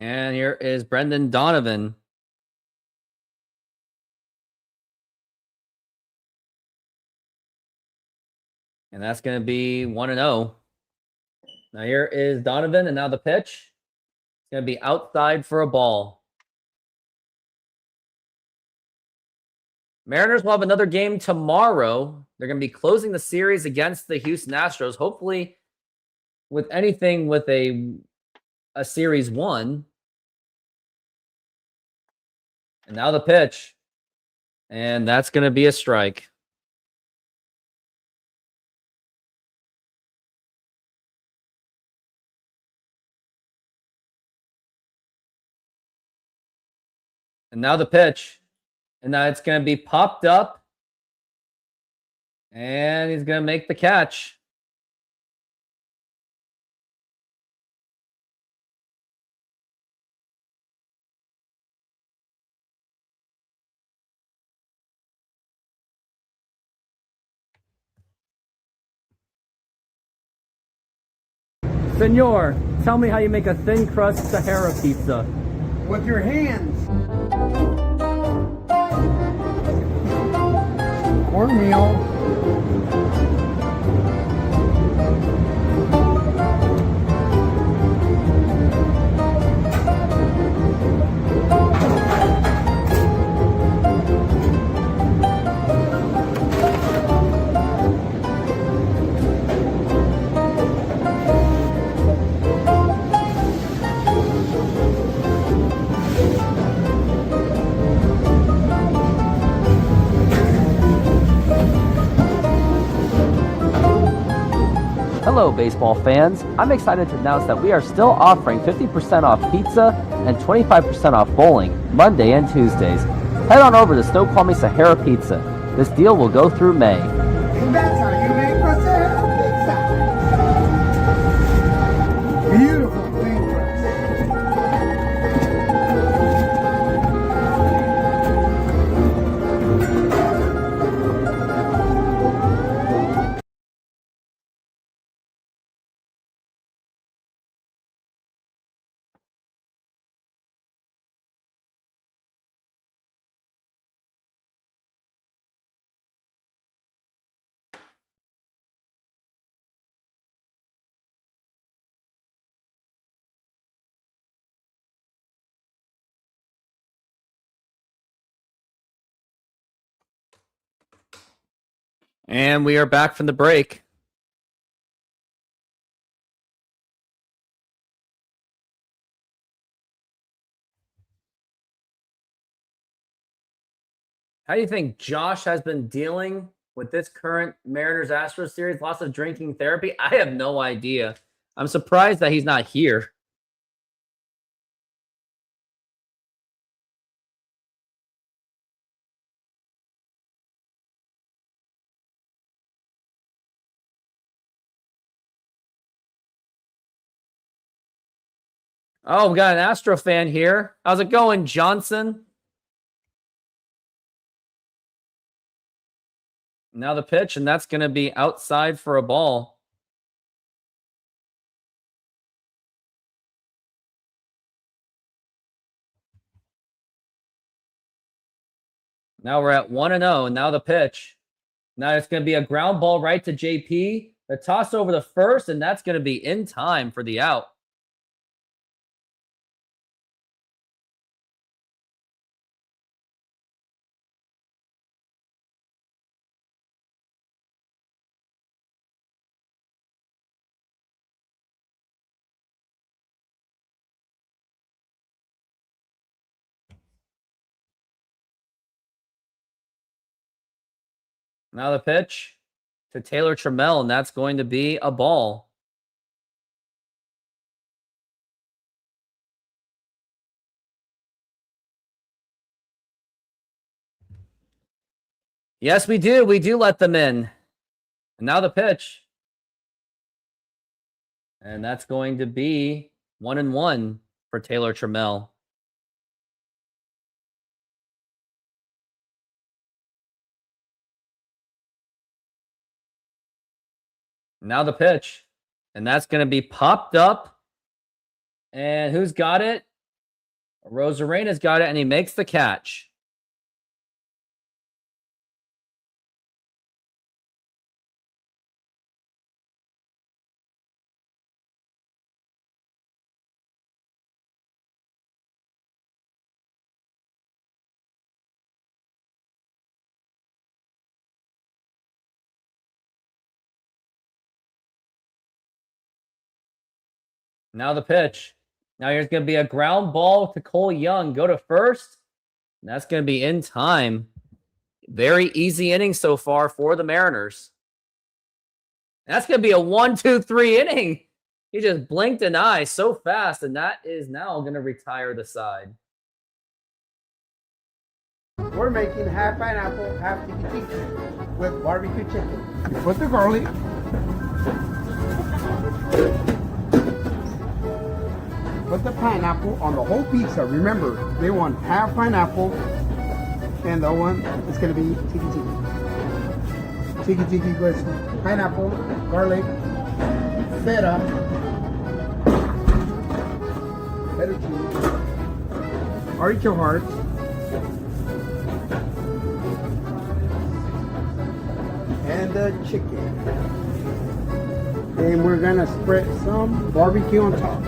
And here is Brendan Donovan. And that's going to be 1-0. Now here is Donovan, and now the pitch. It's going to be outside for a ball. Mariners will have another game tomorrow. They're going to be closing the series against the Houston Astros. Hopefully, with anything with a series 1. And now the pitch. And that's going to be a strike. And now the pitch. And now it's going to be popped up. And he's going to make the catch. Senor, tell me how you make a thin crust Sahara pizza. With your hands. Cornmeal. Hello, baseball fans. I'm excited to announce that we are still offering 50% off pizza and 25% off bowling Monday and Tuesdays. Head on over to Snoqualmie Sahara Pizza. This deal will go through May. And that's how you make a Sahara pizza. Beautiful thing. And we are back from the break. How do you think Josh has been dealing with this current Mariners Astros series? Lots of drinking therapy? I have no idea. I'm surprised that he's not here. Oh, we got an Astro fan here. How's it going, Johnson? Now the pitch, and that's going to be outside for a ball. Now we're at 1-0. Now the pitch. Now it's going to be a ground ball right to JP. The toss over the first, and that's going to be in time for the out. Now the pitch to Taylor Trmell, and that's going to be a ball. Yes, we do. We do let them in. And now the pitch. And that's going to be 1-1 for Taylor Trmell. Now the pitch. And that's going to be popped up. And who's got it? Rosarena's got it, and he makes the catch. Now the pitch. Now here's going to be a ground ball to Cole Young. Go to first. And that's going to be in time. Very easy inning so far for the Mariners. And that's going to be a 1-2-3 inning. He just blinked an eye so fast, and that is now going to retire the side. We're making half pineapple, half tiki tiki with barbecue chicken. You put the garlic. Put the pineapple on the whole pizza. Remember, they want half pineapple, and the one is going to be tiki tiki. Tiki tiki with pineapple, garlic, feta cheese, artichoke hearts, and the chicken. And we're going to spread some barbecue on top.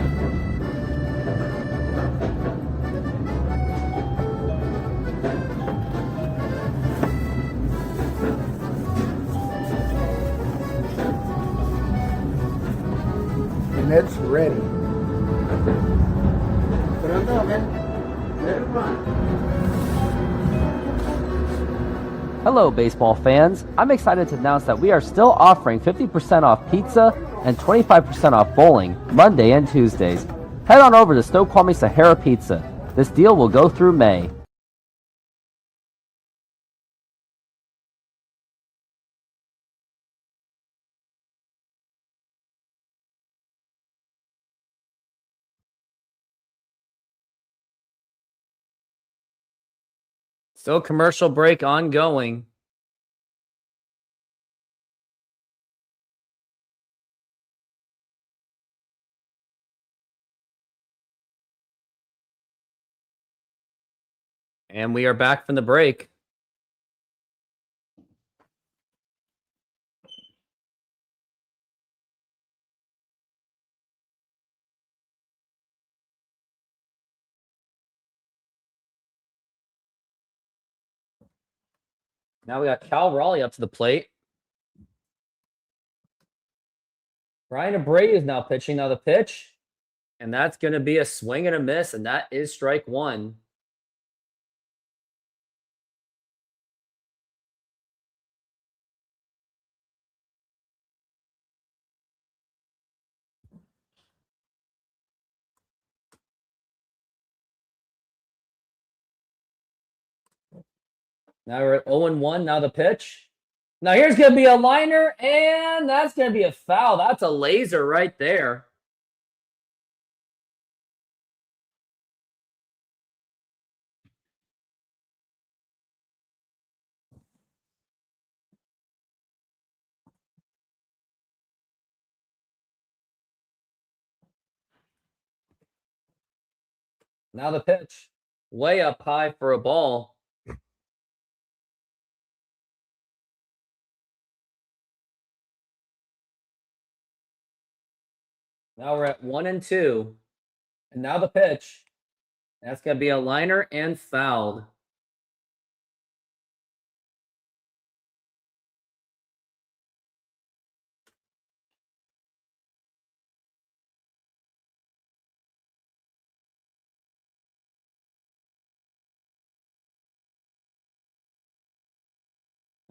It's ready. Put it on the oven. Let it run. Hello, baseball fans. I'm excited to announce that we are still offering 50% off pizza and 25% off bowling Monday and Tuesdays. Head on over to Snoqualmie Sahara Pizza. This deal will go through May. Still commercial break ongoing. And we are back from the break. Now we got Cal Raleigh up to the plate. Ryan Abreu is now pitching. Now the pitch. And that's going to be a swing and a miss, and that is strike one. Now we're at 0-1. Now the pitch. Now here's going to be a liner, and that's going to be a foul. That's a laser right there. Now the pitch. Way up high for a ball. Now we're at 1-2. And now the pitch. That's going to be a liner and fouled.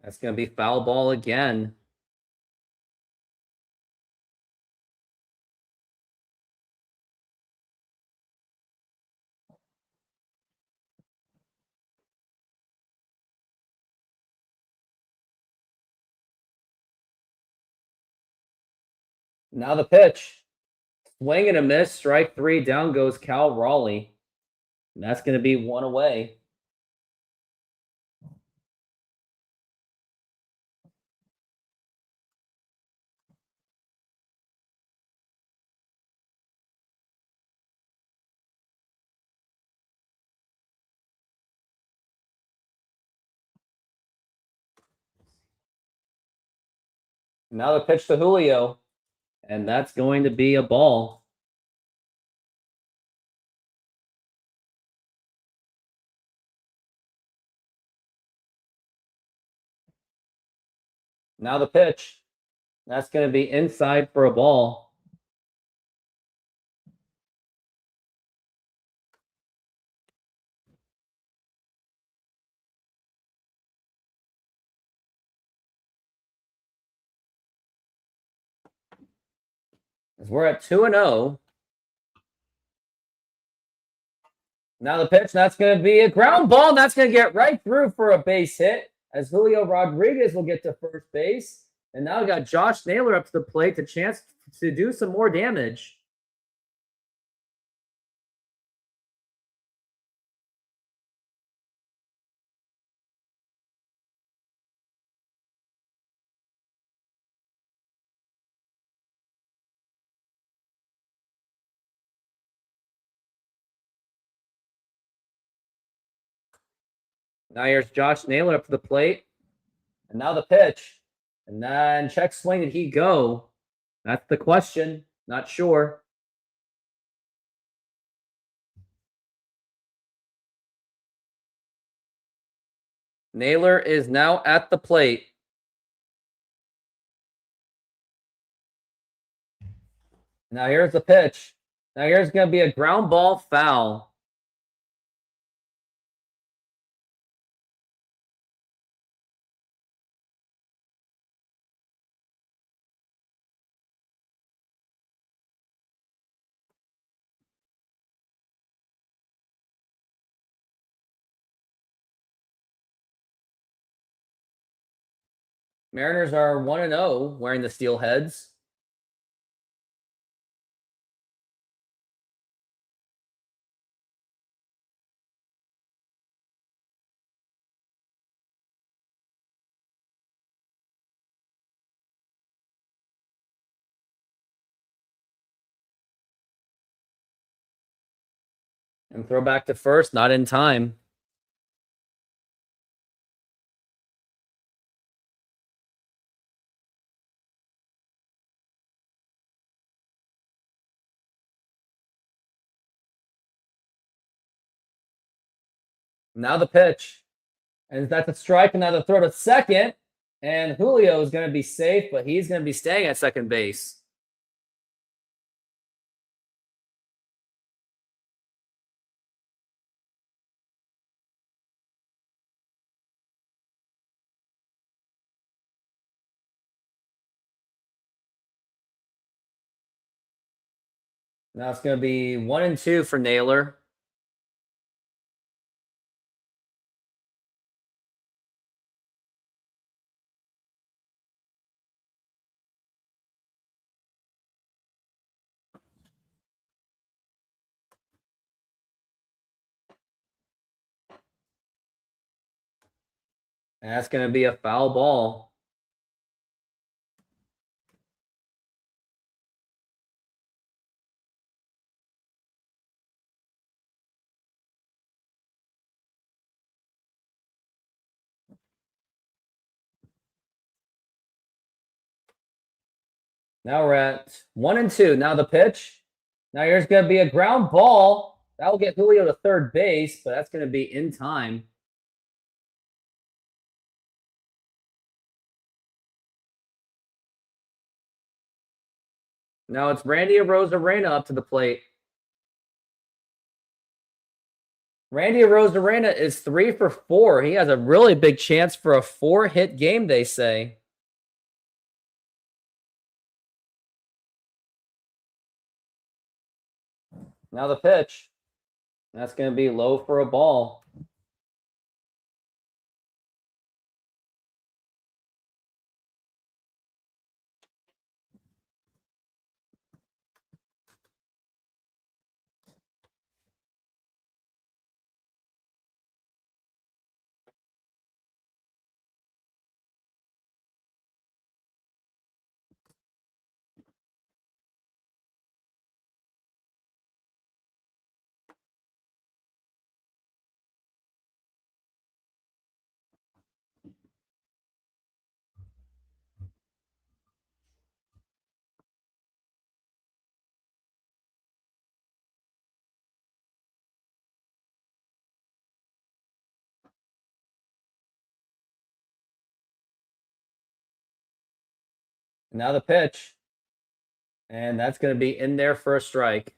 That's going to be foul ball again. Now the pitch. Swing and a miss. Strike 3. Down goes Cal Raleigh. And that's going to be 1 away. Now the pitch to Julio. And that's going to be a ball. Now the pitch. That's going to be inside for a ball. As we're at 2-0. Now the pitch, that's going to be a ground ball. That's going to get right through for a base hit as Julio Rodriguez will get to first base. And now we got Josh Naylor up to the plate to chance to do some more damage. Now here's Josh Naylor up to the plate. And now the pitch. And then check swing, did he go? That's the question. Not sure. Naylor is now at the plate. Now here's the pitch. Now here's going to be a ground ball foul. Mariners are 1-0 wearing the Steelheads. And throw back to first, not in time. Now the pitch. And that's a strike. And now the throw to second. And Julio is going to be safe, but he's going to be staying at second base. Now it's going to be 1-2 for Naylor. And that's going to be a foul ball. Now we're at 1-2. Now the pitch. Now here's going to be a ground ball. That will get Julio to third base, but that's going to be in time. Now it's Randy Arozarena up to the plate. Randy Arozarena is 3 for 4. He has a really big chance for a 4-hit game, they say. Now the pitch. That's going to be low for a ball. Now the pitch. And that's going to be in there for a strike.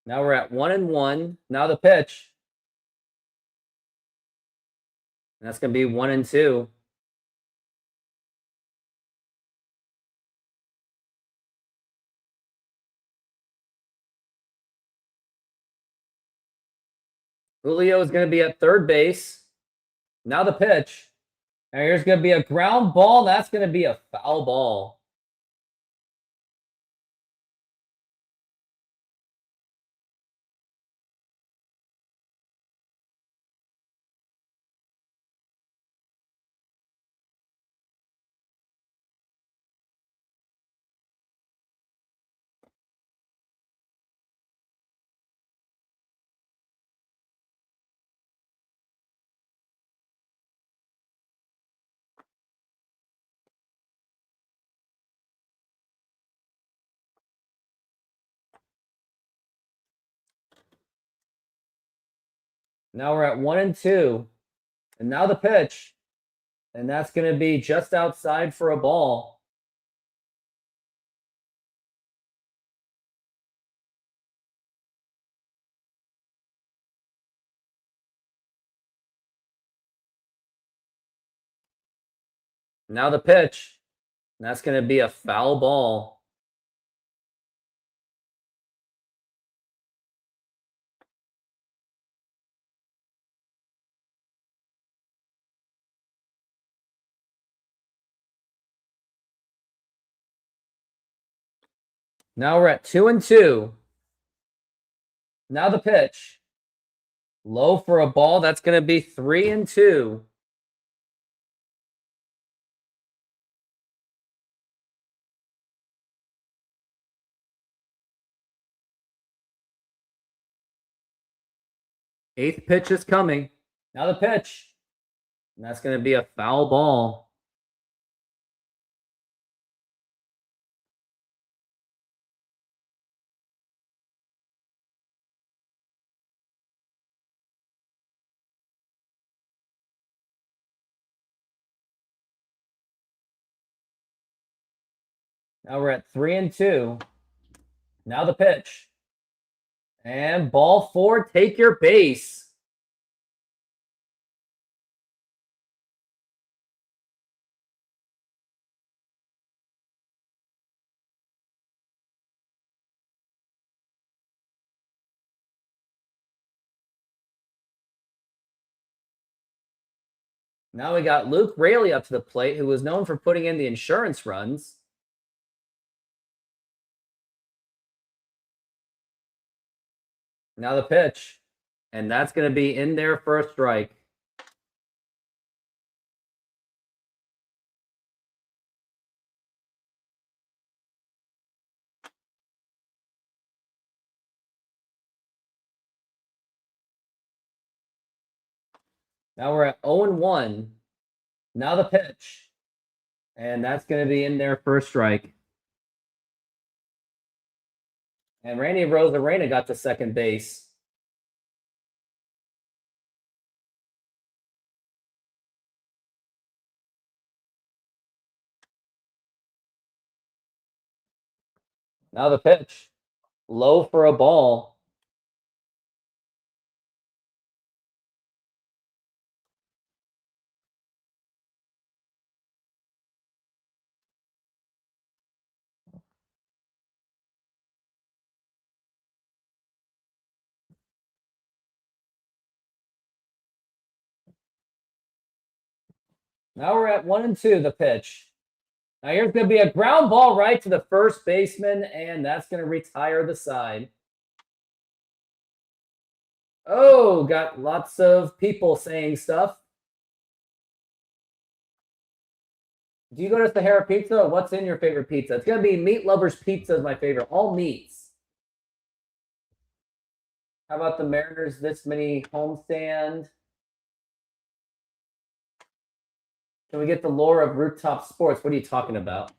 Now we're at 1-1. Now the pitch. And that's going to be 1-2. Julio is going to be at third base. Now the pitch. And here's going to be a ground ball. That's going to be a foul ball. Now we're at 1-2. And now the pitch. And that's going to be just outside for a ball. Now the pitch. And that's going to be a foul ball. Now we're at 2-2. Now the pitch. Low for a ball. That's going to be 3-2. Eighth pitch is coming. Now the pitch. And that's going to be a foul ball. Now we're at 3-2. Now the pitch. And ball 4, take your base. Now we got Luke Raley up to the plate, who was known for putting in the insurance runs. Now the pitch. And that's going to be in there for a strike. Now we're at 0-1. Now the pitch. And that's going to be in there for a strike. And Randy Rosarena got to second base. Now the pitch. Low for a ball. Now we're at 1-2, the pitch. Now here's going to be a ground ball right to the first baseman, and that's going to retire the side. Oh, got lots of people saying stuff. Do you go to Sahara Pizza? What's in your favorite pizza? It's going to be Meat Lovers Pizza is my favorite. All meats. How about the Mariners this many homestand? Can we get the lore of Rooftop Sports? What are you talking about?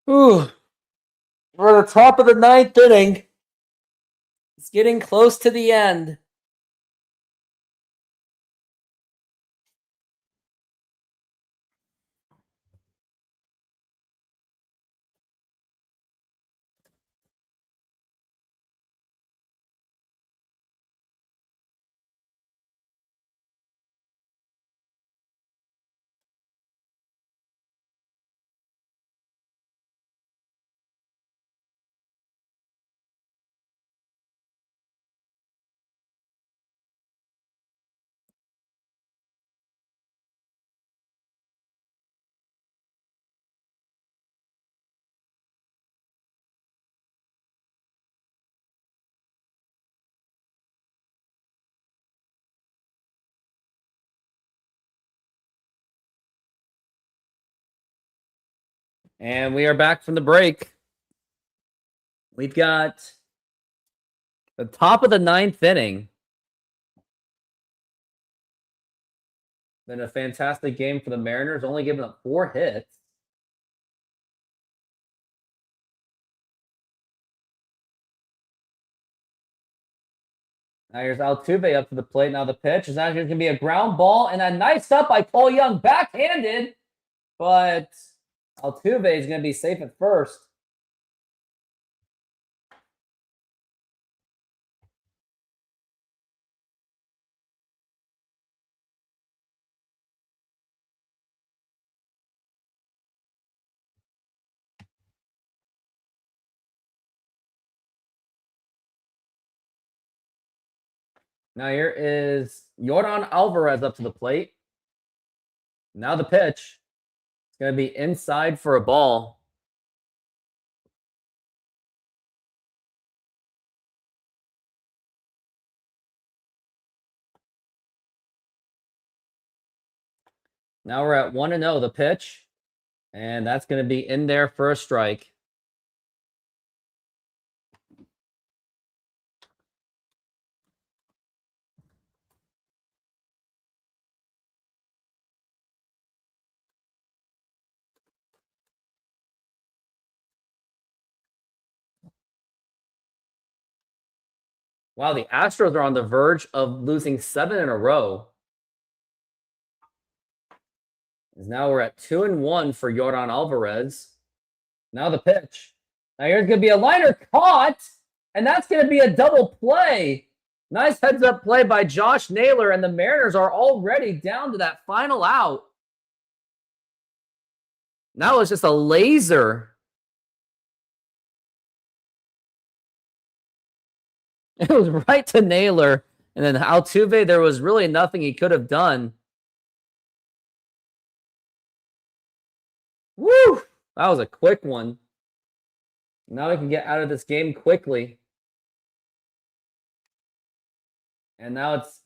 Ooh. We're at the top of the 9th inning. It's getting close to the end. And we are back from the break. We've got the top of the 9th inning. Been a fantastic game for the Mariners, only giving up 4 hits. Now here's Altuve up to the plate. Now the pitch is now going to be a ground ball and a nice up by Cole Young, backhanded, but Altuve is going to be safe at first. Now here is Yordan Alvarez up to the plate. Now the pitch. It's going to be inside for a ball. Now we're at 1-0, the pitch. And that's going to be in there for a strike. Wow, the Astros are on the verge of losing 7 in a row. Now we're at 2-1 for Yordan Alvarez. Now the pitch. Now here's going to be a liner caught, and that's going to be a double play. Nice heads-up play by Josh Naylor, and the Mariners are already down to that final out. Now it's just a laser. It was right to Naylor. And then Altuve, there was really nothing he could have done. Woo! That was a quick one. Now we can get out of this game quickly. And now it's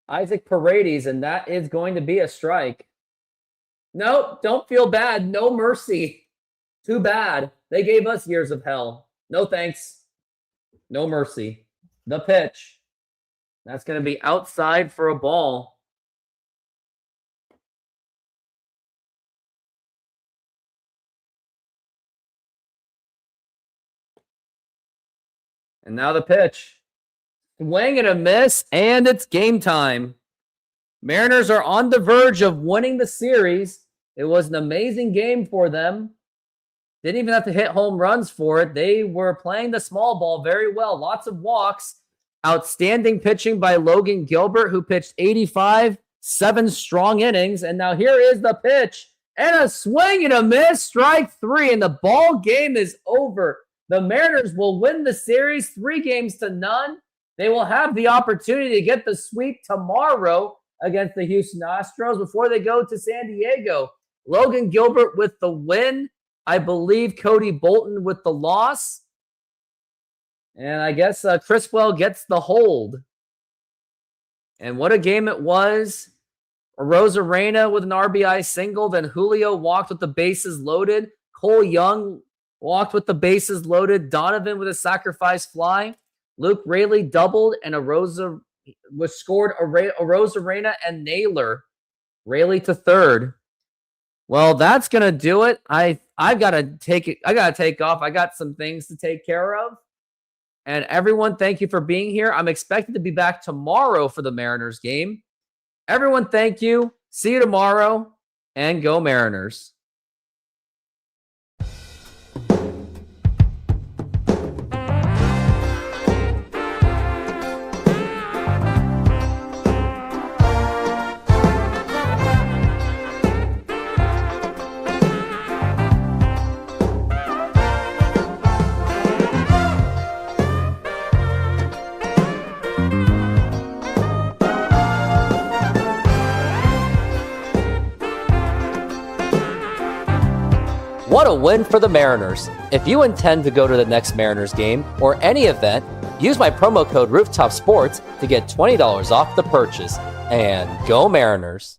Isaac Paredes, and that is going to be a strike. Nope, don't feel bad. No mercy. Too bad. They gave us years of hell. No thanks. No mercy. The pitch. That's going to be outside for a ball. And now the pitch. Swing and a miss, and it's game time. Mariners are on the verge of winning the series. It was an amazing game for them. Didn't even have to hit home runs for it. They were playing the small ball very well. Lots of walks. Outstanding pitching by Logan Gilbert, who pitched 85, 7 strong innings. And now here is the pitch. And a swing and a miss, strike 3, and the ball game is over. The Mariners will win the series 3-0. They will have the opportunity to get the sweep tomorrow against the Houston Astros before they go to San Diego. Logan Gilbert with the win. I believe Cody Bolton with the loss. And I guess Criswell gets the hold. And what a game it was. Rosarena with an RBI single. Then Julio walked with the bases loaded. Cole Young walked with the bases loaded. Donovan with a sacrifice fly. Luke Raley doubled, and scored a Rosarena and Naylor. Raley to third. Well, that's gonna do it. I've got to take it. I gotta take off. I got some things to take care of. And everyone, thank you for being here. I'm expected to be back tomorrow for the Mariners game. Everyone, thank you. See you tomorrow, and go Mariners. What a win for the Mariners. If you intend to go to the next Mariners game or any event, use my promo code RoofTopSports to get $20 off the purchase. And go Mariners.